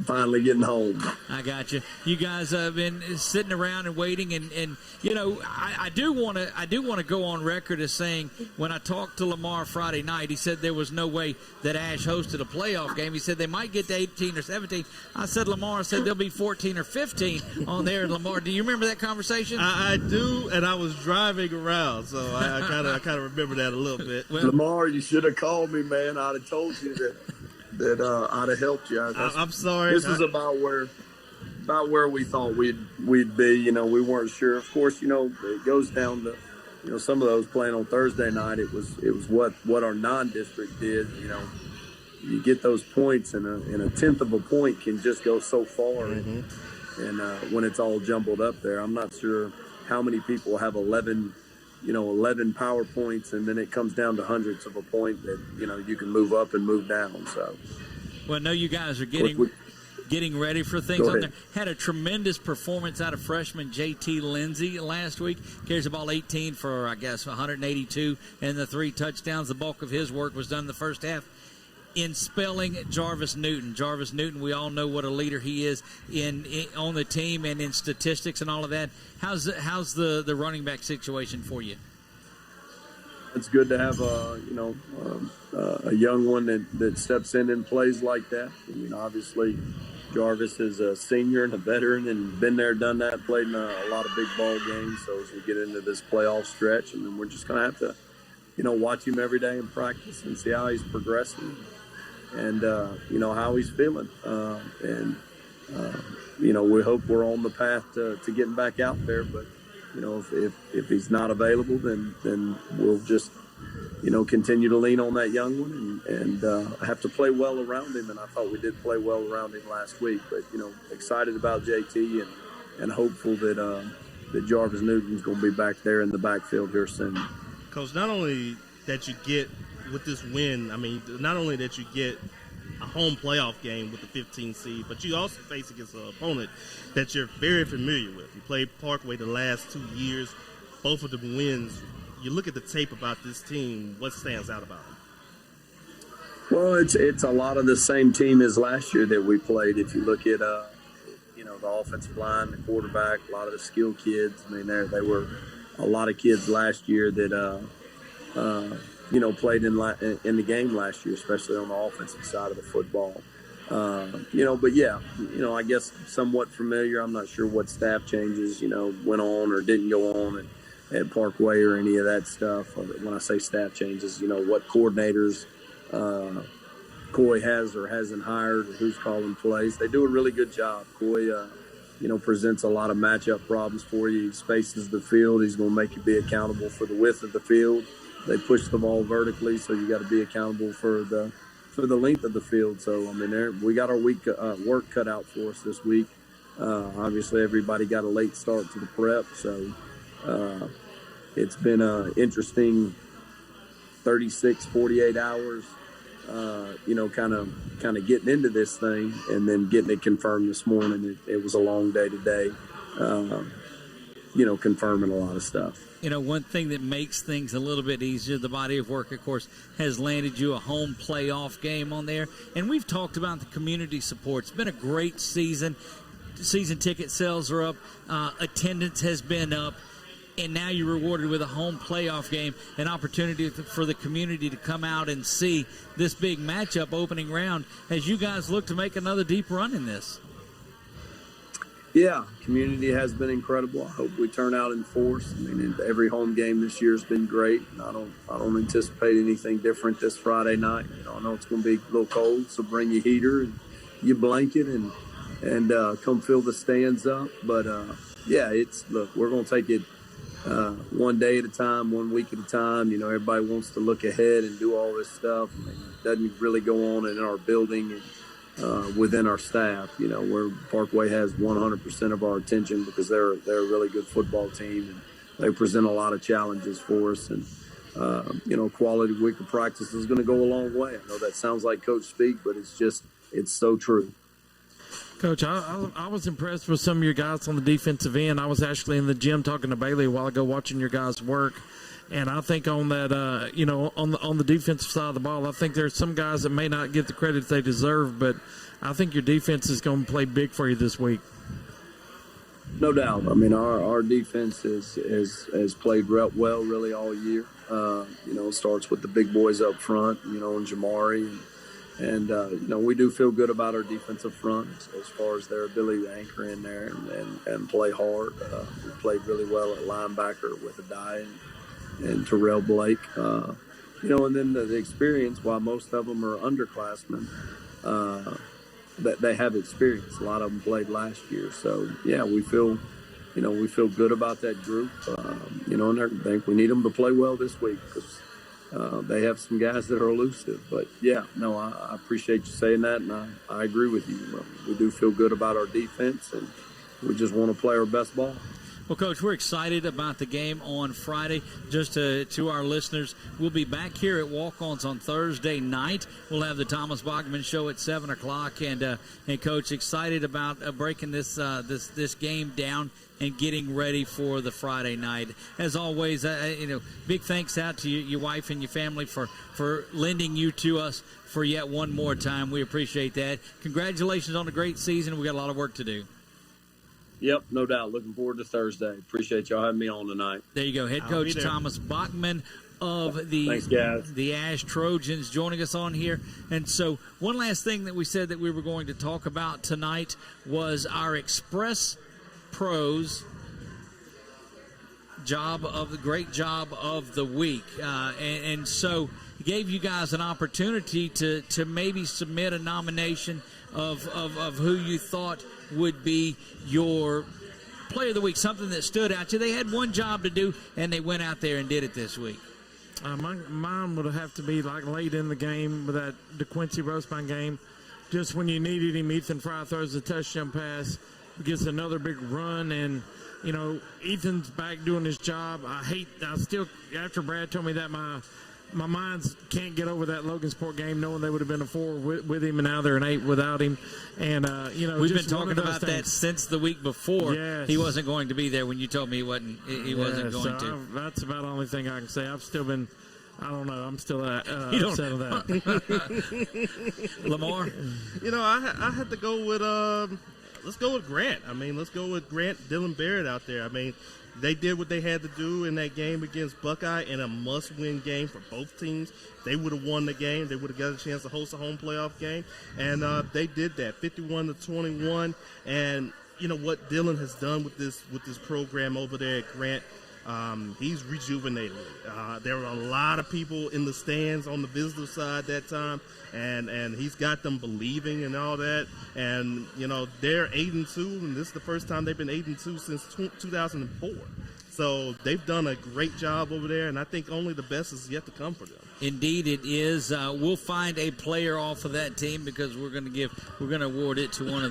finally getting home. I got you. You guys have been sitting around and waiting, and you know, I do want to go on record as saying when I talked to LaMar Friday night, he said there was no way that Ash hosted a playoff game. He said they might get to 18 or 17. I said LaMar said there'll be 14 or 15 on there. LaMar, do you remember that conversation? I do, and I was driving around, so I kind of remember that a little bit. Well, LaMar, you should have called me, man. I'd have told you that I'd have helped you. I'm sorry. This is about where we thought we'd be. You know, we weren't sure. Of course, you know, it goes down to, you know, some of those playing on Thursday night. It was what our non-district did. You know, you get those points, and a tenth of a point can just go so far. And when it's all jumbled up there, I'm not sure how many people have 11 power points, and then it comes down to hundredths of a point that, you know, you can move up and move down. So, well, I know you guys are getting ready for things on there. Had a tremendous performance out of freshman JT Lindsay last week. Carries the ball 18 for, I guess, 182 and the 3 touchdowns. The bulk of his work was done in the first half in spelling Jarvis Newton. Jarvis Newton, we all know what a leader he is on the team and in statistics and all of that. How's the running back situation for you? It's good to have a young one that steps in and plays like that. I mean, obviously, Jarvis is a senior and a veteran and been there, done that, played in a lot of big ball games. So as we get into this playoff stretch, and then we're just going to have to, you know, watch him every day in practice and see how he's progressing and, you know, how he's feeling. You know, we hope we're on the path to getting back out there. But, you know, if he's not available, then we'll just, you know, continue to lean on that young one and have to play well around him. And I thought we did play well around him last week. But, you know, excited about JT and hopeful that Jarvis Newton's going to be back there in the backfield here soon. Coach, not only that you get with this win, I mean, not only that you get a home playoff game with the 15 seed, but you also face against an opponent that you're very familiar with. You played Parkway the last 2 years, both of them wins. You look at the tape about this team, what stands out about them? Well, it's a lot of the same team as last year that we played. If you look at the offensive line, the quarterback, a lot of the skill kids. I mean, they were a lot of kids last year that played in the game last year, especially on the offensive side of the football. But yeah, I guess somewhat familiar. I'm not sure what staff changes, went on or didn't go on at Parkway or any of that stuff. When I say staff changes, what coordinators Coy has or hasn't hired, or who's calling plays. They do a really good job. Coy, presents a lot of matchup problems for you. He spaces the field. He's going to make you be accountable for the width of the field. They push the ball vertically, so you got to be accountable for the length of the field. So I mean, we got our work cut out for us this week. Obviously, everybody got a late start to the prep, so it's been an interesting 36, 48 hours. Kind of getting into this thing and then getting it confirmed this morning. It was a long day today, confirming a lot of stuff. One thing that makes things a little bit easier, the body of work, of course, has landed you a home playoff game on there. And we've talked about the community support. It's been a great season. Season ticket sales are up. Attendance has been up. And now you're rewarded with a home playoff game, an opportunity for the community to come out and see this big matchup opening round as you guys look to make another deep run in this. Yeah, community has been incredible. I hope we turn out in force. I mean, every home game this year has been great. I don't anticipate anything different this Friday night. I know it's going to be a little cold, so bring your heater and your blanket and come fill the stands up. But look, we're going to take it one day at a time, 1 week at a time. Everybody wants to look ahead and do all this stuff. I mean, it doesn't really go on in our building and within our staff. Where Parkway has 100% of our attention because they're a really good football team and they present a lot of challenges for us. And quality week of practice is going to go a long way. I know that sounds like coach speak, but it's so true. Coach, I was impressed with some of your guys on the defensive end. I was actually in the gym talking to Bailey a while ago, watching your guys work, and I think on that, on the defensive side of the ball, I think there's some guys that may not get the credit they deserve, but I think your defense is going to play big for you this week. No doubt. I mean, our defense has played well really all year. It starts with the big boys up front, and Jamari. And we do feel good about our defensive front as far as their ability to anchor in there and play hard. We played really well at linebacker with Adai and Terrell Blake. And then the experience, while most of them are underclassmen, that they have experience. A lot of them played last year. So, yeah, we feel good about that group. And I think we need them to play well this week because they have some guys that are elusive. But, yeah, no, I appreciate you saying that, and I agree with you. We do feel good about our defense, and we just want to play our best ball. Well, Coach, we're excited about the game on Friday. Just to our listeners, we'll be back here at Walk-Ons on Thursday night. We'll have the Thomas Bachman Show at 7 o'clock. And Coach, excited about breaking this game down and getting ready for the Friday night. As always, big thanks out to your wife and your family for lending you to us for yet one more time. We appreciate that. Congratulations on a great season. We got a lot of work to do. Yep, no doubt. Looking forward to Thursday. Appreciate y'all having me on tonight. There you go. Head coach Thomas Bachman of the Ash Trojans joining us on here. And so one last thing that we said that we were going to talk about tonight was our Express Pros great job of the week. And so gave you guys an opportunity to maybe submit a nomination of who you thought would be your player of the week, something that stood out to you. They had one job to do, and they went out there and did it this week. Mine would have to be like late in the game with that DeQuincy Roseman game. Just when you needed him, Ethan Fry throws a touchdown pass, gets another big run, and Ethan's back doing his job. After Brad told me that, my mind can't get over that Logansport game, knowing they would have been a 4 with him, and now they're an 8 without him. And we've been talking about that since the week before. Yes. He wasn't going to be there when you told me he wasn't. He wasn't going to. That's about the only thing I can say. I've still been. I don't know. I'm still upset with that. LaMar? I had to go with let's go with Grant. I mean, let's go with Grant Dillon Barrett out there. I mean, they did what they had to do in that game against Buckeye in a must-win game for both teams. They would have won the game. They would have got a chance to host a home playoff game, and they did that, 51-21. And you know what Dillon has done with this program over there at Grant. He's rejuvenated. There were a lot of people in the stands on the visitor side that time, and he's got them believing and all that. And they're 8-2, and this is the first time they've been 8-2 since 2004. So they've done a great job over there, and I think only the best is yet to come for them. Indeed, it is. We'll find a player off of that team because we're going to award it to one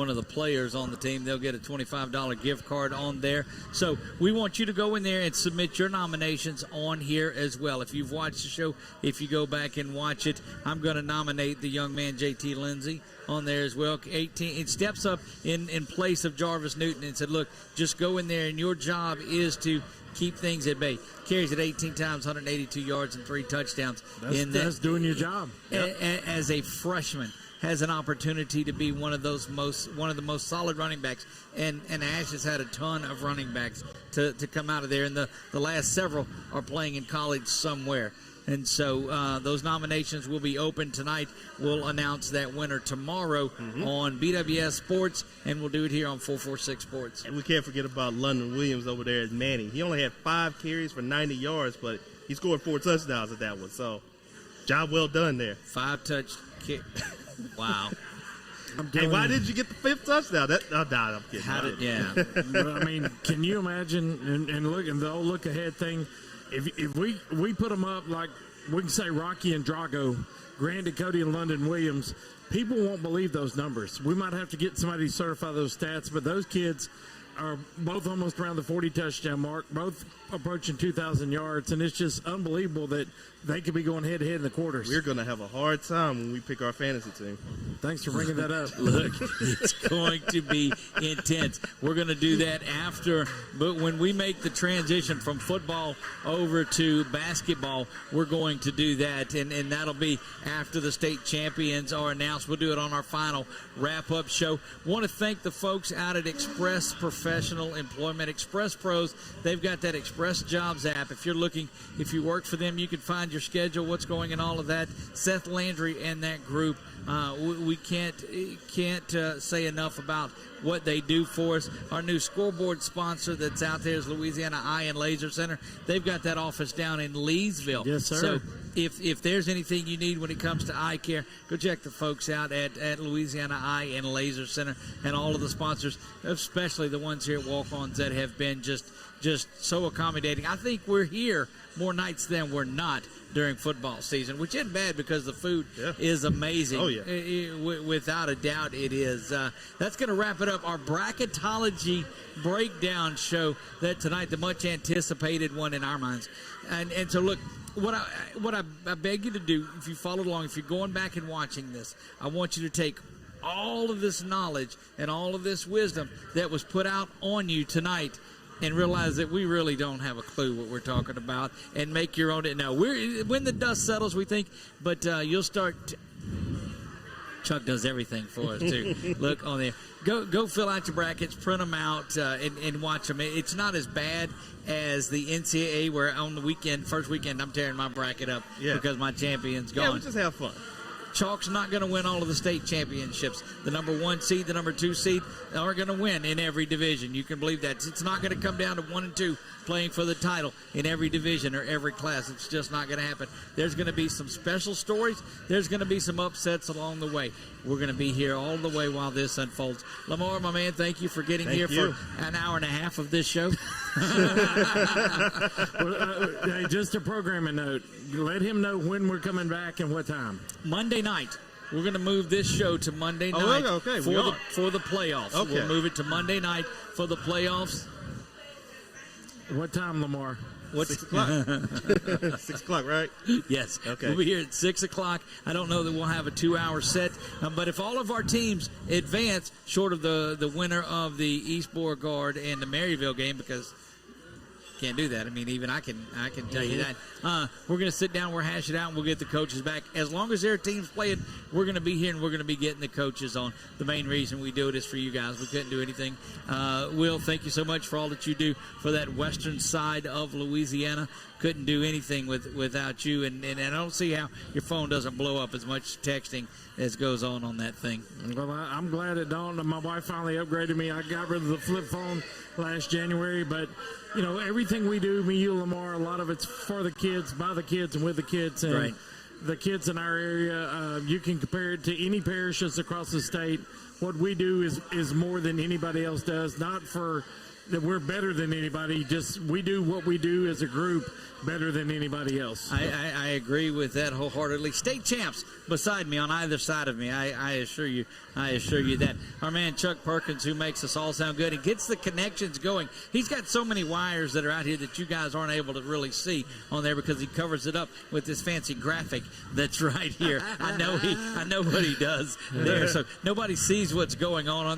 of the players on the team. They'll get a $25 gift card on there. So we want you to go in there and submit your nominations on here as well. If you've watched the show, if you go back and watch it, I'm going to nominate the young man JT Lindsay on there as well. 18, it steps up in place of Jarvis Newton and said, look, just go in there and your job is to keep things at bay. Carries it 18 times, 182 yards and 3 touchdowns. That's doing your job. As a freshman, has an opportunity to be one of the most solid running backs. And Ash has had a ton of running backs to come out of there. And the last several are playing in college somewhere. And so those nominations will be open tonight. We'll announce that winner tomorrow on BWS Sports, and we'll do it here on 446 Sports. And we can't forget about London Williams over there at Manning. He only had 5 carries for 90 yards, but he scored 4 touchdowns at that one. So, job well done there. 5 touch kick. Wow. Hey, why did you get the 5th touchdown? I'm kidding. I mean, can you imagine and look at the old look ahead thing? If we put them up like we can say Rocky and Drago, Grant Cody and London Williams, people won't believe those numbers. We might have to get somebody to certify those stats, but those kids are both almost around the 40 touchdown mark, both approaching 2,000 yards, and it's just unbelievable that they could be going head-to-head in the quarters. We're going to have a hard time when we pick our fantasy team. Thanks for bringing that up. Look, it's going to be intense. We're going to do that after, but when we make the transition from football over to basketball, we're going to do that, and that'll be after the state champions are announced. We'll do it on our final wrap-up show. Want to thank the folks out at Express Professional Employment. Express Pros, they've got that Express Jobs app. If you work for them, you can find your schedule, what's going in all of that. Seth Landry and that group, we can't say enough about what they do for us. Our new scoreboard sponsor that's out there is Louisiana Eye and Laser Center. They've got that office down in Leesville. Yes, sir. So if there's anything you need when it comes to eye care, go check the folks out at Louisiana Eye and Laser Center, and all of the sponsors, especially the ones here at Walk-Ons that have been just so accommodating. I think we're here more nights than we're not during football season, which isn't bad because the food is amazing. Oh, yeah. Without a doubt it is. That's going to wrap it up. Our bracketology breakdown show that tonight, the much anticipated one in our minds. And so look, what I beg you to do, if you followed along, if you're going back and watching this, I want you to take all of this knowledge and all of this wisdom that was put out on you tonight and realize that we really don't have a clue what we're talking about, and make your own. Now, when the dust settles, we think, but you'll start. Chuck does everything for us too. Look on there. Go fill out your brackets, print them out, and watch them. It's not as bad as the NCAA, where on the first weekend, I'm tearing my bracket up because my champion's gone. Yeah, we just have fun. Chalk's not going to win all of the state championships. The number 1 seed, the number 2 seed are going to win in every division. You can believe that. It's not going to come down to 1 and 2 playing for the title in every division or every class. It's just not going to happen. There's going to be some special stories. There's going to be some upsets along the way. We're going to be here all the way while this unfolds. LaMar, my man, thank you for getting here for an hour and a half of this show. Hey, just a programming note. Let him know when we're coming back and what time. Monday night. We're going to move this show to Monday night for the playoffs. Okay. We'll move it to Monday night for the playoffs. What time, LaMar? What's 6 o'clock? 6 o'clock, right? Yes. Okay. We'll be here at 6 o'clock. I don't know that we'll have a 2-hour set, but if all of our teams advance, short of the winner of the East Beauregard and the Maryville game, because can't do that. I mean, even I can tell you that. We're going to sit down, we'll hash it out, and we'll get the coaches back. As long as their team's playing, we're going to be here, and we're going to be getting the coaches on. The main reason we do it is for you guys. We couldn't do anything. Will, thank you so much for all that you do for that western side of Louisiana. Couldn't do anything without you, and I don't see how your phone doesn't blow up as much texting as goes on that thing. Well, I'm glad it don't. My wife finally upgraded me. I got rid of the flip phone last January, but you know, everything we do, me, you, LaMar, a lot of it's for the kids, by the kids, and with the kids. And right. The kids in our area, you can compare it to any parishes across the state. What we do is more than anybody else does. Not for that we're better than anybody, just we do what we do as a group better than anybody else. I agree with that wholeheartedly. State champs beside me on either side of me. I assure you that. Our man Chuck Perkins, who makes us all sound good and gets the connections going. He's got so many wires that are out here that you guys aren't able to really see on there because he covers it up with this fancy graphic that's right here. I know what he does there, so nobody sees what's going on there.